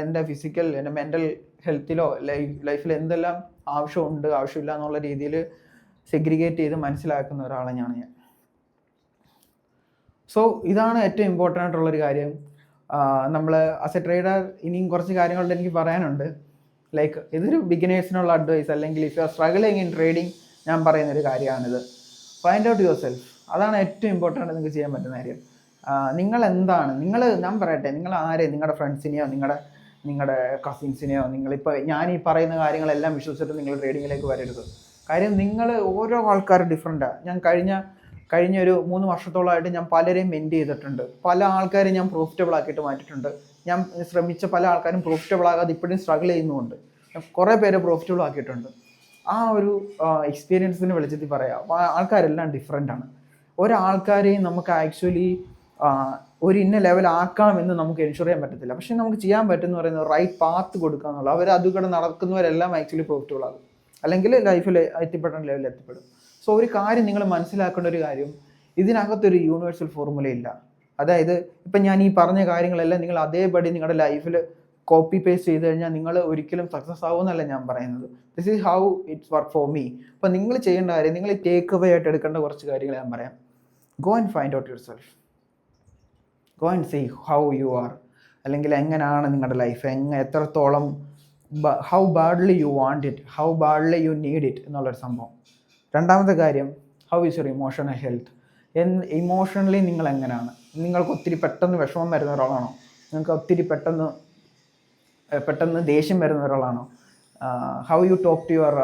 എൻ്റെ ഫിസിക്കൽ, എൻ്റെ മെൻ്റൽ ഹെൽത്തിലോ ലൈഫിൽ എന്തെല്ലാം ആവശ്യമുണ്ട്, ആവശ്യമില്ല എന്നുള്ള രീതിയിൽ സെഗ്രിഗേറ്റ് ചെയ്ത് മനസ്സിലാക്കുന്ന ഒരാളാണ് ഞാൻ. സോ ഇതാണ് ഏറ്റവും ഇമ്പോർട്ടൻ്റ് ആയിട്ടുള്ളൊരു കാര്യം. നമ്മൾ ആസ് എ ട്രേഡർ ഇനിയും കുറച്ച് കാര്യങ്ങളുണ്ട് എനിക്ക് പറയാനുണ്ട്. ലൈക്ക് ഇതൊരു ബിഗിനേഴ്സിനുള്ള അഡ്വൈസ്, അല്ലെങ്കിൽ if you R struggling in trading ഞാൻ പറയുന്നൊരു കാര്യമാണിത്. Find out your self. അതാണ് ഏറ്റവും ഇമ്പോർട്ടൻ്റ് നിങ്ങൾക്ക് ചെയ്യാൻ പറ്റുന്ന കാര്യം. നിങ്ങൾ എന്താണ്, ഞാൻ പറയട്ടെ, നിങ്ങൾ ആരെ, നിങ്ങളുടെ ഫ്രണ്ട്സിനെയോ നിങ്ങളുടെ കസിൻസിനെയോ, നിങ്ങളിപ്പോൾ ഞാൻ ഈ പറയുന്ന കാര്യങ്ങളെല്ലാം വിശ്വസിച്ചിട്ട് നിങ്ങൾ ട്രേഡിങ്ങിലേക്ക് വരരുത്. കാര്യം നിങ്ങൾ ഓരോ ആൾക്കാരും ഡിഫറെൻറ്റാണ്. ഞാൻ കഴിഞ്ഞ ഒരു 3 വർഷത്തോളമായിട്ട് ഞാൻ പലരെയും മെൻറ്റ് ചെയ്തിട്ടുണ്ട്. പല ആൾക്കാരെയും ഞാൻ പ്രോഫിറ്റബിൾ ആക്കിയിട്ട് മാറ്റിയിട്ടുണ്ട്. ഞാൻ ശ്രമിച്ച പല ആൾക്കാരും പ്രോഫിറ്റബിൾ ആകാതെ ഇപ്പോഴും സ്ട്രഗിൾ ചെയ്യുന്നുമുണ്ട്. കുറേ പേരെ പ്രോഫിറ്റബിൾ ആക്കിയിട്ടുണ്ട്. ആ ഒരു എക്സ്പീരിയൻസിന് വെളിച്ചത്തിൽ പറയാം. ആൾക്കാരെല്ലാം ഡിഫറെൻ്റാണ്. ഒരാൾക്കാരെയും നമുക്ക് ആക്ച്വലി ഒരു ഇന്ന ലെവൽ ആക്കാമെന്ന് നമുക്ക് എൻഷുർ ചെയ്യാൻ പറ്റത്തില്ല. പക്ഷേ നമുക്ക് ചെയ്യാൻ പറ്റുമെന്ന് പറയുന്നത് റൈറ്റ് പാത്ത് കൊടുക്കുക എന്നുള്ളത്. അവർ അതുകൂടെ നടക്കുന്നവരെല്ലാം ആക്ച്വലി പ്രോഫിറ്റബിൾ ആകും, അല്ലെങ്കിൽ ലൈഫിൽ എത്തിപ്പെടേണ്ട ലെവലിൽ എത്തിപ്പെടും. സോ ഒരു കാര്യം നിങ്ങൾ മനസ്സിലാക്കേണ്ട ഒരു കാര്യം, ഇതിനകത്തൊരു യൂണിവേഴ്സൽ ഫോർമുല ഇല്ല. അതായത് ഇപ്പം ഞാൻ ഈ പറഞ്ഞ കാര്യങ്ങളെല്ലാം നിങ്ങൾ അതേപടി നിങ്ങളുടെ ലൈഫിൽ കോപ്പി പേസ്റ്റ് ചെയ്ത് കഴിഞ്ഞാൽ നിങ്ങൾ ഒരിക്കലും സക്സസ് ആവുമെന്നല്ല ഞാൻ പറയുന്നത്. This is how it's work for me. അപ്പോൾ നിങ്ങൾ ചെയ്യേണ്ട കാര്യം, നിങ്ങൾ ടേക്ക് അവേ ആയിട്ട് എടുക്കേണ്ട കുറച്ച് കാര്യങ്ങൾ ഞാൻ പറയാം. Go and find out yourself. Go and see how you are, അല്ലെങ്കിൽ എങ്ങനെയാണ് നിങ്ങളുടെ ലൈഫ്, എത്രത്തോളം, how badly you want it, how badly you need it എന്നുള്ളൊരു സംഭവം. രണ്ടാമത്തെ കാര്യം, how is your emotional health. Emotionally നിങ്ങൾ എങ്ങനെയാണ്? നിങ്ങൾക്ക് ഒത്തിരി പെട്ടെന്ന് വിഷമം വരുന്ന ഒരാളാണോ? നിങ്ങൾക്ക് ഒത്തിരി പെട്ടെന്ന് ദേഷ്യം വരുന്ന ഒരാളാണോ? How you talk to your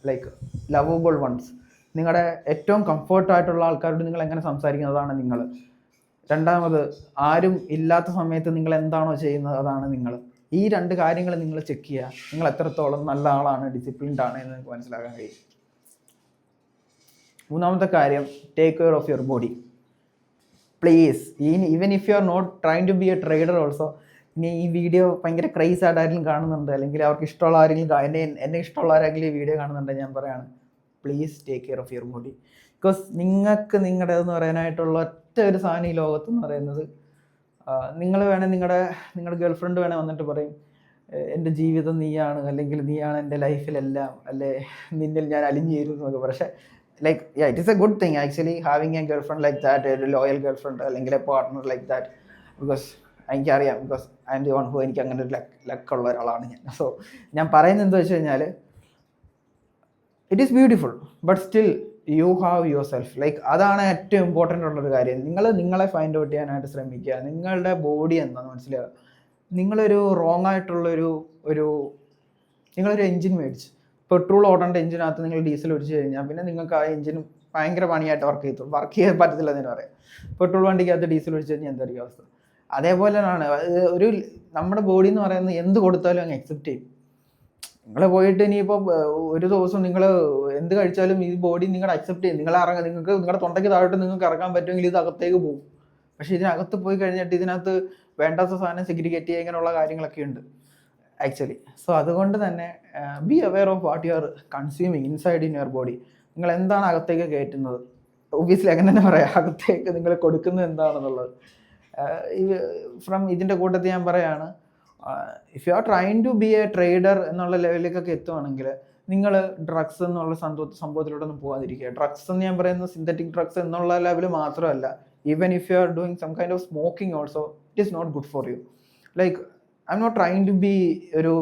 like lovable ones. നിങ്ങളുടെ ഏറ്റവും കംഫർട്ടായിട്ടുള്ള ആൾക്കാരോട് നിങ്ങൾ എങ്ങനെ സംസാരിക്കുന്നതാണ് നിങ്ങൾ. രണ്ടാമത്, ആരും ഇല്ലാത്ത സമയത്ത് നിങ്ങൾ എന്താണോ ചെയ്യുന്നത് അതാണ് നിങ്ങൾ. ഈ 2 കാര്യങ്ങൾ നിങ്ങൾ ചെക്ക് ചെയ്യുക. നിങ്ങൾ എത്രത്തോളം നല്ല ആളാണ്, ഡിസിപ്ലിൻഡ് ആണ് എന്ന് നിങ്ങൾക്ക് മനസ്സിലാക്കാൻ കഴിയും. മൂന്നാമത്തെ കാര്യം, take care of your body. Please, even if you are not trying to be a trader also, ഇനി ഈ വീഡിയോ ഭയങ്കര ക്രൈസ് ആയിട്ട് ആരെങ്കിലും കാണുന്നുണ്ട്, അല്ലെങ്കിൽ അവർക്ക് ഇഷ്ടമുള്ള ആരെങ്കിലും, എന്നെ ഇഷ്ടമുള്ള ആരെങ്കിലും ഈ വീഡിയോ കാണുന്നുണ്ടെങ്കിൽ ഞാൻ പറയാണ്, please take care of your body. Because നിങ്ങൾക്ക് നിങ്ങളുടേതെന്ന് പറയാനായിട്ടുള്ള ഒറ്റ ഒരു സാധനം ഈ ലോകത്തെന്ന് പറയുന്നത്, നിങ്ങൾ വേണേൽ നിങ്ങളുടെ ഗേൾ ഫ്രണ്ട് വേണേൽ വന്നിട്ട് പറയും, എൻ്റെ ജീവിതം നീയാണ്, അല്ലെങ്കിൽ നീയാണ് എൻ്റെ ലൈഫിലെല്ലാം, അല്ലെ നിന്നിൽ ഞാൻ അലിഞ്ഞു ചേരുന്നു എന്നൊക്കെ. പക്ഷേ like it is a good thing actually having a girlfriend like that, ഒരു ലോയൽ ഗേൾ ഫ്രണ്ട് അല്ലെങ്കിൽ a partner like that. Because എനിക്കറിയാം, because I am the one who, എനിക്ക് അങ്ങനെ ഒരു ലക്കുള്ള ഒരാളാണ് ഞാൻ. സോ ഞാൻ പറയുന്നത് എന്താ വെച്ച് കഴിഞ്ഞാൽ, it is beautiful but still you have your self. Like അതാണ് ഏറ്റവും ഇമ്പോർട്ടൻ്റ് ഉള്ളൊരു കാര്യം. നിങ്ങളെ ഫൈൻഡ് ഔട്ട് ചെയ്യാനായിട്ട് ശ്രമിക്കുക. നിങ്ങളുടെ ബോഡി എന്താണെന്ന് മനസ്സിലാക്കുക. നിങ്ങളൊരു റോങ് ആയിട്ടുള്ളൊരു നിങ്ങളൊരു എൻജിൻ മേടിച്ച്, പെട്രോൾ ഓടേണ്ട എഞ്ചിനകത്ത് നിങ്ങൾ ഡീസൽ ഒഴിച്ച് കഴിഞ്ഞാൽ പിന്നെ നിങ്ങൾക്ക് ആ എഞ്ചിൻ ഭയങ്കര പണിയായിട്ട് വർക്ക് ചെയ്യാൻ പറ്റത്തില്ല എന്ന് പറയാം. പെട്രോൾ വണ്ടിക്കകത്ത് ഡീസൽ ഒഴിച്ച് കഴിഞ്ഞാൽ എന്തായിരിക്കും അവസ്ഥ? അതേപോലെ തന്നെയാണ് നമ്മുടെ ബോഡി എന്ന് പറയുന്നത് എന്ത് കൊടുത്താലും അങ്ങ് അക്സെപ്റ്റ് ചെയ്യും. നിങ്ങൾ പോയിട്ട് ഇനിയിപ്പോൾ ഒരു ദിവസം നിങ്ങൾ എന്ത് കഴിച്ചാലും ഈ ബോഡി നിങ്ങളെ അക്സെപ്റ്റ് ചെയ്യും. നിങ്ങൾക്ക് നിങ്ങളുടെ തൊണ്ടയ്ക്ക് താഴോട്ട് നിങ്ങൾക്ക് ഇറങ്ങാൻ പറ്റുമെങ്കിൽ ഇത് അകത്തേക്ക് പോകും. പക്ഷേ ഇതിനകത്ത് പോയി കഴിഞ്ഞിട്ട് ഇതിനകത്ത് വേണ്ടാത്ത സാധനം സെഗ്രിഗേറ്റ് ചെയ്യുക, ഇങ്ങനെയുള്ള കാര്യങ്ങളൊക്കെ ഉണ്ട് ആക്ച്വലി. സോ അതുകൊണ്ട് തന്നെ B aware of what you are consuming inside in your body. നിങ്ങൾ എന്താണ് അകത്തേക്ക് കയറ്റുന്നത്? ഒബ്വിയസ്ലി അങ്ങനെ തന്നെ പറയാം, അകത്തേക്ക് നിങ്ങൾ കൊടുക്കുന്നത് എന്താണെന്നുള്ളത്. ഇതിൻ്റെ കൂട്ടത്തിൽ ഞാൻ പറയാണ്, if you are trying to be a trader എന്നുള്ള ലെവലിലേക്കൊക്കെ എത്തുവാണെങ്കിൽ നിങ്ങൾ ഡ്രഗ്സ് എന്നുള്ള സംഭവത്തിലോട്ടൊന്നും പോകാതിരിക്കുക. ഡ്രഗ്സ് എന്ന് ഞാൻ പറയുന്നത് സിന്തറ്റിക് ഡ്രഗ്സ് എന്നുള്ള ലെവൽ മാത്രമല്ല, even if you are doing some kind of smoking also, it is not good for you. Like I'm not trying to be ഒരു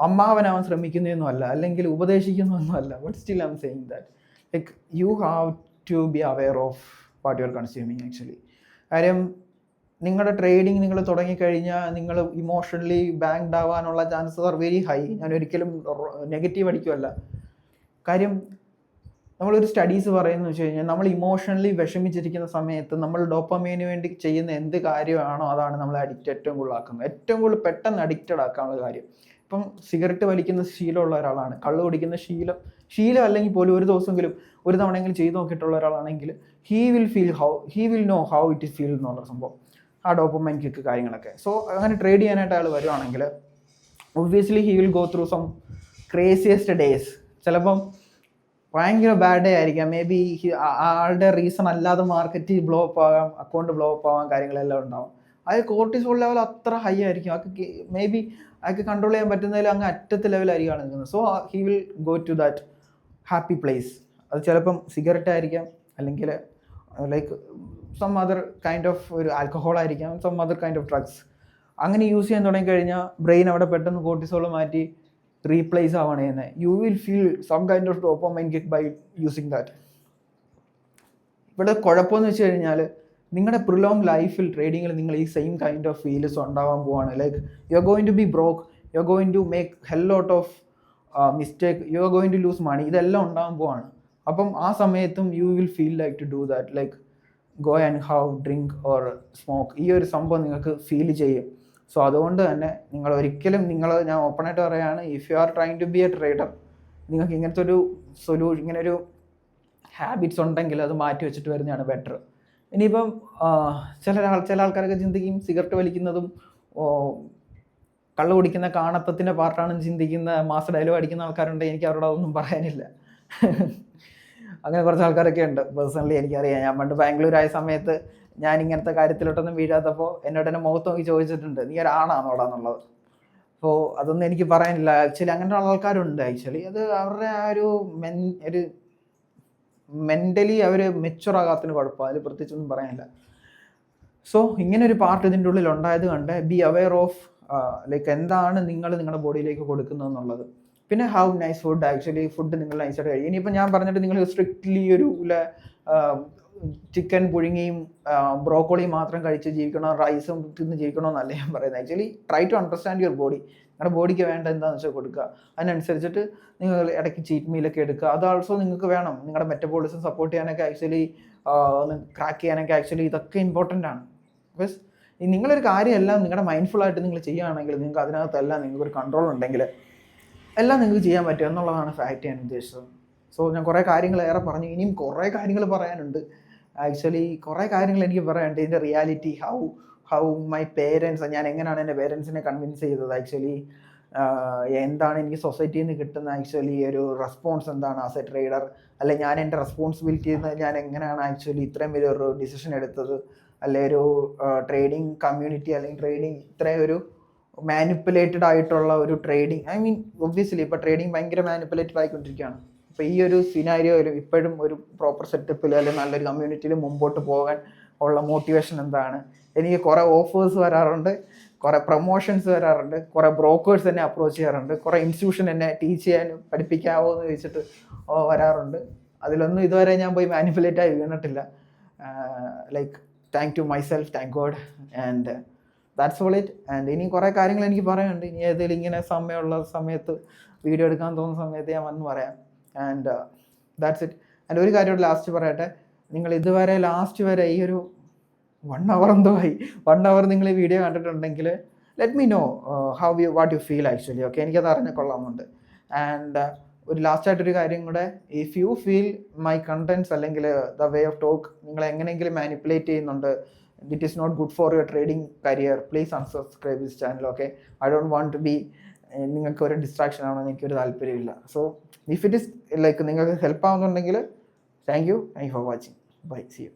അമ്മാവനാവാൻ ശ്രമിക്കുന്നതൊന്നും അല്ല, അല്ലെങ്കിൽ ഉപദേശിക്കുന്നതൊന്നും അല്ല. But still I'm saying that like you have to be aware of what you are consuming actually. കാര്യം നിങ്ങളുടെ trading നിങ്ങൾ തുടങ്ങിക്കഴിഞ്ഞാൽ നിങ്ങൾ ഇമോഷണലി ബാങ്ക്ഡ് ആവാനുള്ള ചാൻസസ് ആർ വെരി ഹൈ. ഞാൻ ഒരിക്കലും നെഗറ്റീവ് അടിക്കുമല്ല. കാര്യം നമ്മളൊരു സ്റ്റഡീസ് പറയുന്നത് വെച്ച് കഴിഞ്ഞാൽ, നമ്മൾ ഇമോഷണലി വിഷമിച്ചിരിക്കുന്ന സമയത്ത് നമ്മൾ ഡോപ്പമൈന് വേണ്ടി ചെയ്യുന്ന എന്ത് കാര്യമാണോ അതാണ് നമ്മളെ ഏറ്റവും കൂടുതൽ ആക്കുന്നത്. ഏറ്റവും കൂടുതൽ പെട്ടെന്ന് അഡിക്റ്റഡ് ആക്കാനുള്ള കാര്യം. ഇപ്പം സിഗരറ്റ് വലിക്കുന്ന ശീലമുള്ള ഒരാളാണ്, കള്ള് കുടിക്കുന്ന ശീലം അല്ലെങ്കിൽ പോലും ഒരു ദിവസമെങ്കിലും ഒരു തവണയെങ്കിലും ചെയ്ത് നോക്കിയിട്ടുള്ള ഒരാളാണെങ്കിൽ he will know how it feel എന്നുള്ള സംഭവം, ആ ഡോപ്പമൈൻ കിക്ക് കാര്യങ്ങളൊക്കെ. സോ അങ്ങനെ ട്രേഡ് ചെയ്യാനായിട്ട് അയാൾ വരുവാണെങ്കിൽ obviously he will go through some craziest days. ചിലപ്പം ഭയങ്കര ബാഡ് ഡേ ആയിരിക്കാം. മേ ബി ആളുടെ റീസൺ അല്ലാതെ മാർക്കറ്റ് ബ്ലോ അപ്പ് ആകാം, അക്കൗണ്ട് ബ്ലോ അപ്പ് ആവാം, കാര്യങ്ങളെല്ലാം ഉണ്ടാവും. അത് കോർട്ടിസോൾ ലെവൽ അത്ര ഹൈ ആയിരിക്കും. അതൊക്കെ മേ ബി അതൊക്കെ കൺട്രോൾ ചെയ്യാൻ പറ്റുന്നതിൽ അങ്ങ് അറ്റത്തെ ലെവലായിരിക്കും നിൽക്കുന്നത്. So he will go to that happy place. അത് ചിലപ്പം സിഗരറ്റ് ആയിരിക്കാം, അല്ലെങ്കിൽ like some other kind of ഒരു ആൽക്കഹോൾ ആയിരിക്കാം, some other kind of drugs. അങ്ങനെ യൂസ് ചെയ്യാൻ തുടങ്ങിക്കഴിഞ്ഞാൽ ബ്രെയിൻ അവിടെ പെട്ടെന്ന് കോർട്ടിസോൾ മാറ്റി റീപ്ലേസ് ആവുകയാണ് ചെയ്യുന്നത്. You will feel some kind of dopamine kick by using that. ഇവിടെ കുഴപ്പമെന്ന് വെച്ച് കഴിഞ്ഞാൽ നിങ്ങളുടെ പ്രിലോങ് ലൈഫിൽ ട്രേഡിങ്ങിൽ നിങ്ങൾ ഈ സെയിം കൈൻഡ് ഓഫ് ഫീൽസ് ഉണ്ടാവാൻ പോവാണ്. Like you are going to be broke, you are going to make hell lot of mistake, you are going to lose money. ഇതെല്ലാം ഉണ്ടാവാൻ പോവാണ്. അപ്പം ആ സമയത്തും you will feel like to do that, like go and have drink or smoke. ഈ ഒരു സംഭവം നിങ്ങൾക്ക് ഫീൽ ചെയ്യും. സോ അതുകൊണ്ട് തന്നെ നിങ്ങൾ ഒരിക്കലും ഞാൻ ഓപ്പണായിട്ട് പറയുകയാണ്, if you are trying to be a trader, നിങ്ങൾക്ക് ഇങ്ങനത്തെ ഒരു ഇങ്ങനൊരു ഹാബിറ്റ്സ് ഉണ്ടെങ്കിൽ അത് മാറ്റി വെച്ചിട്ട് വരുന്നതാണ് ബെറ്റർ. ഇനിയിപ്പം ചില ആൾക്കാരൊക്കെ ചിന്തിക്കും സിഗരറ്റ് വലിക്കുന്നതും കള്ള് കുടിക്കുന്ന കാണത്തത്തിൻ്റെ പാർട്ടാണെന്ന് ചിന്തിക്കുന്ന മാസ് ഡയലോഗ് അടിക്കുന്ന ആൾക്കാരുണ്ട്. എനിക്ക് അവരോട് അതൊന്നും പറയാനില്ല. അങ്ങനെ കുറച്ച് ആൾക്കാരൊക്കെ ഉണ്ട്. പേഴ്സണലി എനിക്കറിയാം. ഞാൻ പണ്ട് ബാംഗ്ലൂരായ സമയത്ത് ഞാൻ ഇങ്ങനത്തെ കാര്യത്തിലോട്ടൊന്നും വീഴാത്തപ്പോൾ എന്നോട് എന്നെ മുഖത്ത് നോക്കി ചോദിച്ചിട്ടുണ്ട്, നീ ഒരാണാന്നോടാന്നുള്ളത്. അപ്പോൾ അതൊന്നും എനിക്ക് പറയാനില്ല. ആക്ച്വലി അങ്ങനെയുള്ള ആൾക്കാരുണ്ട്. ആക്ച്വലി അത് അവരുടെ ആ ഒരു ഒരു മെൻ്റലി അവർ മെച്യൂർ ആകാത്തതിന് കുഴപ്പമാണ്. അതിൽ പ്രത്യേകിച്ചൊന്നും പറയാനില്ല. സോ ഇങ്ങനെ ഒരു പാർട്ട് ഇതിൻ്റെ ഉള്ളിൽ ഉണ്ടായത് കൊണ്ട് ബി അവെയർ ഓഫ് ലൈക്ക് എന്താണ് നിങ്ങൾ നിങ്ങളുടെ ബോഡിയിലേക്ക് കൊടുക്കുന്നതെന്നുള്ളത്. പിന്നെ how nice food. Actually food നിങ്ങൾ നൈസായിട്ട് കഴിയും. ഇനിയിപ്പോൾ ഞാൻ പറഞ്ഞിട്ട് നിങ്ങൾ സ്ട്രിക്റ്റ്ലി ഒരു ചിക്കൻ പുഴുങ്ങിയും ബ്രോക്കോളിയും മാത്രം കഴിച്ച് ജീവിക്കണോ, റൈസും തിന്ന് ജീവിക്കണമെന്നല്ല ഞാൻ പറയുന്നത്. Actually try to understand your body. നിങ്ങളുടെ ബോഡിക്ക് വേണ്ട എന്താണെന്ന് വെച്ചാൽ കൊടുക്കുക. അതിനനുസരിച്ചിട്ട് നിങ്ങൾ ഇടയ്ക്ക് ചീറ്റ് മീലൊക്കെ എടുക്കുക. അത് ആൾസോ നിങ്ങൾക്ക് വേണം. നിങ്ങളുടെ മെറ്റബോളിസം സപ്പോർട്ട് ചെയ്യാനൊക്കെ ആക്ച്വലി ക്രാക്ക് ചെയ്യാനൊക്കെ ആക്ച്വലി ഇതൊക്കെ ഇമ്പോർട്ടൻ്റ് ആണ്. ബിക്കോസ് നിങ്ങളൊരു കാര്യമെല്ലാം നിങ്ങളുടെ മൈൻഡ്ഫുള്ളായിട്ട് നിങ്ങൾ ചെയ്യുകയാണെങ്കിൽ നിങ്ങൾക്ക് അതിനകത്തെല്ലാം നിങ്ങൾക്കൊരു കൺട്രോൾ ഉണ്ടെങ്കിൽ എല്ലാം നിങ്ങൾക്ക് ചെയ്യാൻ പറ്റും എന്നുള്ളതാണ് ഫാക്റ്റ് ഞാൻ ഉദ്ദേശിച്ചത്. സോ ഞാൻ കുറേ കാര്യങ്ങൾ ഏറെ പറഞ്ഞു. ഇനിയും കുറേ കാര്യങ്ങൾ പറയാനുണ്ട്. ആക്ച്വലി കുറേ കാര്യങ്ങൾ എനിക്ക് പറയാനുണ്ട്. ഇതിൻ്റെ റിയാലിറ്റി, ഹൗ മൈ പേരൻസ്, ഞാൻ എങ്ങനെയാണ് എൻ്റെ പേരൻസിനെ കൺവിൻസ് ചെയ്തത്, ആക്ച്വലി എന്താണ് എനിക്ക് സൊസൈറ്റിയിൽ നിന്ന് കിട്ടുന്ന ആക്ച്വലി ഒരു റെസ്പോൺസ് എന്താണ് ആസ് എ ട്രേഡർ, അല്ലെങ്കിൽ ഞാൻ എൻ്റെ റെസ്പോൺസിബിലിറ്റിയിൽ നിന്ന് ഞാൻ എങ്ങനെയാണ് ആക്ച്വലി ഇത്രയും വലിയൊരു ഡിസിഷൻ എടുത്തത്, അല്ലെ ഒരു ട്രേഡിങ് കമ്മ്യൂണിറ്റി അല്ലെങ്കിൽ ട്രേഡിങ് ഇത്രയും ഒരു മാനിപ്പുലേറ്റഡ് ആയിട്ടുള്ള ഒരു ട്രേഡിങ്. ഐ മീൻ ഒബ്വിയസ്ലി ഇപ്പോൾ ട്രേഡിങ് ഭയങ്കര മാനിപ്പുലേറ്റഡ് ആയിക്കൊണ്ടിരിക്കുകയാണ്. അപ്പോൾ ഈ ഒരു സിനാരിയോയിലും ഇപ്പോഴും ഒരു പ്രോപ്പർ സെറ്റപ്പിൽ അല്ലെങ്കിൽ നല്ലൊരു കമ്മ്യൂണിറ്റിയിൽ മുമ്പോട്ട് പോകാൻ ഉള്ള മോട്ടിവേഷൻ എന്താണ്? എനിക്ക് കുറേ ഓഫേഴ്സ് വരാറുണ്ട്, കുറേ പ്രൊമോഷൻസ് വരാറുണ്ട്, കുറേ ബ്രോക്കേഴ്സ് എന്നെ അപ്രോച്ച് ചെയ്യാറുണ്ട്, കുറേ ഇൻസ്റ്റിറ്റ്യൂഷൻ എന്നെ ടീച്ച് ചെയ്യാനും പഠിപ്പിക്കാവോ എന്ന് ചോദിച്ചിട്ട് വരാറുണ്ട്. അതിലൊന്നും ഇതുവരെ ഞാൻ പോയി മാനിപ്പുലേറ്റ് ആയി വീണിട്ടില്ല. Like thank to myself, thank God, and that's all it. And ഇനി കുറേ കാര്യങ്ങൾ എനിക്ക് പറയാനുണ്ട്. ഇനി ഏതെങ്കിലും ഇങ്ങനെ സമയമുള്ള സമയത്ത് വീഡിയോ എടുക്കാൻ തോന്നുന്ന സമയത്ത് ഞാൻ വന്ന് പറയാം. And that's it. ആൻഡ് ഒരു കാര്യം ലാസ്റ്റ് പറയട്ടെ. നിങ്ങൾ ഇതുവരെ ലാസ്റ്റ് വരെ ഈ ഒരു 1 hour എന്തോ ആയി, 1 hour നിങ്ങൾ ഈ വീഡിയോ കണ്ടിട്ടുണ്ടെങ്കിൽ let me know what you feel actually. Okay, എനിക്കത് അറിഞ്ഞ കൊള്ളാമുണ്ട്. ആൻഡ് ഒരു ലാസ്റ്റായിട്ടൊരു കാര്യം കൂടെ, if you feel my contents അല്ലെങ്കിൽ ദ വേ ഓഫ് ടോക്ക് നിങ്ങൾ എങ്ങനെയെങ്കിലും മാനിപ്പുലേറ്റ് ചെയ്യുന്നുണ്ട്, it is not good for your trading career, please unsubscribe this channel. Okay, I don't want to be നിങ്ങൾക്ക് ഒരു ഡിസ്ട്രാക്ഷൻ ആണെന്ന് എനിക്കൊരു താല്പര്യമില്ല. So if it is like നിങ്ങൾക്ക് ഹെൽപ്പ് ആവുന്നുണ്ടെങ്കിൽ thank you for watching. By, see U.